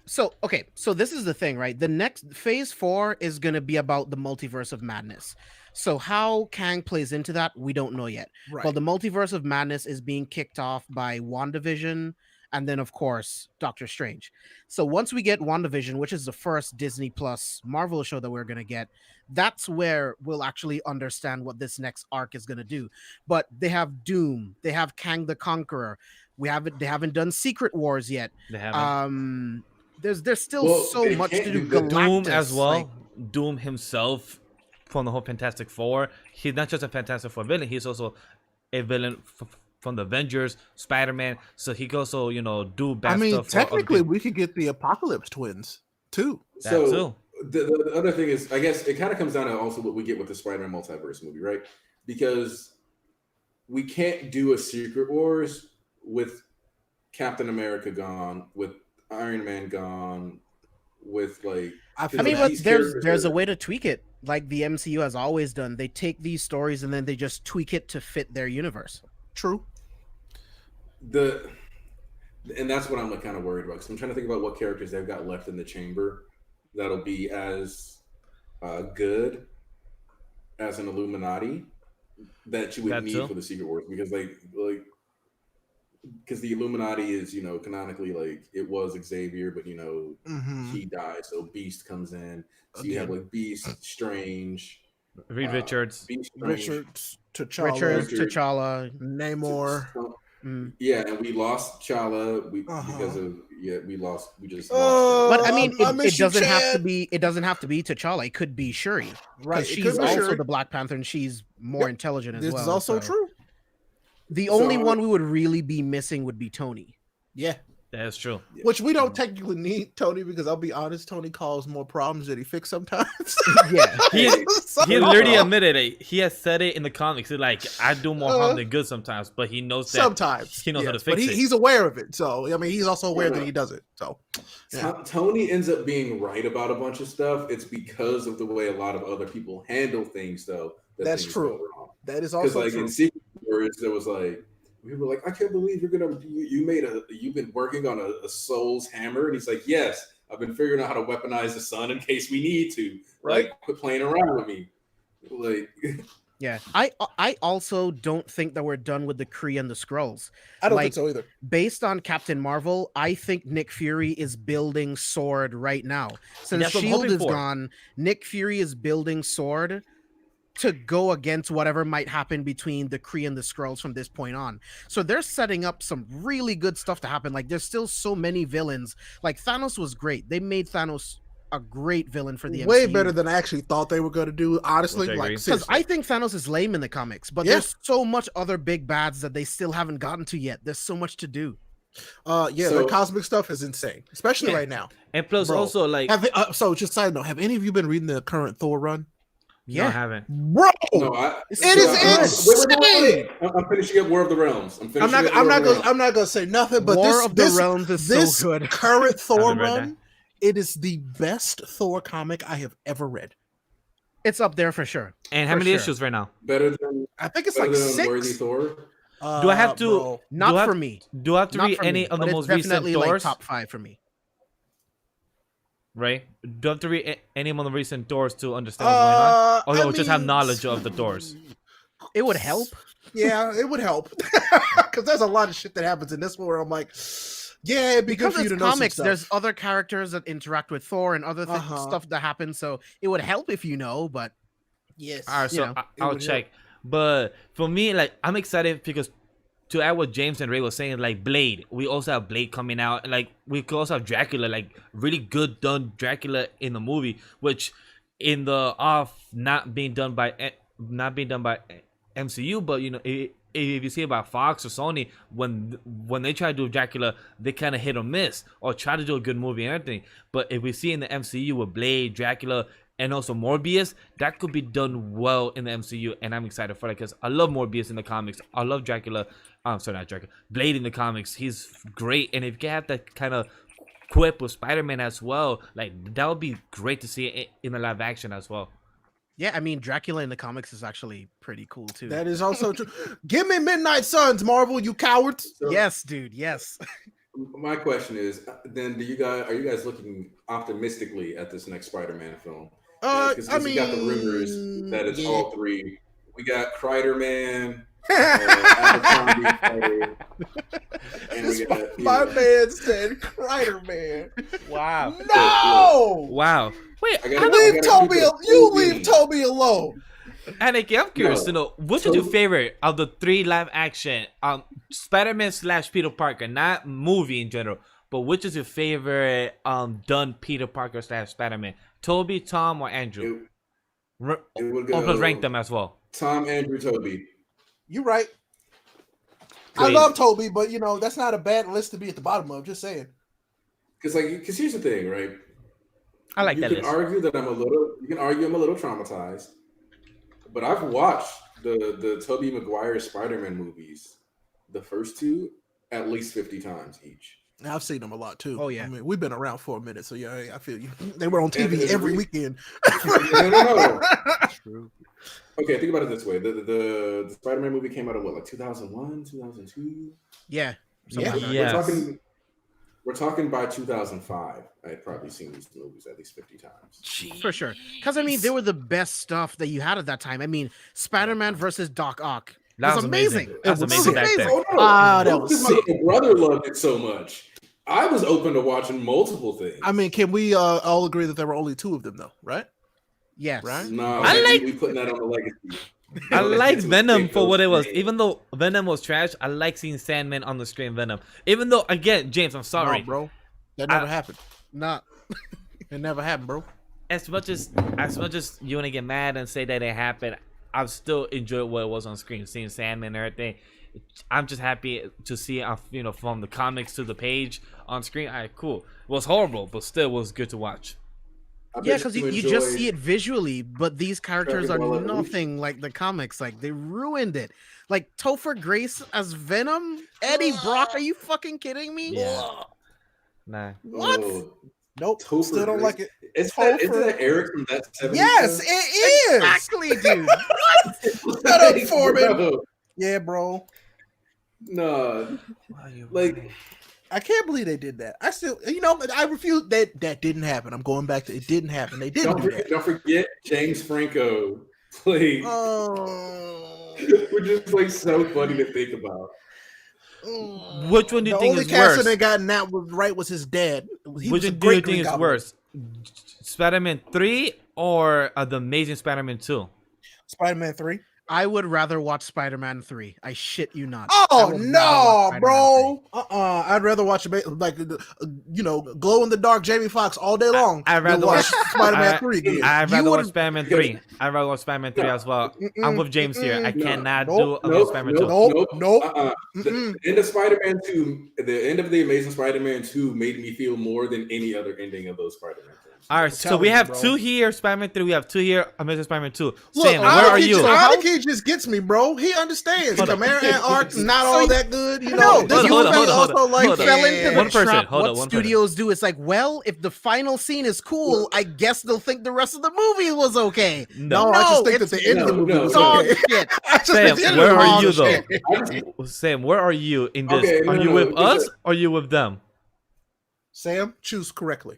So okay, so this is the thing, right? The next Phase 4 is going to be about the multiverse of madness. So how Kang plays into that, we don't know yet. Right. But the multiverse of madness is being kicked off by WandaVision and then, of course, Doctor Strange. So once we get WandaVision, which is the first Disney Plus Marvel show that we're going to get, that's where we'll actually understand what this next arc is going to do. But they have Doom. They have Kang the Conqueror. They haven't done Secret Wars yet. They haven't. There's still so much to do. Doom as well. Like, Doom himself from the whole Fantastic Four. He's not just a Fantastic Four villain. He's also a villain from the Avengers, Spider-Man. So he can also, do bad stuff. I mean, technically, we could get the Apocalypse twins too. So the other thing is, I guess it kind of comes down to also what we get with the Spider-Man multiverse movie, right? Because we can't do a Secret Wars with Captain America gone, with Iron Man gone, with like I mean, but there's a way to tweak it, like the MCU has always done. They take these stories and then they just tweak it to fit their universe. True. And that's what I'm like kind of worried about, because I'm trying to think about what characters they've got left in the chamber that'll be as good as an Illuminati that you would need for the Secret Wars, because because the Illuminati is, canonically, like, it was Xavier, but, he died. So Beast comes in. So you have, like, Beast, Strange. Reed Richards. T'Challa. Namor. Yeah, and we lost T'Challa because of we just lost But I mean, it doesn't have to be. It doesn't have to be T'Challa. It could be Shuri, right? She's also the Black Panther, and she's more intelligent as well. This is also true. The only one we would really be missing would be Tony. Yeah. That's true. Which we don't technically need Tony, because I'll be honest, Tony caused more problems than he fixed sometimes. Yeah. He So- literally admitted it. He has said it in the comics. He's like, I do more harm than good sometimes, but he knows that sometimes he knows how to but fix it. he's aware of it. So I mean, he's also aware that he does it. So Tony ends up being right about a bunch of stuff. It's because of the way a lot of other people handle things, though. That's things true. go wrong. that is Because also like true. in Secret Wars, there was like we were like, I can't believe you've been working on a soul's hammer, and he's like, yes, I've been figuring out how to weaponize the sun in case we need to. Right. Like, quit playing around with me. Like, Yeah. I also don't think that we're done with the Kree and the Skrulls. I don't like- think so either. Based on Captain Marvel, I think Nick Fury is building Sword right now. Since That's what I'm Shield hoping is for. gone, Nick Fury is building Sword to go against whatever might happen between the Kree and the Skrulls from this point on. So they're setting up some really good stuff to happen. Like, there's still so many villains. Like, Thanos was great. They made Thanos a great villain for the Way MCU. better than I actually thought they were going to do. Honestly, Which I agree. like Because seriously. I think Thanos is lame in the comics, but Yeah. there's so much other big bads that they still haven't gotten to yet. There's so much to do. Yeah, So- the cosmic stuff is insane, especially Yeah. right now. And plus, Bro, also like, So just side note, have any of you been reading the current Thor run? no, I haven't. Bro, no, It is insane. I'm finishing up War of the Realms. I'm not gonna say nothing, but War of the this Realms is this so good. current Thor Haven't read run, it is the best Thor comic I have ever read. It's up there for sure. And how For many sure. issues right now? better than I think it's better like than Worthy 6. Thor. Do I have to- bro. Not Do I- for me. Do I have to Not read for any me, of but the it's most recent definitely Thors? like top 5 for me. Right? Do I have to read any of the recent Thors to understand what's going on? Or just have knowledge of the Thors? It would help. Yeah, it would help because there's a lot of shit that happens in this one where I'm like, yeah, it'd be good Because for you it's to know some comics, stuff. there's other characters that interact with Thor and other stuff that happens, so it would help if you know, but Yes. All right, You so know, it I'll would check. But for me, like, I'm excited because to add what James and Ray was saying, like Blade, we also have Blade coming out. Like, we could also have Dracula, like really good done Dracula in the movie, which in the off not being done by MCU, but you know, if you see about Fox or Sony, when they try to do Dracula, they kind of hit or miss, or try to do a good movie and everything. But if we see in the MCU with Blade, Dracula, and also Morbius, that could be done well in the MCU, and I'm excited for that because I love Morbius in the comics. I love Dracula. I'm sorry, not Dracula. Blade in the comics, he's great, and if you can have that kind of quip with Spider-Man as well, like that would be great to see it in the live action as well. yeah, I mean, Dracula in the comics is actually pretty cool too. That is also true. Give me Midnight Suns, Marvel, you cowards. So Yes, dude, yes. my question is, then are you guys looking optimistically at this next Spider-Man film? Because I we got the rumors that it's yeah. all three. We got Kreider Man, Abercrombie Kreider, and we got My man said Kreider Man. Wow. No! Wow. Wait, I gotta- Leave I gotta Toby. keep it You Toby. leave Toby alone. Aniki, I'm curious No. to know which is your favorite of the 3 live action Spider-Man / Peter Parker, not movie in general, but which is your favorite done Peter Parker / Spider-Man? Toby, Tom, or Andrew? It would Or go let's rank them as well. Tom, Andrew, Toby. You're right. I Great. love Toby, but you know that's not a bad list to be at the bottom of. Just saying. Because here's the thing, right? I like you that can list. argue that I'm a little traumatized, but I've watched the Tobey Maguire Spider-Man movies, the first 2, at least 50 times each. I've seen them a lot too. Oh, yeah. I mean, we've been around for a minute, so yeah, I feel you. They were on TV every weekend. No. True. Okay, think about it this way: the Spider-Man movie came out in what, like 2001, 2002? Yeah. Yeah. something like that. Yeah. We're talking by 2005. I had probably seen these movies at least 50 times. For sure. Because, I mean, they were the best stuff that you had at that time. I mean, Spider-Man versus Doc Ock. That was amazing. That was It was amazing back amazing. then. Oh no! That was Because my little brother loved it so much. I was open to watching multiple things. I mean, can we all agree that there were only 2 of them, though? Right? Yes. Right? no, I like- we putting that on the legacy. I like It's a Venom big for what it was. thing. Even though Venom was trash, I like seeing Sandman on the screen. Venom. Even though, again, James, I'm sorry. No, bro. That never happened. Not. It never happened, bro. As much as you want to get mad and say that it happened, I've still enjoyed what it was on screen, seeing Sandman and everything. I'm just happy to see from the comics to the page on screen. All right, cool. It was horrible, but still was good to watch. Yeah, because you just see it visually, but these characters are nothing like the comics. Like, they ruined it. Like, Topher Grace as Venom? Eddie Brock? Are you fucking kidding me? Yeah. Nah. What? Nope. Topher Still don't like it. Isn't that Eric from that 70s? Yes, it is. Exactly, dude. Shut up, Foreman. Yeah, bro. No. Like, I can't believe they did that. I still, I refuse. That didn't happen. I'm going back to it. Didn't happen. They didn't. Don't forget James Franco played. Oh, which is like so funny to think about. Which one do you think is worse? The only casting that got that was right was his dad. Which one do you think is worse? Spider-Man 3 or The Amazing Spider-Man 2? Spider-Man 3. I would rather watch Spider-Man 3. I shit you not. Oh no, bro! I'd rather watch glow in the dark Jamie Foxx all day long. I'd rather watch Spider-Man 3 again. I'd rather watch Spider-Man 3. I'd rather watch Spider-Man 3 as well. I'm with James here. I cannot do Spider-Man 2. The end of Spider-Man 2, the end of the Amazing Spider-Man 2 made me feel more than any other ending of those Spider-Man films. All right, so we have 2 here, Spider-Man 3. We have 2 here, Amazing Spider-Man 2. Look, Sam, where are you? Aniki just gets me, bro. He understands. Chimera arc not all that good, you Hold know. on. Fell into One the person. trap. Hold on, What one studios do? It's like, well, if the final scene is cool, I guess they'll think the rest of the movie was okay. No, I just think that the end of the movie was dog okay. shit. Sam, where are you though? Sam, where are you in this? Okay, are you with us or are you with them? Sam, choose correctly.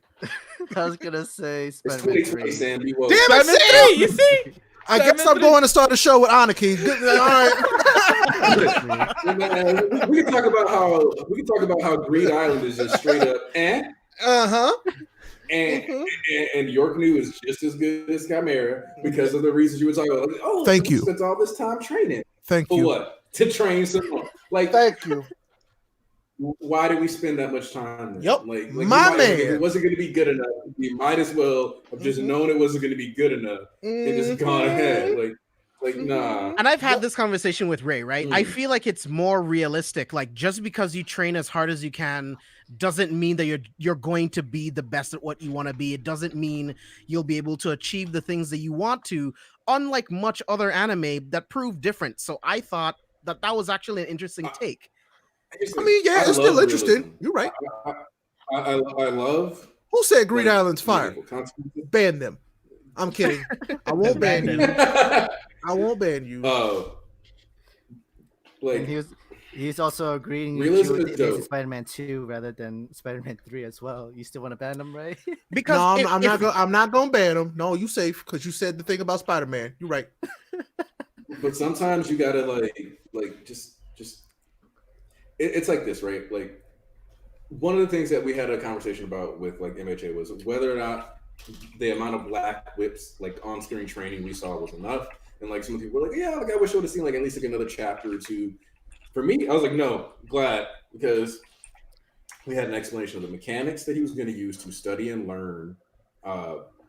I was gonna say It's Spider-Man 2020, 3. Sam. Be Damn woke. it, Spider-Man Sam! 3, you see? I guess I'm going to start the show with Aniki. All right. We can talk about how Green Island is just straight up and York New is just as good as Chimera because of the reasons you were talking about. Like, oh, thank you. Spent all this time training. Thank For you. what? To train someone. Like, Thank you. why did we spend that much time there? Yep. Like My man. If it wasn't going to be good enough, we might as well have just known it wasn't going to be good enough and just gone ahead. Like nah. And I've had this conversation with Ray, right? I feel like it's more realistic. Like, just because you train as hard as you can doesn't mean that you're going to be the best at what you want to be. It doesn't mean you'll be able to achieve the things that you want to, unlike much other anime that prove different. So I thought that was actually an interesting take. I mean, yeah, it's still interesting. Realism. You're right. I love. Who said Green like, Island's fire? Ban them. I'm kidding. I won't ban you. I won't ban you. Like And he's also agreeing with Realism you with is the Amazing dope. Spider-Man 2 rather than Spider-Man 3 as well. You still want to ban him, right? Because No, I'm not gonna ban him. No, you safe because you said the thing about Spider-Man. You're right. But sometimes you gotta like just it's like this, right? Like one of the things that we had a conversation about with like MHA was whether or not the amount of black whips like on screen training we saw was enough. And like some people were like, yeah, like I wish I would have seen like at least like another chapter or two. For me, I was like, no, glad, because we had an explanation of the mechanics that he was going to use to study and learn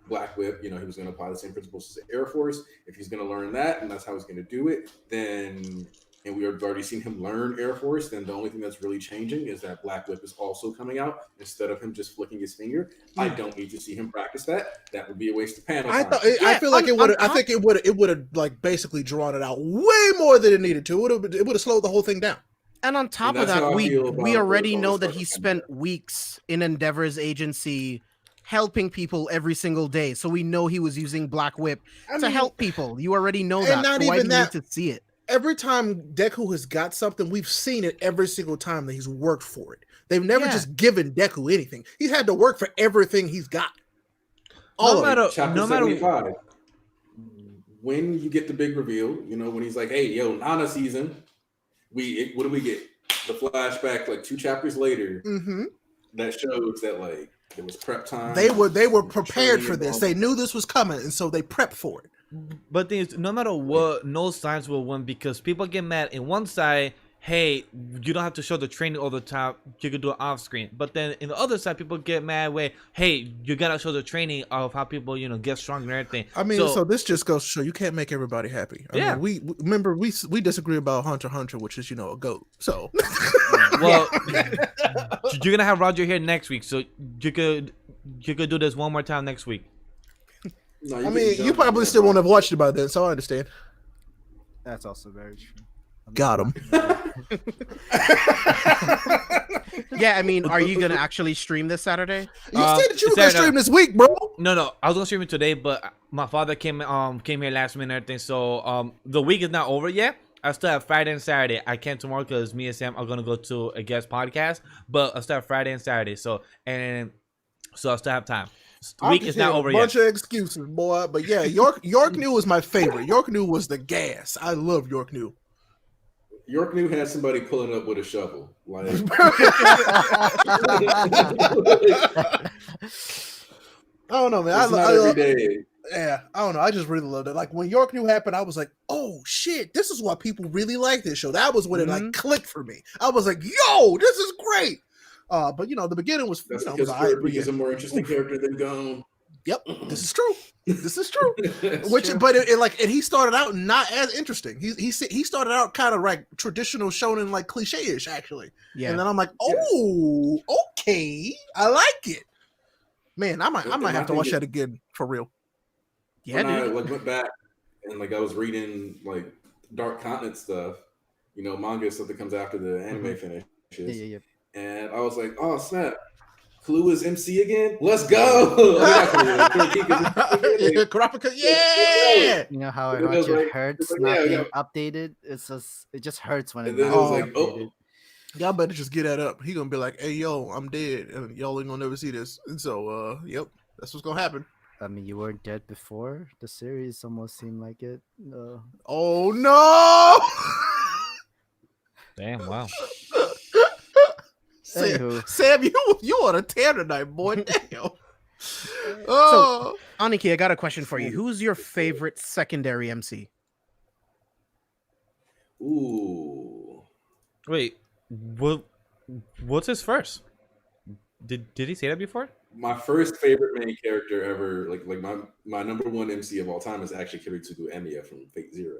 Black Whip. You know, he was going to apply the same principles as the Air Force. If he's going to learn that, and that's how he's going to do it, then, and we have already seen him learn Air Force, then the only thing that's really changing is that Black Whip is also coming out instead of him just flicking his finger. I don't need to see him practice that. That would be a waste of panel time. I feel like it would. I think it would have like basically drawn it out way more than it needed to. It would have slowed the whole thing down. And on top And of that's that, how I we feel about already all know this that stuff he that's spent coming weeks in Endeavor's agency helping people every single day. So we know he was using Black Whip to help people. You already know that. not So why even do you that. need to see it? Every time Deku has got something, we've seen it every single time that he's worked for it. They've never just given Deku anything. He's had to work for everything he's got. Chapter 75. When you get the big reveal, you know, when he's like, hey, yo, Nana season, what do we get? The flashback like 2 chapters later that shows that like it was prep time. They were prepared for this. They knew this was coming, and so they prepped for it. But the thing is, no matter what, no sides will win because people get mad. In one side, hey, you don't have to show the training all the time. You can do it off screen. But then in the other side, people get mad way, hey, you gotta show the training of how people, get stronger and everything. I mean, so this just goes to show you can't make everybody happy. I mean, we remember we disagree about Hunter x Hunter, which is a goat. So, well, you're gonna have Roger here next week, so you could do this one more time next week. No, I mean, you probably still won't have watched it by then, so I understand. That's also very true. Got him. Yeah, I mean, are you gonna actually stream this Saturday? You said that you were gonna stream this week, bro. No, I was gonna stream it today, but my father came here last minute and everything, so the week is not over yet. I still have Friday and Saturday. I can't tomorrow because me and Sam are gonna go to a guest podcast, but I still have Friday and Saturday, so I still have time. The week is not over yet. Bunch of excuses, boy. But yeah, York New was my favorite. York New was the gas. I love York New. York New had somebody pulling up with a shovel. Like, I don't know, man. I love every day. Yeah, I don't know. I just really loved it. Like when York New happened, I was like, "Oh shit, this is why people really like this show." That was when it like clicked for me. I was like, "Yo, this is great." But the beginning was that's because Kirby is a more interesting character than Gon. Yep, this is true. This is true. True. But and he started out not as interesting. He started out kind of like traditional shonen, like cliche-ish actually. Yeah. And then I'm like, oh, okay, I like it. Man, I might have to watch that again for real. Yeah, when I went back and I was reading Dark Continent stuff, manga stuff that comes after the anime finishes. Yeah. And I was like, oh snap. Clue is MC again? Let's go! Kurapika, yeah! You know how it hurts not being updated? It just hurts when it's not updated. Y'all better just get that up. He gonna be like, hey yo, I'm dead, and y'all ain't gonna never see this. And so yep, that's what's gonna happen. I mean, you weren't dead before. The series almost seemed like it. Oh no! Damn, wow. Sam, you on a tear tonight, boy. Damn. So, Aniki, I got a question for you. Who's your favorite secondary MC? Ooh. Wait, what's his first? Did he say that before? My first favorite main character ever, my number one MC of all time is actually Kiritsugu Emiya from Fate Zero.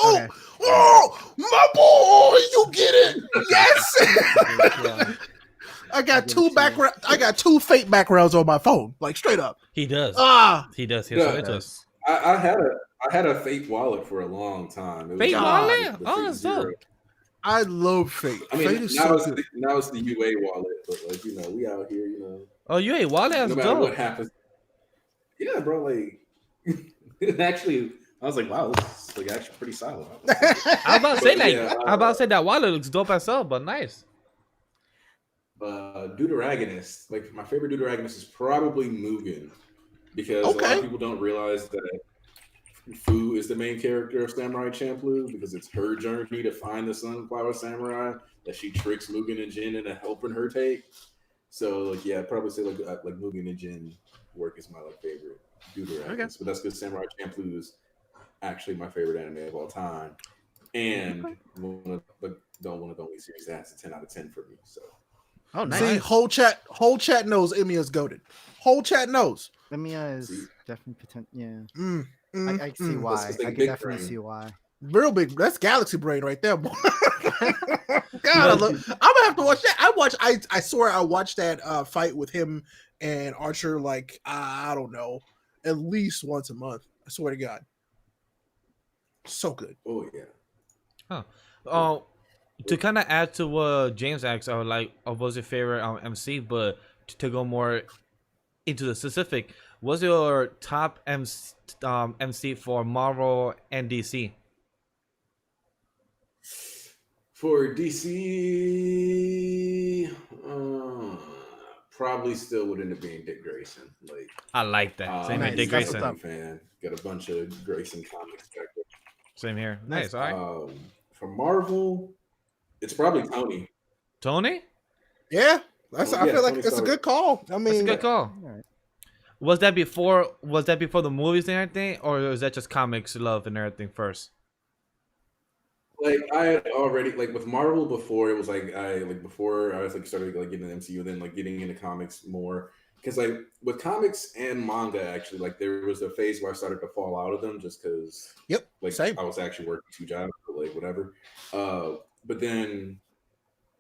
Oh, okay. Oh, my boy, you get it? Yes. I got two fake backgrounds on my phone, like straight up. He does. He does. I had a Fate wallet for a long time. Fate wallet? Oh, that's dope. I love Fate. I mean, Fate is now it's the UA wallet, but we out here, Oh, UA wallet? That's no matter dope. what happens. Yeah, bro. Actually. I was like, wow, this is actually pretty solid. I'm about to say that wallet looks dope as hell, but nice. Deuteragonist, my favorite Deuteragonist is probably Mugen, because a lot of people don't realize that Fu is the main character of Samurai Champloo, because it's her journey to find the Sunflower Samurai that she tricks Mugen and Jin into helping her take. So I'd probably say Mugen and Jin work is my favorite Deuteragonist, but that's because Samurai Champloo is actually my favorite anime of all time, and one of the only series that has a 10 out of 10 for me. So, oh, nice. See, whole chat knows Emiya's goated. Whole chat knows. Emiya is definitely potential. Yeah, I see why. I can definitely see why. Real big. That's galaxy brain right there, boy. God, I'm gonna have to watch that. I swear I watched that fight with him and Archer I don't know, at least once a month. I swear to God. So good. Oh yeah. Huh. To kind of add to what James asked, what was your favorite MC? But to go more into the specific, what's your top MC for Marvel and DC? For DC, probably still would end up being Dick Grayson. I like that. Same here, Dick Grayson. I'm a fan. Got a bunch of Grayson comics back there. Same here. Nice. All right. For Marvel, it's probably Tony. Tony? Yeah, I feel like it's a good call. I mean, it's a good call. Right. Was that before the movies and everything, or was that just comics love and everything first? like I had already like with Marvel before it was like before I was like started like getting the MCU, then like getting into comics more because like with comics and manga actually like there was a phase where I started to fall out of them just because Yep. like Same. I was actually working 2 jobs but like whatever. But then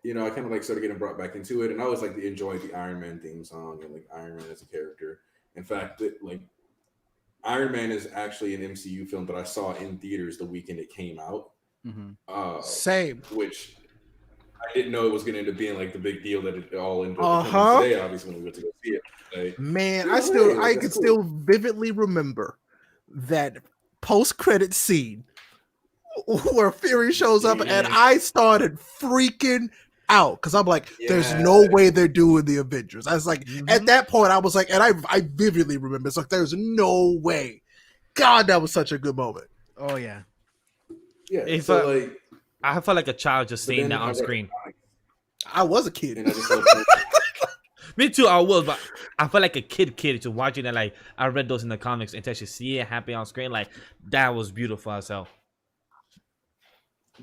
I kind of like started getting brought back into it, and I always like to enjoy the Iron Man theme song and like Iron Man as a character. In fact, like Iron Man is actually an MCU film that I saw in theaters the weekend it came out. Same. Which I didn't know it was going to end up being like the big deal that it all ended up becoming Uh-huh. today. Obviously, when we went to go see it, like, Man, hey, I that's can cool. still vividly remember that post-credit scene where Fury shows up, and I started freaking out because I'm like, there's no way they're doing the Avengers. I was like, at that point, I was like, and I vividly remember, it's like, there's no way. God, that was such a good moment. Oh yeah. Yeah. So like, I felt like a child just seeing that on screen. I was a kid. And I just Me too, I was, but I felt like a kid just watching it. Like I read those in the comics and to actually see it happen on screen, like that was beautiful as hell.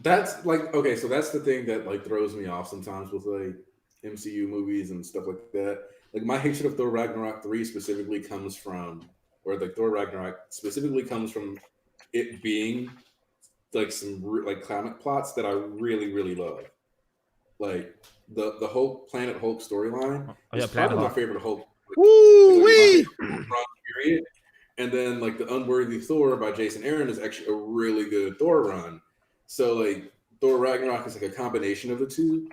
That's like okay, so that's the thing that like throws me off sometimes with like MCU movies and stuff like that. Like my hatred of Thor Ragnarok 3 specifically comes from, or like Thor Ragnarok specifically comes from it being like some like comic plots that I really really love. Like the Hulk Planet Hulk storyline is probably my favorite Hulk. Woo-wee! Period. And then like the Unworthy Thor by Jason Aaron is actually a really good Thor run. So like Thor Ragnarok is like a combination of the two,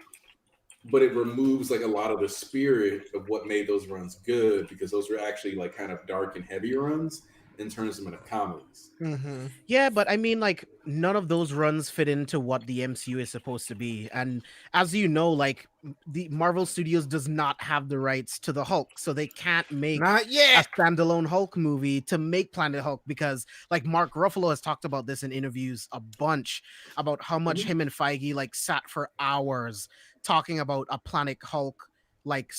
but it removes like a lot of the spirit of what made those runs good because those were actually like kind of dark and heavy runs in terms of comedies. Mm-hmm. Yeah, but I mean, like, none of those runs fit into what the MCU is supposed to be. And as you know, like, the Marvel Studios does not have the rights to the Hulk, so they can't make Not yet. a standalone Hulk movie to make Planet Hulk because, like, Mark Ruffalo has talked about this in interviews a bunch about how much him and Feige like sat for hours talking about a Planet Hulk, like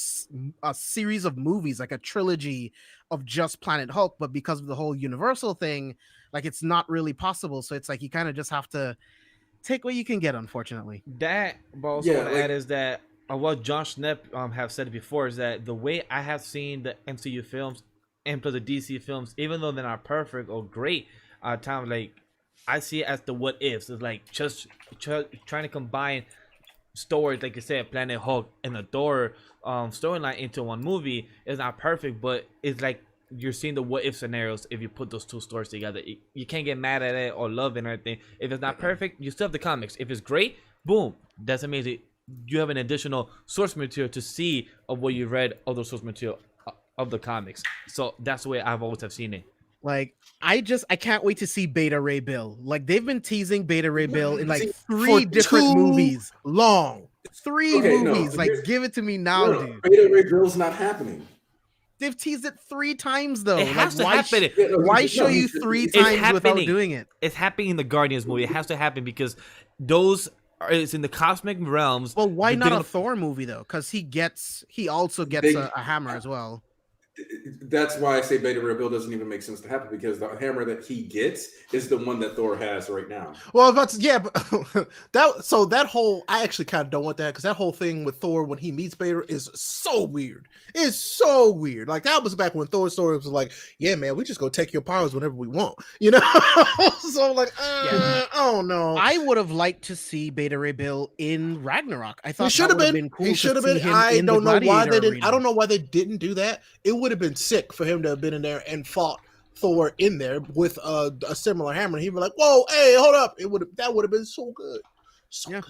a series of movies, like a trilogy of just Planet Hulk, but because of the whole Universal thing, like it's not really possible. So it's like you kind of just have to take what you can get, unfortunately. That, but also want to add is that what John Schnepp have said before is that the way I have seen the MCU films and plus the DC films, even though they're not perfect or great, time like I see it as the what ifs. It's like just trying to combine stories, like you said, Planet Hulk and the Thor storyline into one movie is not perfect, but it's like you're seeing the what if scenarios if you put those two stories together. You can't get mad at it or love it or anything. If it's not perfect, you still have the comics. If it's great, boom, that's amazing. You have an additional source material to see of what you read of the source material of the comics. So that's the way I've always have seen it. Like I can't wait to see Beta Ray Bill. Like they've been teasing Beta Ray Bill in like three different movies. Long. Three movies. Like give it to me now, dude. Beta Ray Bill's not happening. They've teased it 3 times though. It has to why happen. Why show you 3 times without doing it? It's happening in the Guardians movie. It has to happen because those it's in the cosmic realms. Well, why not a Thor movie though? Because he also gets a hammer as well. That's why I say Beta Ray Bill doesn't even make sense to happen because the hammer that he gets is the one that Thor has right now. Well, but that whole I actually kind of don't want that because that whole thing with Thor when he meets Beta is so weird. It's so weird. Like that was back when Thor's story was like, yeah, man, we just go take your powers whenever we want, you know. So like, oh no, I would have liked to see Beta Ray Bill in Ragnarok. I thought he should have been cool. He should have been. I don't know why they didn't. I don't know why they didn't do that. It would have been sick for him to have been in there and fought Thor in there with a similar hammer. He'd be like, "Whoa, hey, hold up!" That would have been so good, good.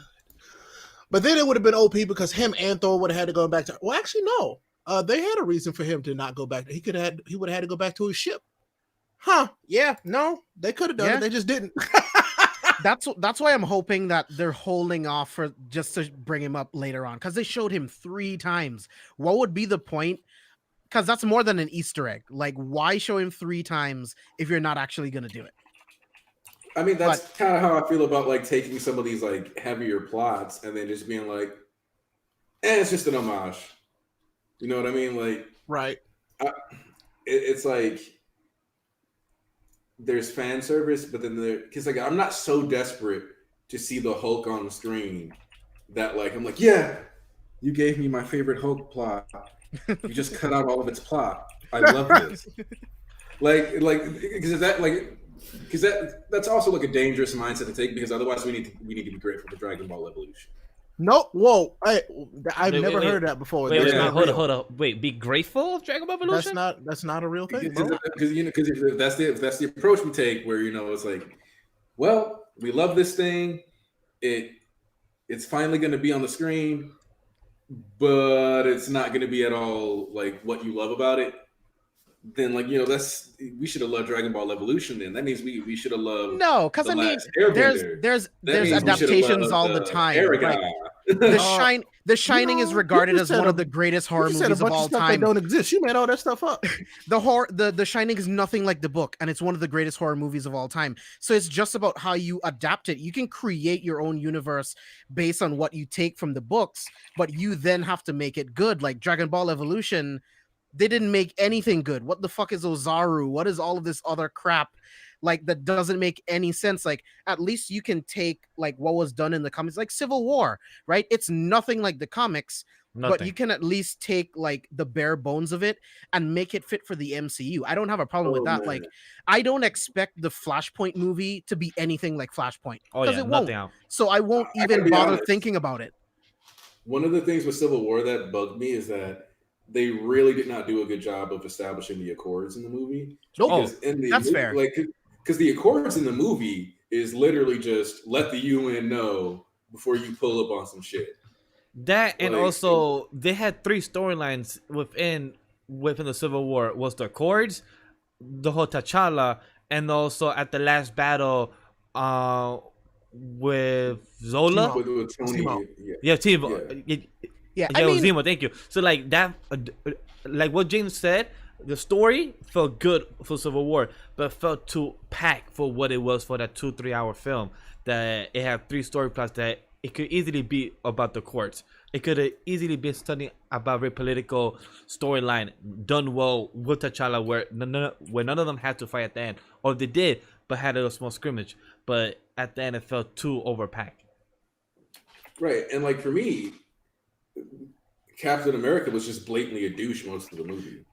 But then it would have been OP because him and Thor would have had to go back to. Well, actually, no. They had a reason for him to not go back. He would have had to go back to his ship. Huh? Yeah. No, they could have done it. They just didn't. That's why I'm hoping that they're holding off for just to bring him up later on because they showed him 3 times. What would be the point? Because that's more than an Easter egg. Like, why show him 3 times if you're not actually going to do it? I mean, that's kind of how I feel about like taking some of these like heavier plots and then just being like, it's just an homage. You know what I mean? Like, right. It's like there's fan service, but then because like I'm not so desperate to see the Hulk on the screen that like I'm like, yeah, you gave me my favorite Hulk plot. You just cut out all of its plot. I love this. That's also like a dangerous mindset to take, because otherwise we need to be grateful for Dragon Ball Evolution. No, whoa! I've never heard that before. Wait, That's not hold real. on. Wait, be grateful of Dragon Ball Evolution? That's not a real thing, bro. Because if that's the approach we take, where it's like, well, we love this thing, it's finally going to be on the screen, but it's not going to be at all like what you love about it. Then we should have loved Dragon Ball Evolution. Then that means we should have loved. No, because I mean, there's adaptations all the time. Right? The Shining is regarded as one of the greatest horror movies of all time. That don't exist. You made all that stuff up. The Shining is nothing like the book, and it's one of the greatest horror movies of all time. So it's just about how you adapt it. You can create your own universe based on what you take from the books, but you then have to make it good. Like Dragon Ball Evolution, they didn't make anything good. What the fuck is Ozaru? What is all of this other crap? Like, that doesn't make any sense. Like, at least you can take like what was done in the comics, like Civil War, right? It's nothing like the comics, but you can at least take like the bare bones of it and make it fit for the MCU. I don't have a problem with that. Man. Like, I don't expect the Flashpoint movie to be anything like Flashpoint, because it won't. So I won't even bother thinking about it. One of the things with Civil War that bugged me is that they really did not do a good job of establishing the Accords in the movie. Nope. That's fair. Because the Accords in the movie is literally just let the UN know before you pull up on some shit. That, and also they had 3 storylines within the Civil War. Was the Accords, the whole T'Challa, and also at the last battle with Zola. With Tony. Yeah, Timo. Yeah, I mean, Zemo, thank you. So like that, like what James said, the story felt good for Civil War, but felt too packed for what it was for that 2-3 hour film. That it had 3 story plots that it could easily be about the courts. It could have easily been studying about very political storyline done well with T'Challa, where none of them had to fight at the end, or they did, but had a small scrimmage. But at the end, it felt too overpacked. Right, and like for me, Captain America was just blatantly a douche most of the movie.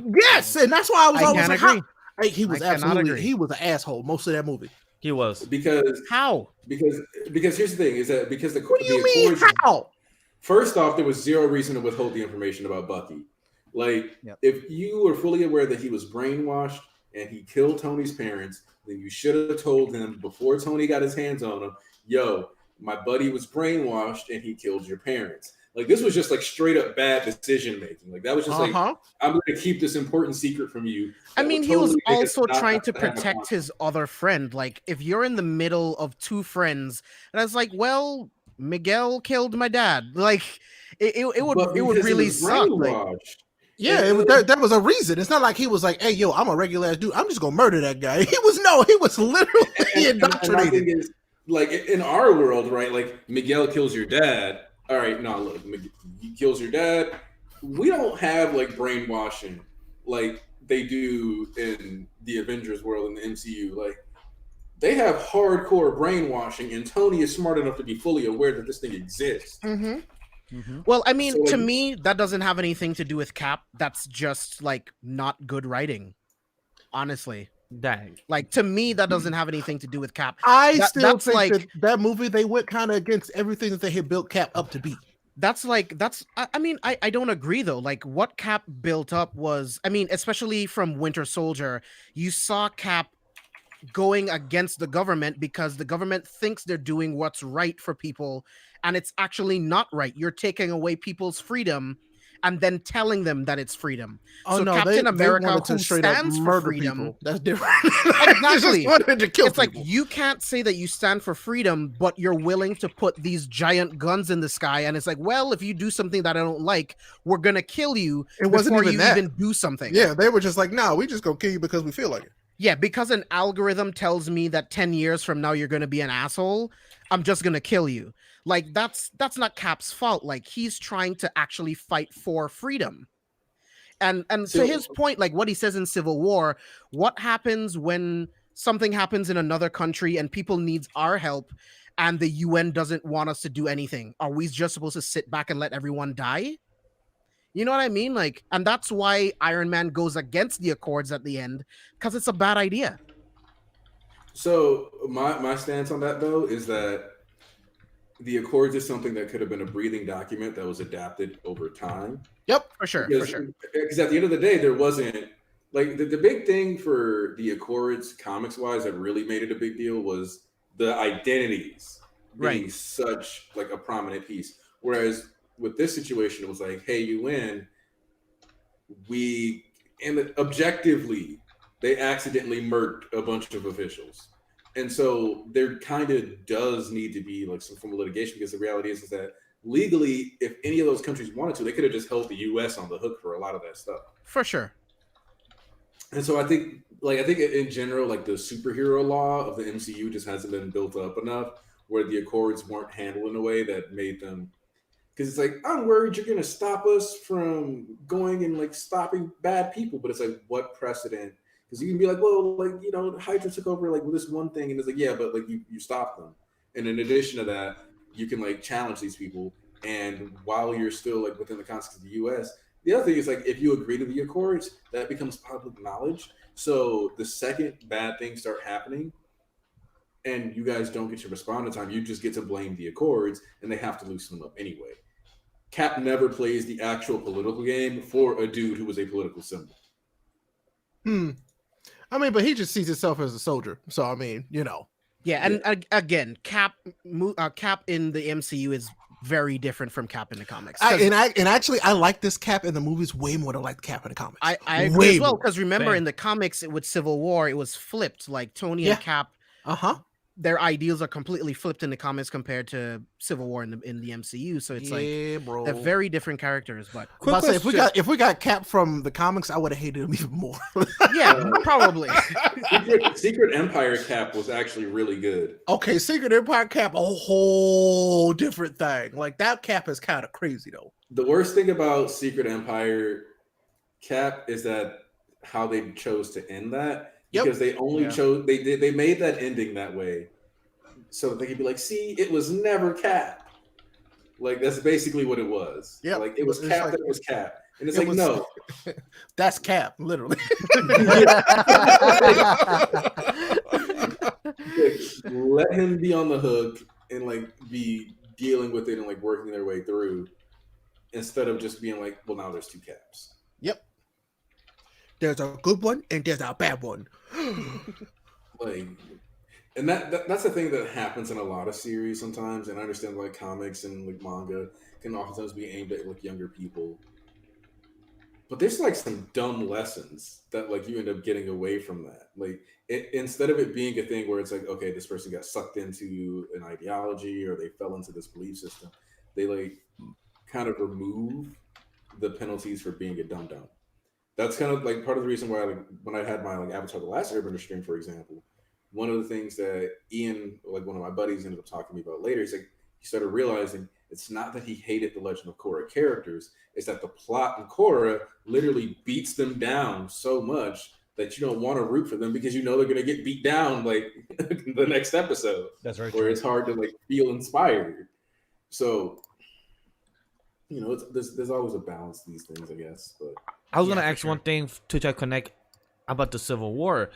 Yes, and that's why I was always like, he was absolutely he was an asshole most of that movie. He was. Because here's the thing, is that because what do you mean how? First off, there was zero reason to withhold the information about Bucky. Like, if you were fully aware that he was brainwashed and he killed Tony's parents, then you should have told him before Tony got his hands on him, yo, my buddy was brainwashed and he killed your parents. Like, this was just like straight up bad decision making. Like, that was just like, I'm going to keep this important secret from you. I mean, he was also trying to protect his other friend. Like, if you're in the middle of 2 friends, and I was like, well, Miguel killed my dad. Like, it would really suck. Like, yeah, there was a reason. It's not like he was like, hey, yo, I'm a regular ass dude. I'm just going to murder that guy. He was literally indoctrinated. Like, in our world, right? Like, Miguel kills your dad. All right, no, look, he kills your dad. We don't have like brainwashing like they do in the Avengers world in the MCU. Like, they have hardcore brainwashing, and Tony is smart enough to be fully aware that this thing exists. Well, I mean, to me, that doesn't have anything to do with Cap. That's just like not good writing, honestly. Dang. Like, to me, that doesn't have anything to do with Cap. I still think that movie, they went kind of against everything that they had built Cap up to be. I mean, I don't agree though. Like, what Cap built up was, I mean, especially from Winter Soldier, you saw Cap going against the government because the government thinks they're doing what's right for people, and it's actually not right. You're taking away people's freedom and then telling them that it's freedom. Oh, so no, Captain America, who stands for freedom, people. That's different. Exactly. To kill it's like, you can't say that you stand for freedom, but you're willing to put these giant guns in the sky. And it's like, well, if you do something that I don't like, we're gonna kill you. It wasn't before even you even do something. Yeah, they were just like, no, we just gonna kill you because we feel like it. Yeah, because an algorithm tells me that 10 years from now you're gonna be an asshole, I'm just gonna kill you. Like, that's not Cap's fault. Like, he's trying to actually fight for freedom. And to his point, like what he says in Civil War, what happens when something happens in another country and people needs our help and the UN doesn't want us to do anything. Are we just supposed to sit back and let everyone die? You know what I mean? Like, and that's why Iron Man goes against the Accords at the end, because it's a bad idea. So my stance on that though is that the Accords is something that could have been a breathing document that was adapted over time. Yep, For sure, Because, for sure. because at the end of the day, there wasn't like the big thing for the Accords comics wise that really made it a big deal was the identities being Right. such like a prominent piece. Whereas with this situation, it was like, hey, you win. And objectively, they accidentally murked a bunch of officials. And so there kind of does need to be like some form of litigation because the reality is that legally, if any of those countries wanted to, they could have just held the US on the hook for a lot of that stuff. For sure. And so I think in general, like the superhero law of the MCU just hasn't been built up enough where the Accords weren't handled in a way that made them. Because it's like, I'm worried you're going to stop us from going and like stopping bad people. But it's like, what precedent? Because you can be like, well, like, you know, Hydra took over like this one thing. And it's like, yeah, but like you stopped them. And in addition to that, you can like challenge these people. And while you're still like within the context of the US, the other thing is like, if you agree to the Accords, that becomes public knowledge. So the second bad things start happening, and you guys don't get to respond in time, you just get to blame the Accords, and they have to loosen them up anyway. Cap never plays the actual political game for a dude who was a political symbol. I mean, but he just sees himself as a soldier. So I mean, you know. Yeah, and again, Cap in the MCU is very different from Cap in the comics. Actually, I like this Cap in the movies way more than I like the Cap in the comics. I agree way as well, more. because remember Same. in the comics with Civil War, it was flipped. Like Tony and Cap, their ideals are completely flipped in the comics compared to Civil War in the MCU. So it's like bro. they're very different characters. But Quick I'll say, if we got Cap from the comics, I would have hated him even more. yeah, probably. Secret Empire Cap was actually really good. Okay, Secret Empire Cap, a whole different thing. Like that Cap is kind of crazy though. The worst thing about Secret Empire Cap is that how they chose to end that. Because they only chose they made that ending that way so that they could be like, see, it was never Cap. Like that's basically what it was. Yeah, like it was Cap like, that was Cap. And it's like, no. That's Cap, literally. Let him be on the hook and like be dealing with it and like working their way through instead of just being like, well, now there's two Caps. Yep. There's a good one and there's a bad one. Like, and that's the thing that happens in a lot of series sometimes. And I understand like comics and like manga can oftentimes be aimed at like younger people. But there's like some dumb lessons that like you end up getting away from that. Like instead of it being a thing where it's like, okay, this person got sucked into an ideology or they fell into this belief system, they like kind of remove the penalties for being a dum-dum. That's kind of like part of the reason why, like, when I had my like Avatar: The Last Airbender stream, for example, one of the things that Ian, like one of my buddies, ended up talking to me about later, is like he started realizing it's not that he hated the Legend of Korra characters, it's that the plot in Korra literally beats them down so much that you don't want to root for them because you know they're going to get beat down like the next episode. That's right. Where it's hard to like feel inspired. So, you know, there's always a balance to these things, I guess. But I was gonna ask one thing to try to connect about the Civil War.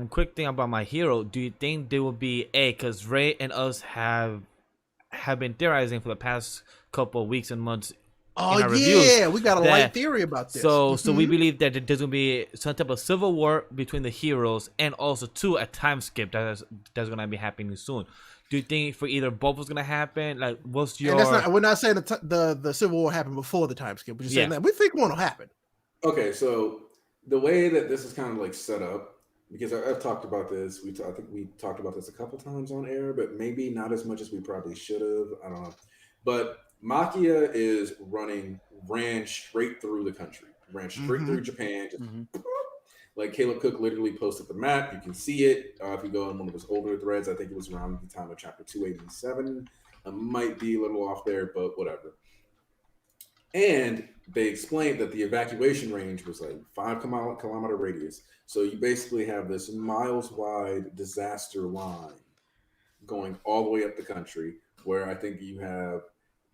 Quick thing about My Hero. Do you think there will be because Ray and us have been theorizing for the past couple of weeks and months. Oh in our reviews, we got a light theory about this. So we believe that there's gonna be some type of civil war between the heroes, and also a time skip that's gonna be happening soon. Do you think for either both is gonna happen? Like, what's your? And we're not saying the Civil War happened before the time skip. We're just saying that we think one will happen. Okay, so the way that this is kind of like set up, because I've talked about this, I think we talked about this a couple times on air, but maybe not as much as we probably should have. I don't know. But Makia ran straight through the country, ran straight through Japan. Just, like Caleb Cook literally posted the map. You can see it. If you go on one of his older threads, I think it was around the time of chapter 287. I might be a little off there, but whatever. And they explained that the evacuation range was like 5 kilometer radius. So you basically have this miles wide disaster line going all the way up the country, where I think you have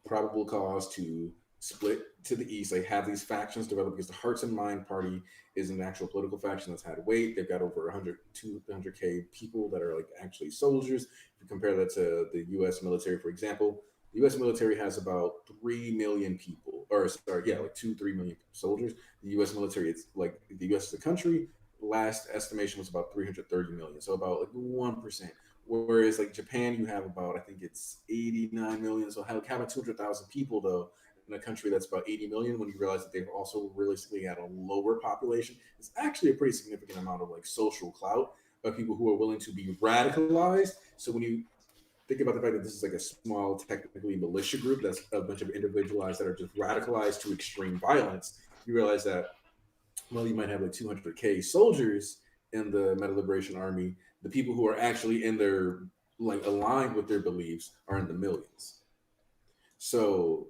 probable cause to split to the east. They have these factions developed because the Hearts and Mind Party is an actual political faction that's had weight. They've got over 200K people that are like actually soldiers. If you compare that to the U.S. military, for example, the U.S. military has about 3 million people, or sorry, yeah, like 3 million soldiers. The U.S. military, it's like the U.S. as a country, last estimation was about 330 million, so about like 1%. Whereas like Japan, you have about, I think it's 89 million. So having 200,000 people though in a country that's about 80 million, when you realize that they've also realistically had a lower population, it's actually a pretty significant amount of like social clout of people who are willing to be radicalized. So when you think about the fact that this is like a small, technically militia group that's a bunch of individuals that are just radicalized to extreme violence, you realize that, well, you might have like 200K soldiers in the Meta Liberation Army. The people who are actually in their, like, aligned with their beliefs are in the millions. So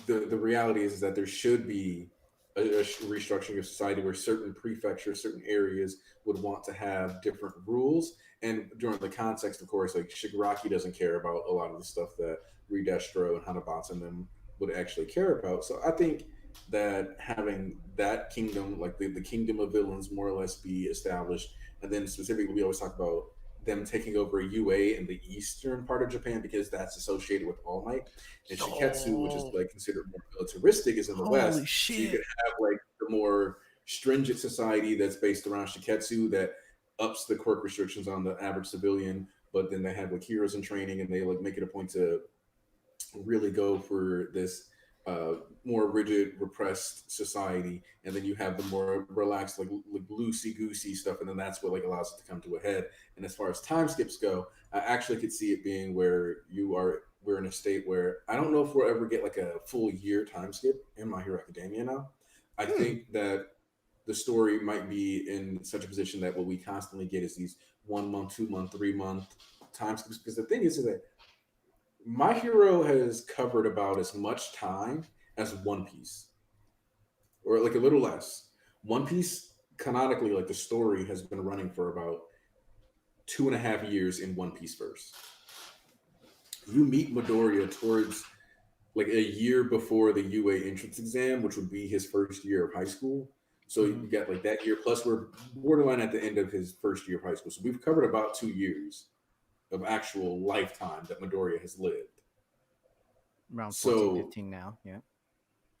the reality is that there should be a restructuring of society where certain prefectures, certain areas would want to have different rules. And during the context, of course, like Shigaraki doesn't care about a lot of the stuff that Redestro and Hanabatsu and them would actually care about. So I think that having that kingdom, like the kingdom of villains, more or less be established. And then specifically, we always talk about them taking over UA in the eastern part of Japan because that's associated with All Might. And Shiketsu, which is like considered more militaristic, is in the west. Shit. So you could have like the more stringent society that's based around Shiketsu that ups the quirk restrictions on the average civilian, but then they have like heroes in training and they like make it a point to really go for this more rigid, repressed society, and then you have the more relaxed, like loosey-goosey stuff, and then that's what like allows it to come to a head. And as far as time skips go, I actually could see it being where we're in a state where I don't know if we'll ever get like a full year time skip in My Hero Academia now. I think that the story might be in such a position that what we constantly get is these 1 month, 2 month, 3 month time skips, because the thing is that My Hero has covered about as much time as One Piece, or like a little less. One Piece, canonically, like the story has been running for about 2.5 years in One Piece verse. You meet Midoriya towards like a year before the UA entrance exam, which would be his first year of high school. So you got like that year, plus we're borderline at the end of his first year of high school. So we've covered about 2 years of actual lifetime that Midoriya has lived. Around 14, 15 now, yeah.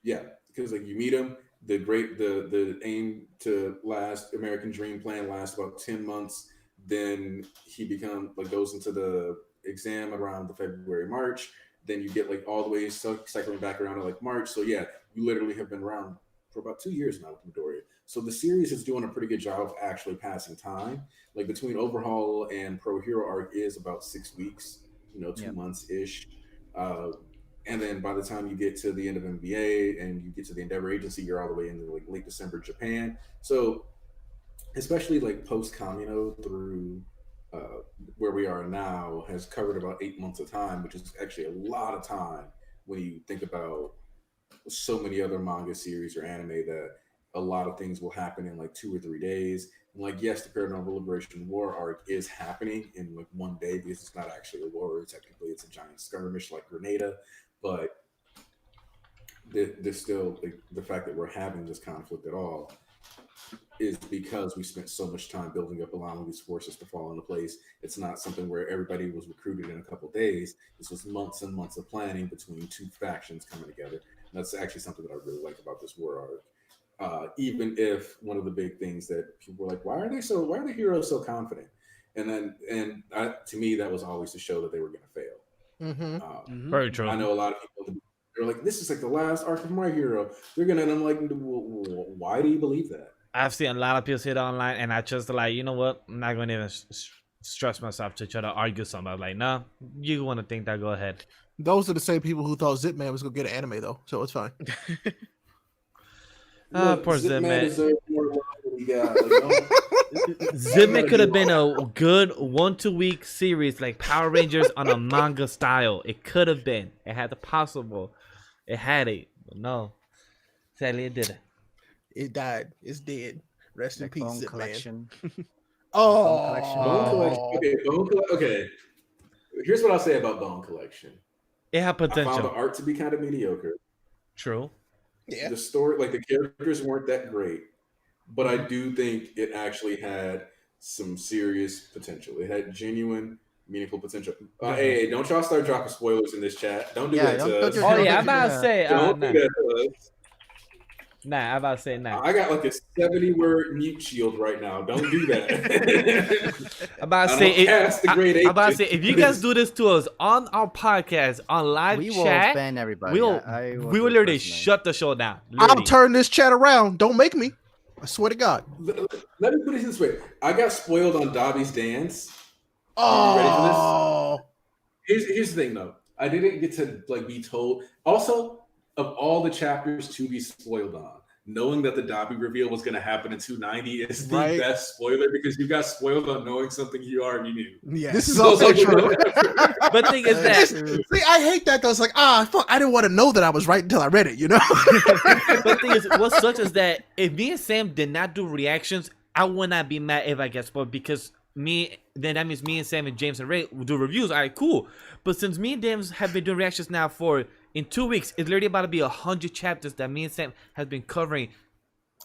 Yeah, because like you meet him, the aim to last American Dream plan lasts about 10 months. Then he goes into the exam around the February, March. Then you get like all the way cycling back around to like March. So yeah, you literally have been around for about 2 years now with Midoriya. So the series is doing a pretty good job of actually passing time. Like between Overhaul and Pro Hero arc is about 6 weeks, 2 months ish. And then by the time you get to the end of NBA and you get to the Endeavor Agency, you're all the way into like late December Japan. So especially like post Kamino through where we are now has covered about 8 months of time, which is actually a lot of time when you think about so many other manga series or anime that a lot of things will happen in like 2 or 3 days. And like, yes, the Paranormal Liberation War arc is happening in like 1 day because it's not actually a war. Technically, it's a giant skirmish like Grenada. But there's still like, the fact that we're having this conflict at all is because we spent so much time building up, allowing these forces to fall into place. It's not something where everybody was recruited in a couple of days. This was months and months of planning between 2 factions coming together. And that's actually something that I really like about this war arc. Even if one of the big things that people were like, why are the heroes so confident? And to me, that was always to show that they were going to fail. Very true. I know a lot of people, they're like, this is like the last arc of My Hero. And I'm like, why do you believe that? I've seen a lot of people say it online, and I just like, you know what? I'm not going to even stress myself to try to argue something. I'm like, no, you want to think that, go ahead. Those are the same people who thought Zip Man was going to get an anime, though, so it's fine. Poor Zip Man. Like, Zipman could have been a good 1-2 week series like Power Rangers on a manga style. It could have been. It had the possible. It had it. But no. Sadly, it didn't. It died. It's dead. Rest in Like peace, Bone Zip Man. Collection. Oh, Bone Collection. Okay, okay. Here's what I'll say about Bone Collection. It had I found the potential. art to be kind of mediocre. True. yeah. The story, like the characters weren't that great, but I do think it actually had some serious potential. It had genuine, meaningful potential. Hey, don't y'all start dropping spoilers in this chat. Don't do that to us. do Oh Don't yeah, I'm do about to that. say. Don't Nah. do that to us. Nah, I'm about to say nah. I got like a 70-word mute shield right now. Don't do that. I'm about to I say don't it. cast the grade I'm about to agent. say if you guys do this to us on our podcast on live We will chat, ban everybody. we will I we do will it literally personally. shut the show down. I'll Literally. turn this chat around. Don't make me. I swear to God. Let me put it this way. I got spoiled on Dobby's dance. Oh, You ready for this? Here's the thing though. I didn't get to like be told. Also, of all the chapters to be spoiled on, knowing that the Dobby reveal was going to happen in 290 is the Right. best spoiler because you got spoiled on knowing something you already knew. Yeah. This is So, also like, true. But the thing is that See, I hate that though. It's like, fuck, I didn't want to know that I was right until I read it, you know? but the thing is, what sucks is that if me and Sam did not do reactions, I would not be mad if I get spoiled because then that means me and Sam and James and Ray will do reviews. All right, cool. But since me and James have been doing reactions now in 2 weeks, it's literally about to be 100 chapters that me and Sam has been covering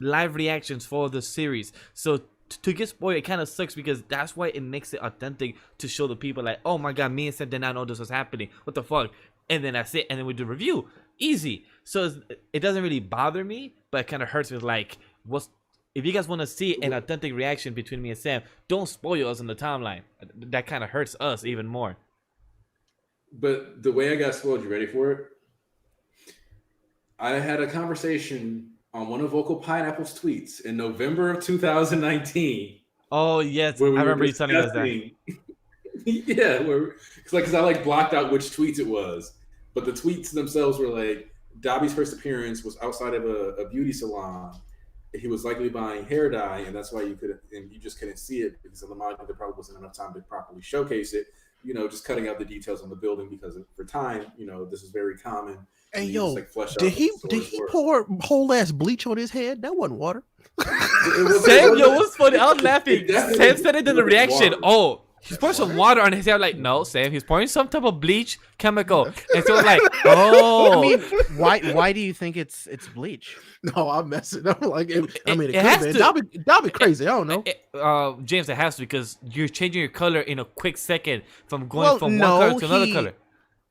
live reactions for the series. So to get spoiled, it kind of sucks because that's why it makes it authentic to show the people like, oh my god, me and Sam did not know this was happening. What the fuck? And then that's it. And then we do review. Easy. So it doesn't really bother me, but it kind of hurts me. Like, if you guys want to see an authentic reaction between me and Sam, don't spoil us in the timeline. That kind of hurts us even more. But the way I got spoiled, you ready for it? I had a conversation on one of Vocal Pineapple's tweets in November of 2019. Oh yes, where we I were remember you telling us that. discussing- Yeah, because I like blocked out which tweets it was, but the tweets themselves were like Dobby's first appearance was outside of a beauty salon. He was likely buying hair dye, and that's why you just couldn't see it because of the manga. There probably wasn't enough time to properly showcase it. You know, just cutting out the details on the building because for time, you know, this is very common. Hey, You yo, just, like, flesh did out he what the stories were. pour whole ass bleach on his head? That wasn't water. Sam, yo, what's funny? I was laughing. It definitely Sam said it in the wasn't reaction. water. Oh, he's pouring some water on his hair. Like, no, Sam, he's pouring some type of bleach chemical. And so like, oh, I mean, why do you think it's bleach? No, I'm messing. I'm like, it it could has be. to- That'd be crazy. I don't know. James, it has to because you're changing your color in a quick second from going Well, from no, one color to another he- color.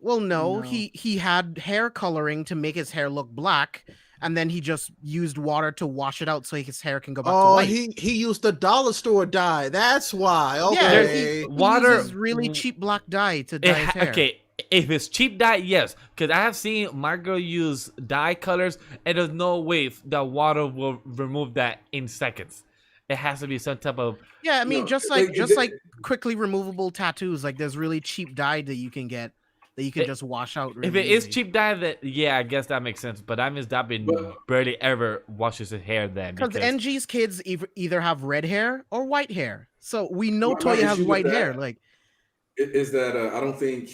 Well, no, No. he had hair coloring to make his hair look black, and then he just used water to wash it out so his hair can go back to Oh, white. he used the dollar store dye. That's why. Yeah, Okay. he Water- uses really cheap black dye to dye his hair. Okay, if it's cheap dye, yes, because I have seen my girl use dye colors, and there's no way that water will remove that in seconds. It has to be some type of Yeah, I mean, No, just like quickly removable tattoos, like there's really cheap dye that you can get that you can just wash out. Really if it is easy. cheap dye, that yeah, I guess that makes sense. But that means that But- barely ever washes his hair then. Because NG's kids either have red hair or white hair, so we know My Toya has issue with white that- hair. Like, is that I don't think,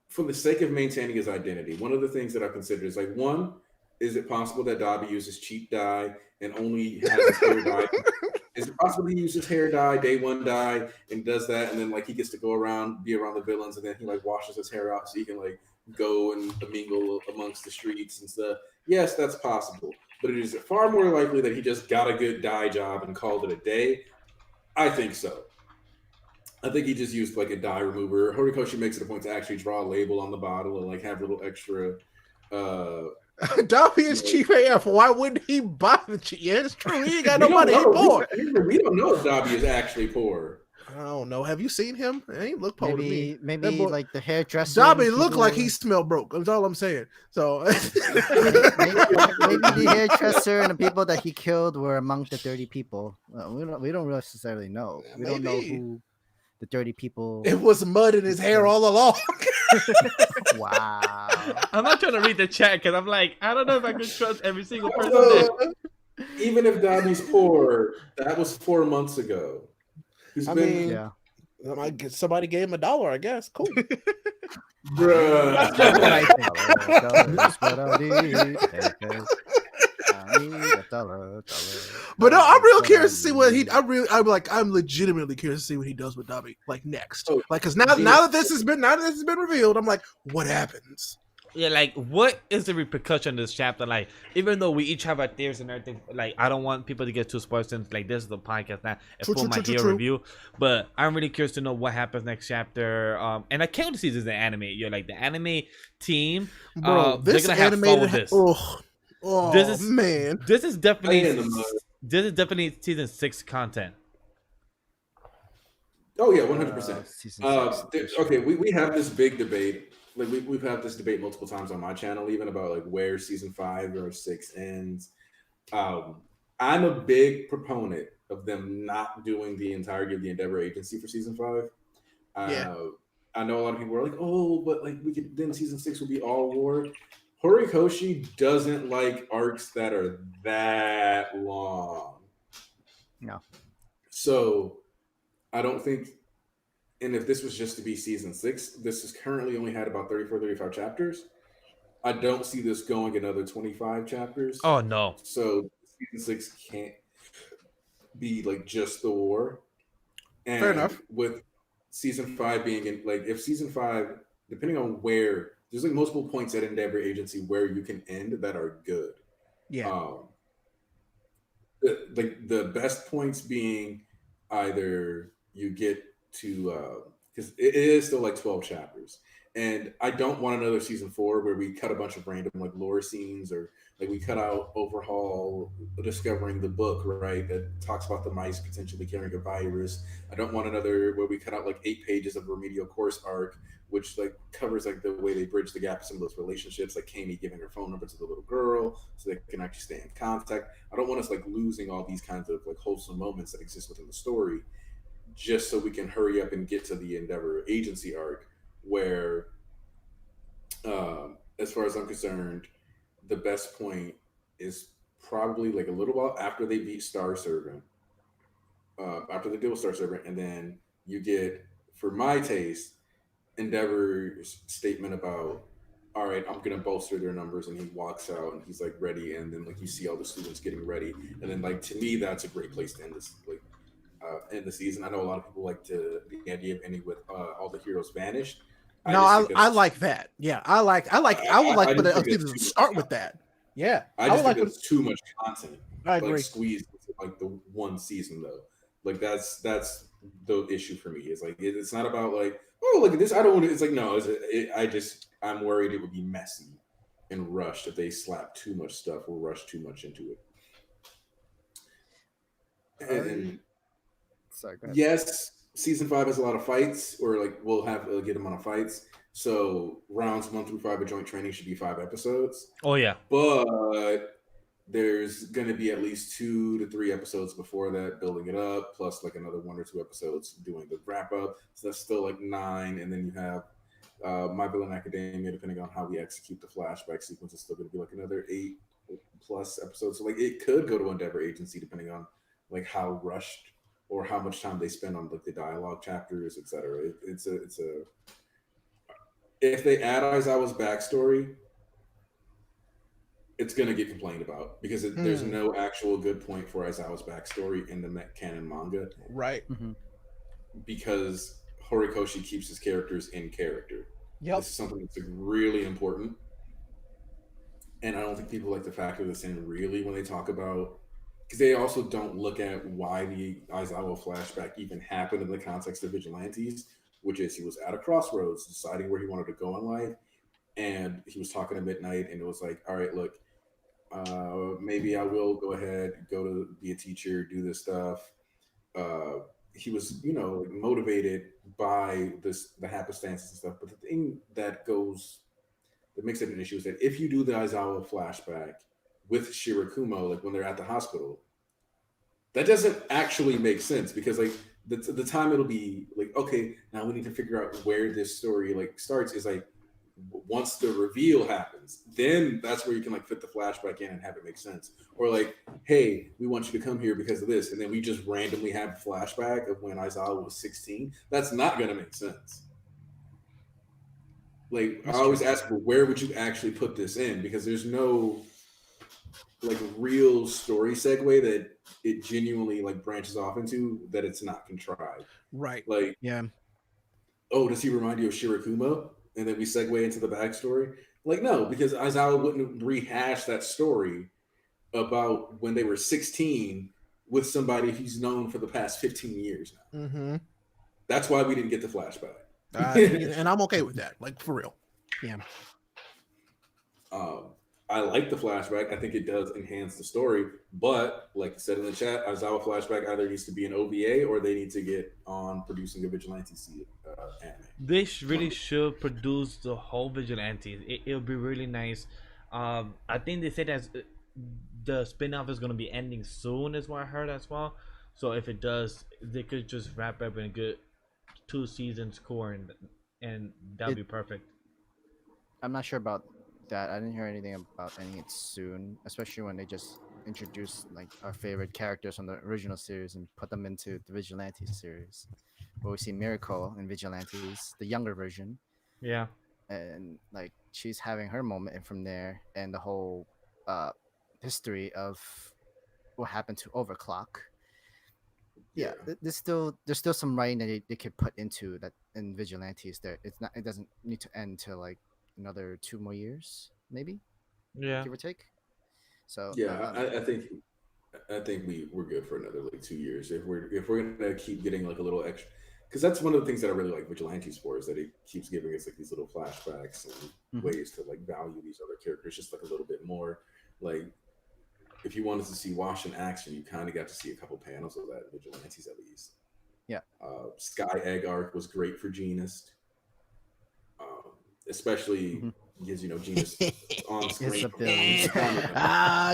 for the sake of maintaining his identity, one of the things that I consider is like, one, is it possible that Dobby uses cheap dye and only has his hair dye? Is it possible he uses hair dye, day one dye, and does that, and then like he gets to go around, be around the villains, and then he like washes his hair out so he can like go and mingle amongst the streets and stuff? Yes, that's possible, but it is far more likely that he just got a good dye job and called it a day. I think so. I think he just used like a dye remover. Horikoshi makes it a point to actually draw a label on the bottle and like have a little extra. Dobby is cheap AF. Why wouldn't he buy the cheap? Yeah, it's true. He ain't got no We money. He don't know. poor. We don't know if Dobby is actually poor. I don't know. Have you seen him? He ain't look poor to me. Maybe That boy- like the hairdresser. Dobby looked like he smelled broke. That's all I'm saying. So maybe the hairdresser and the people that he killed were among the 30 people. We don't necessarily know. We don't know Maybe. who the 30 people. it was mud in his hair all along. Wow. I'm not trying to read the chat because I'm like, I don't know if I can trust every single person there. Even if Dobby's poor, that was 4 months ago. He's I been mean, Yeah. Somebody gave him $1, I guess. Cool. Bruh. That's just what I think. That's what I need. I need $1. But no, I'm real curious to see what he. I'm legitimately curious to see what he does with Dabi like next. Oh, Like, because now that this has been revealed, I'm like, what happens? Yeah, like, what is the repercussion of this chapter? Like, even though we each have our theories and everything, like, I don't want people to get too spoiled since, like, this is the podcast now. For my hero review, but I'm really curious to know what happens next chapter. And I can't wait to see this in anime. You're like the anime team, Bro, this they're gonna have fun with this. Man, this is definitely season 6 content. Oh yeah, 100%. Season 6. Okay, we have this big debate. Like we've had this debate multiple times on my channel, even about like where season 5 or 6 ends. I'm a big proponent of them not doing the entirety of the Endeavor Agency for season 5. I know a lot of people are like, oh, but like we could then season 6 will be all war. Horikoshi doesn't like arcs that are that long. No. So I don't think, and if this was just to be season 6, this has currently only had about 34, 35 chapters. I don't see this going another 25 chapters. Oh no. So season 6 can't be like just the war. And fair enough. With season 5 being in, like, if season 5, depending on where, there's like multiple points at Endeavor Agency where you can end that are good. Yeah. The best points being either you get to because it is still like 12 chapters, and I don't want another season 4 where we cut a bunch of random like lore scenes, or like we cut out Overhaul discovering the book, right, that talks about the mice potentially carrying a virus. I don't want another where we cut out like 8 pages of remedial course arc, which like covers like the way they bridge the gap in some of those relationships, like Kami giving her phone number to the little girl so they can actually stay in contact. I don't want us like losing all these kinds of like wholesome moments that exist within the story, just so we can hurry up and get to the Endeavor Agency arc, where, as far as I'm concerned, the best point is probably like a little while after they beat Star Servant, after they deal with Star Servant, and then you get, for my taste, Endeavor's statement about, all right, I'm gonna bolster their numbers, and he walks out and he's like ready, and then like you see all the students getting ready, and then like to me that's a great place to end this end the season. I know a lot of people like the idea of ending with all the heroes vanished. I like that. Yeah, I would like for the season to start with that. Yeah, I just think it's too much content. I agree. Like squeezed into like the one season though. Like that's the issue for me. It's like it's not about like, oh, look at this. I don't want to. It's like, no. I'm worried it would be messy and rushed if they slap too much stuff or rush too much into it. And sorry, go ahead. yes, season 5 has a lot of fights, or like we'll have a good amount of fights. So rounds 1 through 5 of joint training should be 5 episodes. Oh yeah. But there's going to be at least 2 to 3 episodes before that building it up, plus like another 1 or 2 episodes doing the wrap up. So that's still like 9. And then you have My Villain Academia, depending on how we execute the flashback sequence, is still going to be like another 8 plus episodes. So like it could go to Endeavor Agency depending on like how rushed or how much time they spend on like the dialogue chapters, etc. It's a if they add Aizawa's backstory, it's going to get complained about because there's no actual good point for Aizawa's backstory in the canon manga. Right. Mm-hmm. Because Horikoshi keeps his characters in character. Yep. This is something that's like really important. And I don't think people like to factor this in really when they talk about, because they also don't look at why the Aizawa flashback even happened in the context of Vigilantes, which is he was at a crossroads deciding where he wanted to go in life. And he was talking at midnight, and it was like, all right, look, maybe I will go ahead, go to be a teacher, do this stuff. He was, motivated by the happenstances and stuff. But the thing that makes it an issue is that if you do the Aizawa flashback with Shirakumo, like when they're at the hospital, that doesn't actually make sense because like the time it'll be like, okay, now we need to figure out where this story like starts is like once the reveal happens, then that's where you can like fit the flashback in and have it make sense. Or like, hey, we want you to come here because of this, and then we just randomly have a flashback of when Aizawa was 16. That's not gonna make sense. Like That's I always true. ask, well, where would you actually put this in? Because there's no like real story segue that it genuinely like branches off into that it's not contrived. Right. Like, Yeah. oh, does he remind you of Shirakumo? And then we segue into the backstory. Like, no, because Aizawa wouldn't rehash that story about when they were 16 with somebody he's known for the past 15 years now. Mm-hmm. That's why we didn't get the flashback. And I'm okay with that. Like for real. Yeah. I like the flashback. I think it does enhance the story. But like I said in the chat, Aizawa flashback either needs to be an OVA or they need to get on producing a Vigilante anime. They really should produce the whole Vigilantes. It'll be really nice. I think they said that the spin-off is going to be ending soon, is what I heard as well. So if it does, they could just wrap up in a good 2 seasons core, and that'd be perfect. I'm not sure about that. I didn't hear anything about ending it soon, especially when they just introduced like our favorite characters from the original series and put them into the Vigilante series. Where we see Miracle in Vigilantes, the younger version, Yeah. and like she's having her moment, and from there, and the whole history of what happened to Overclock. Yeah, there's still some writing that they could put into that in Vigilantes. There, it doesn't need to end till like another 2 more years, maybe, Yeah. give or take. So yeah, I think we're good for another like 2 years if we're gonna keep getting like a little extra, because that's one of the things that I really like Vigilantes for, is that it keeps giving us like these little flashbacks and ways to like value these other characters just like a little bit more. Like if you wanted to see Wash in action, you kind of got to see a couple panels of that Vigilantes at least. Yeah. Sky Egg arc was great for Genist, especially because Genist on screen.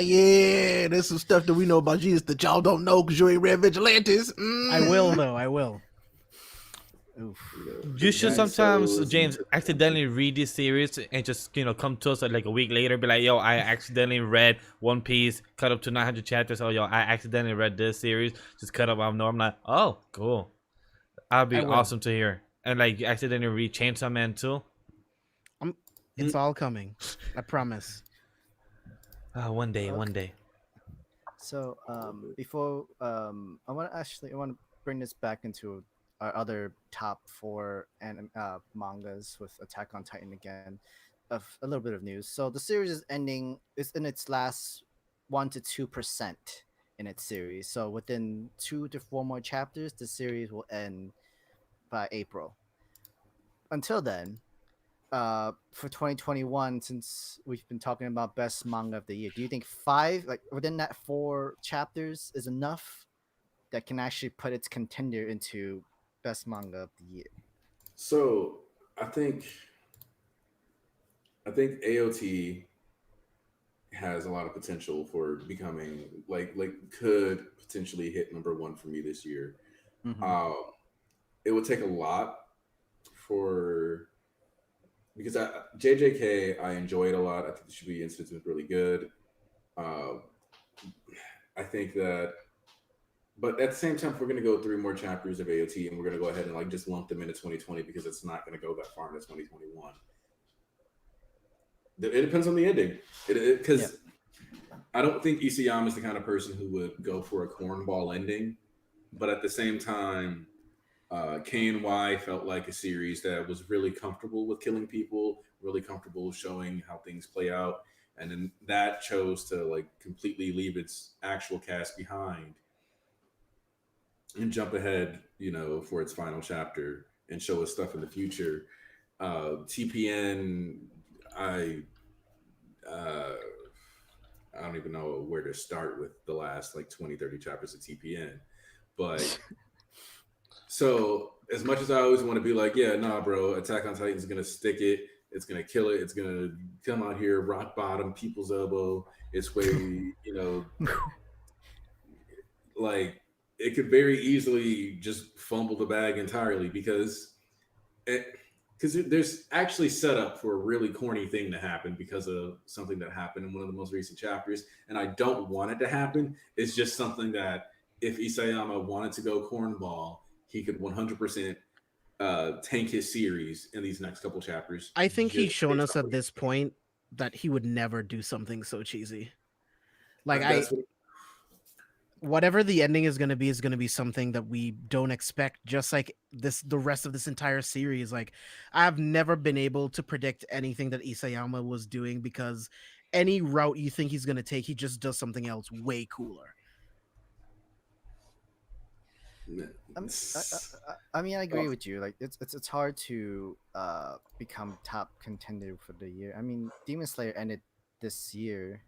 Yeah, there's some stuff that we know about Jesus that y'all don't know because you ain't read Vigilantes. I will though. I will. You should sometimes, James, accidentally read this series and just come to us like a week later, be like, yo, I accidentally read One Piece, cut up to 900 chapters. Oh, yo, I accidentally read this series, just cut up. I'm like, oh, cool. That'd be awesome to hear. And like, you accidentally read Chainsaw Man too. It's all coming. I promise. One day. So before I want to bring this back into our other top 4 mangas with Attack on Titan again, of a little bit of news. So the series is ending. It's in its last 1 to 2% in its series. So within 2 to 4 more chapters, the series will end by April. Until then, for 2021, since we've been talking about best manga of the year, do you think 5, like within that 4 chapters, is enough that can actually put its contender into best manga of the year? So I think AOT has a lot of potential for becoming like could potentially hit number 1 for me this year. It would take a lot because JJK I enjoyed a lot. I think the Shibuya Instance was really good. I think that, but at the same time, if we're going to go through more chapters of AOT and we're going to go ahead and like just lump them into 2020 because it's not going to go that far into 2021. It depends on the ending. Because I don't think Isayama is the kind of person who would go for a cornball ending. But at the same time, K&Y felt like a series that was really comfortable with killing people, really comfortable showing how things play out. And then that chose to like completely leave its actual cast behind and jump ahead, for its final chapter and show us stuff in the future. TPN, I don't even know where to start with the last like 20, 30 chapters of TPN. But so as much as I always want to be like, yeah, nah, bro, Attack on Titan is going to stick it. It's going to kill it. It's going to come out here, rock bottom, people's elbow. It's way, like it could very easily just fumble the bag entirely because because there's actually set up for a really corny thing to happen because of something that happened in one of the most recent chapters, and I don't want it to happen. It's just something that if Isayama wanted to go cornball, he could 100% tank his series in these next couple chapters. I think he's just shown based us on at this point that he would never do something so cheesy. Like that's whatever the ending is going to be something that we don't expect, just like the rest of this entire series. Like, I've never been able to predict anything that Isayama was doing, because any route you think he's going to take, he just does something else way cooler. I mean, I agree with you. Like, it's hard to become top contender for the year. I mean, Demon Slayer ended this year,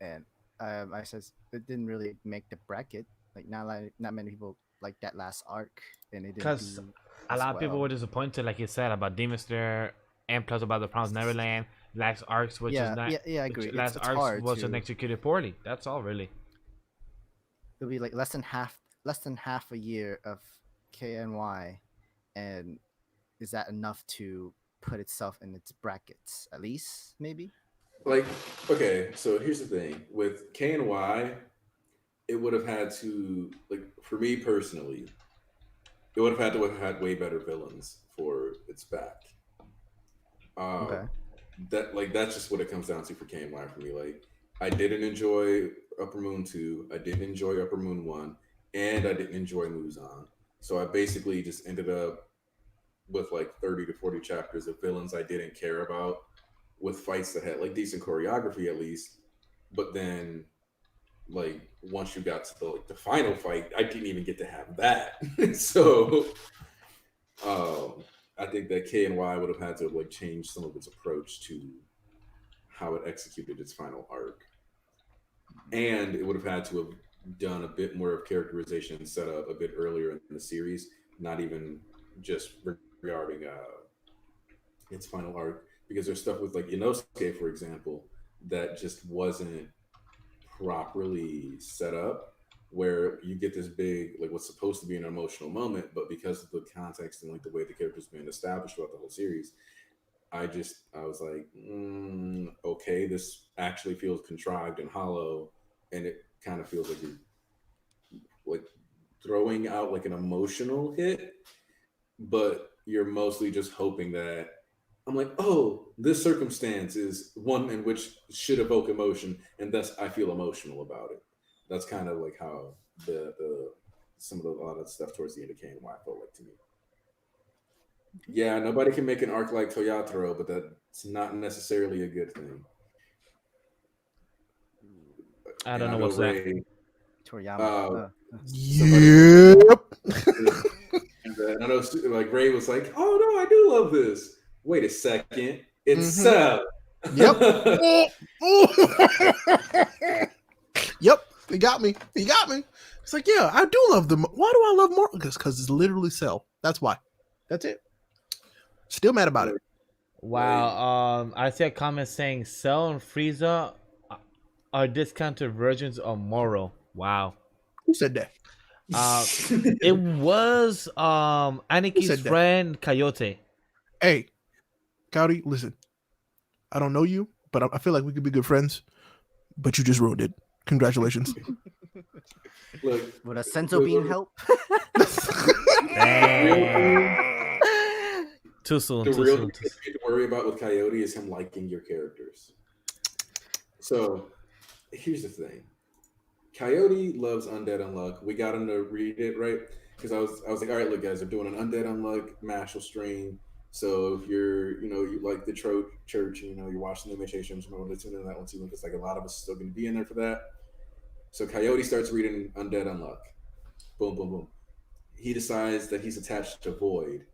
and I says it didn't really make the bracket. Like, not many people like that last arc, and it didn't. Because a lot of people were disappointed, like you said, about Demon Slayer, and plus about the Promised Neverland last arcs, which is not. I agree. Last it's arcs wasn't executed poorly. That's all, really. It'll be like less than half a year of KNY, and is that enough to put itself in its brackets? At least, maybe. Like, okay, so here's the thing with KNY, it would have had to, like, for me personally, it would have had to have had way better villains for its back. Okay. That's just what it comes down to for KNY for me. Like, I didn't enjoy Upper Moon 2, I didn't enjoy Upper Moon 1, and I didn't enjoy Muzan. So I basically just ended up with like 30 to 40 chapters of villains I didn't care about, with fights that had like decent choreography at least. But then, like, once you got to the final fight, I didn't even get to have that. So I think that KNY would have had to like change some of its approach to how it executed its final arc. And it would have had to have done a bit more of characterization and set up a bit earlier in the series, not even just regarding its final arc, because there's stuff with like Inosuke, for example, that just wasn't properly set up, where you get this big, like, what's supposed to be an emotional moment, but because of the context and like the way the character's been established throughout the whole series, I was like, okay, this actually feels contrived and hollow, and it kind of feels like you're like throwing out like an emotional hit, but you're mostly just hoping that, I'm like, oh, this circumstance is one in which should evoke emotion, and thus I feel emotional about it. That's kind of like how a lot of stuff towards the end of KNY felt like to me. Yeah, nobody can make an arc like Toyotaro, but that's not necessarily a good thing. I don't know what's that. Toriyama. Yep. And I know, like, Ray was like, "Oh no, I do love this." Wait a second, it's Seb. Yep. Yep. He got me. It's like, yeah, I do love them. Why do I love more? Because it's literally Cell. That's why. That's it. Still mad about it. Wow. I see a comment saying Cell and Frieza are discounted versions of Moro. Wow. Who said that? It was Aniki's friend Coyote. Hey, Coyote, listen. I don't know you, but I feel like we could be good friends. But you just ruined it. Congratulations. Look, would a senso bean help? Too soon. The real thing to worry about with Coyote is him liking your characters. So here's the thing. Coyote loves Undead Unluck. We got him to read it, right? Because I was like, all right, look, guys, I'm doing an Undead Unluck Mashal stream. So if you're, you like the church, you're watching the MHA streams, remember to tune in that one too, because like a lot of us are still going to be in there for that. So Coyote starts reading Undead Unluck. Boom, boom, boom. He decides that he's attached to Void.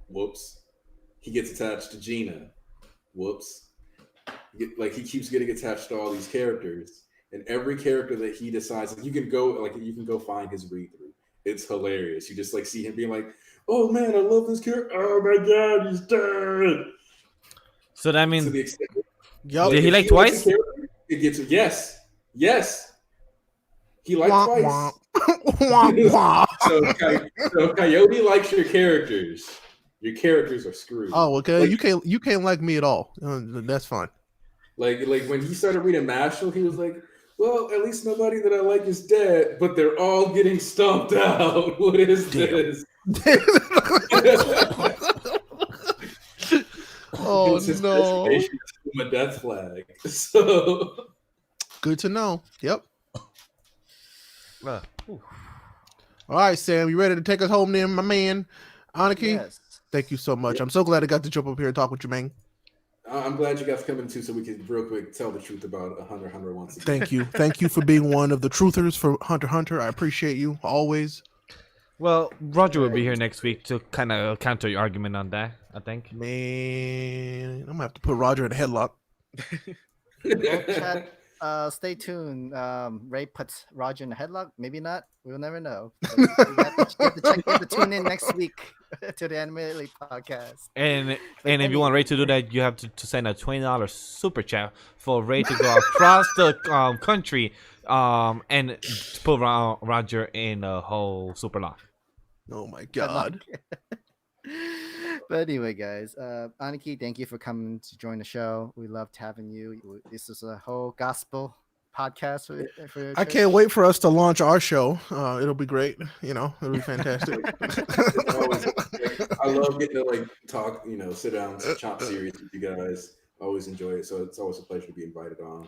Whoops. He gets attached to Gina. Whoops. Like, he keeps getting attached to all these characters, and every character that he decides, like, you can go find his read through. It's hilarious. You just like see him being like, "Oh man, I love this character. Oh my god, he's dead." So that means, to the extent, did he like twice? It gets yes. He liked twice. So Coyote likes your characters. Your characters are screwed. Oh, okay. Like, You can't like me at all. That's fine. Like when he started reading Mashal, he was like, "Well, at least nobody that I like is dead, but they're all getting stomped out. What is this?" Oh It's his no! designation to him a death flag. So Good to know. Yep. Uh, All right, Sam, you ready to take us home then, my man? Aniki, Yes. thank you so much. Yeah. I'm so glad I got to jump up here and talk with you, man. I'm glad you guys coming too, so we can real quick tell the truth about Hunter x Hunter once again. Thank you. Thank you for being one of the truthers for Hunter x Hunter. I appreciate you always. well, Roger will be here next week to kind of counter your argument on that, I think. Man, I'm gonna have to put Roger in a headlock. Chat, stay tuned. Ray puts Roger in a headlock. Maybe not. We'll never know. But you have to tune in next week to the Animalately podcast. And if you want Ray to do that, you have to send a $20 super chat for Ray to go across the country and to put Roger in a whole super lock. Oh my god. But anyway, guys, Aniki, thank you for coming to join the show. We loved having you. This is a whole gospel podcast for your I church. can't wait for us to launch our show. It'll be great. It'll be fantastic. I love getting to like talk, sit down, chop series with you guys. I always enjoy it, so it's always a pleasure to be invited on.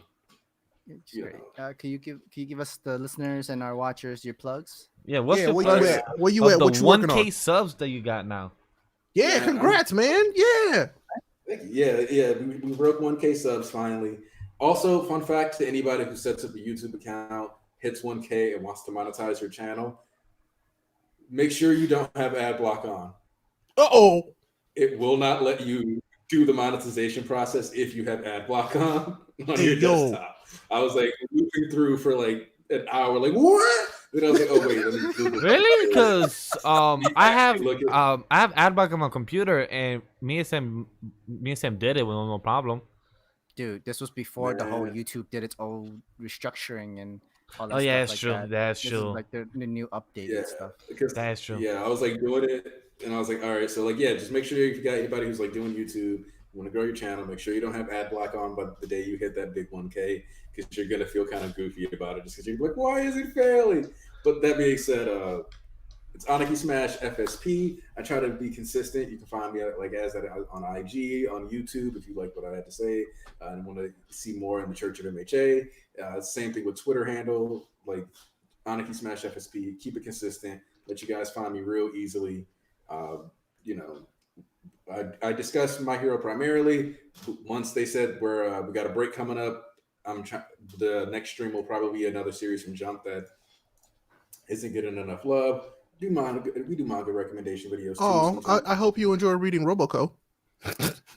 It's great. Can you give us, the listeners and our watchers, your plugs? Yeah, what's the where plugs you at? Where you of at? the What you working 1K on? subs that you got now? Yeah, congrats, man. Yeah. Thank you. Yeah. We broke 1K subs finally. Also, fun fact to anybody who sets up a YouTube account, hits 1K, and wants to monetize your channel, make sure you don't have ad block on. Uh-oh. It will not let you do the monetization process if you have ad block on your Yo. desktop. I was like looping through for like an hour, like what? Then I was like, oh wait, let me Google. Really? Because I have Look at- ad block on my computer, and me and Sam did it with no problem. Dude, this was before the whole Man. YouTube did its own restructuring and all that Oh yeah, stuff that's like true. that. That's This is true. like the new update Yeah, and stuff. because That's true. yeah, I was like doing it, and I was like, all right, so like just make sure if you got anybody who's like doing YouTube, you want to grow your channel, make sure you don't have ad block on, but the day you hit that big 1K, because you're gonna feel kind of goofy about it, just because you're like, why is it failing? But that being said, it's Aniki Smash FSP. I try to be consistent. You can find me as that on IG, on YouTube, if you like what I had to say and want to see more in the Church of MHA. Same thing with Twitter handle, like Aniki Smash FSP. Keep it consistent. Let you guys find me real easily. I discussed My Hero primarily. Once they said we got a break coming up, the next stream will probably be another series from Jump that isn't getting enough love. We do manga recommendation videos too. Oh, I hope you enjoy reading Roboco.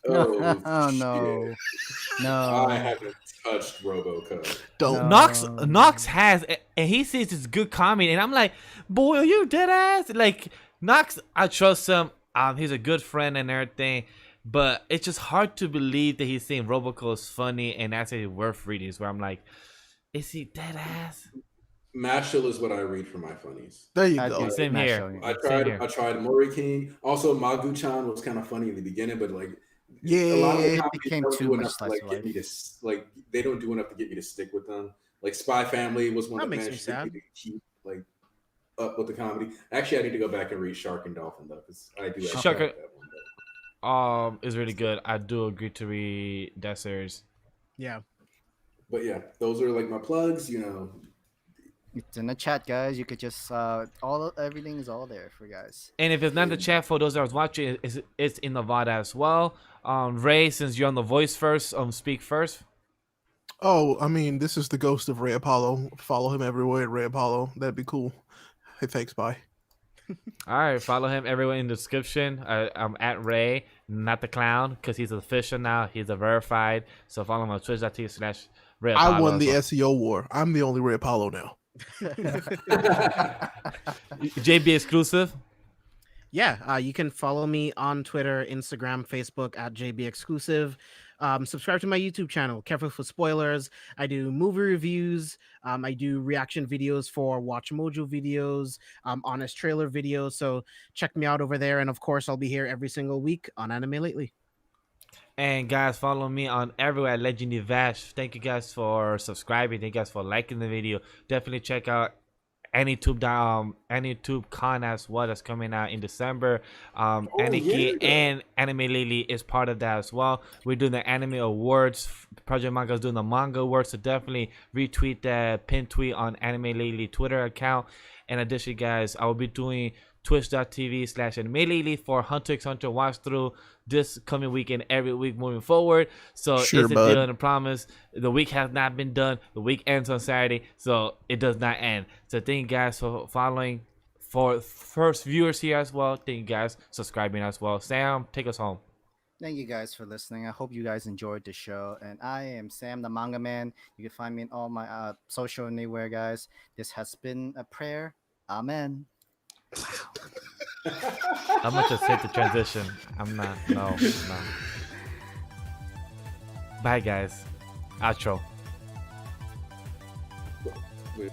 Oh shit. no. I haven't touched RoboCo. Don't. No. Knox has, and he says it's good comedy, and I'm like, boy, are you dead ass? Like Knox, I trust him. He's a good friend and everything, but it's just hard to believe that he's saying RoboCo is funny and actually worth reading. Where I'm like, is he dead ass? Mashal is what I read for my funnies. There you I go. do. Same Smash here. Shonen. I tried Mori King. Also, Magu-chan was kind of funny in the beginning, but like Yeah, a lot of the it comedies became don't too do much enough to slice like of get me to like they don't do enough to get me to stick with them. Like Spy Family was one That that makes me managed to get sad. me to keep like up with the comedy. Actually, I need to go back and read Shark and Dolphin though, because I do actually Shark- like that one. Is really good. I do agree to read that series. Yeah. But yeah, those are like my plugs. It's in the chat, guys. You could just everything is all there for you guys. And if it's not in the chat for those that was watching, it's in the VOD as well. Ray, since you're on the voice first, speak first. Oh, I mean, this is the ghost of Ray Apollo. Follow him everywhere at Ray Apollo. That'd be cool. Hey, thanks. Bye. All right, follow him everywhere in the description. I'm at Ray, not the clown, because he's official now. He's a verified. So follow him on twitch.tv/Ray Apollo. I won the SEO war. I'm the only Ray Apollo now. JB exclusive. Yeah, you can follow me on Twitter, Instagram, Facebook at JB Exclusive. Subscribe to my YouTube channel. Careful for spoilers. I do movie reviews. I do reaction videos for Watch Mojo videos, honest trailer videos. So check me out over there. And of course, I'll be here every single week on Anime Lately. And guys, follow me on everywhere at Legendary Vash. Thank you guys for subscribing. Thank you guys for liking the video. Definitely check out AnyTube Con as well, that's coming out in December. Aniki and animelately is part of that as well. We're doing the anime awards. Project Manga is doing the manga awards, so definitely retweet that pin tweet on animelately Twitter account. And additionally, guys, I will be doing twitch.tv/animelately for Hunter x Hunter watch through this coming weekend, every week moving forward. So Sure, it's a bud. deal and a promise. The week has not been done. The week ends on Saturday, so it does not end. So thank you guys for following. For first viewers here as well, thank you guys subscribing as well. Sam, take us home. Thank you guys for listening. I hope you guys enjoyed the show. And I am Sam the Manga Man. You can find me in all my social anywhere, guys. This has been a prayer. Amen. I'm gonna just hit the transition. I'm not. No. Bye, guys. Outro. Wait.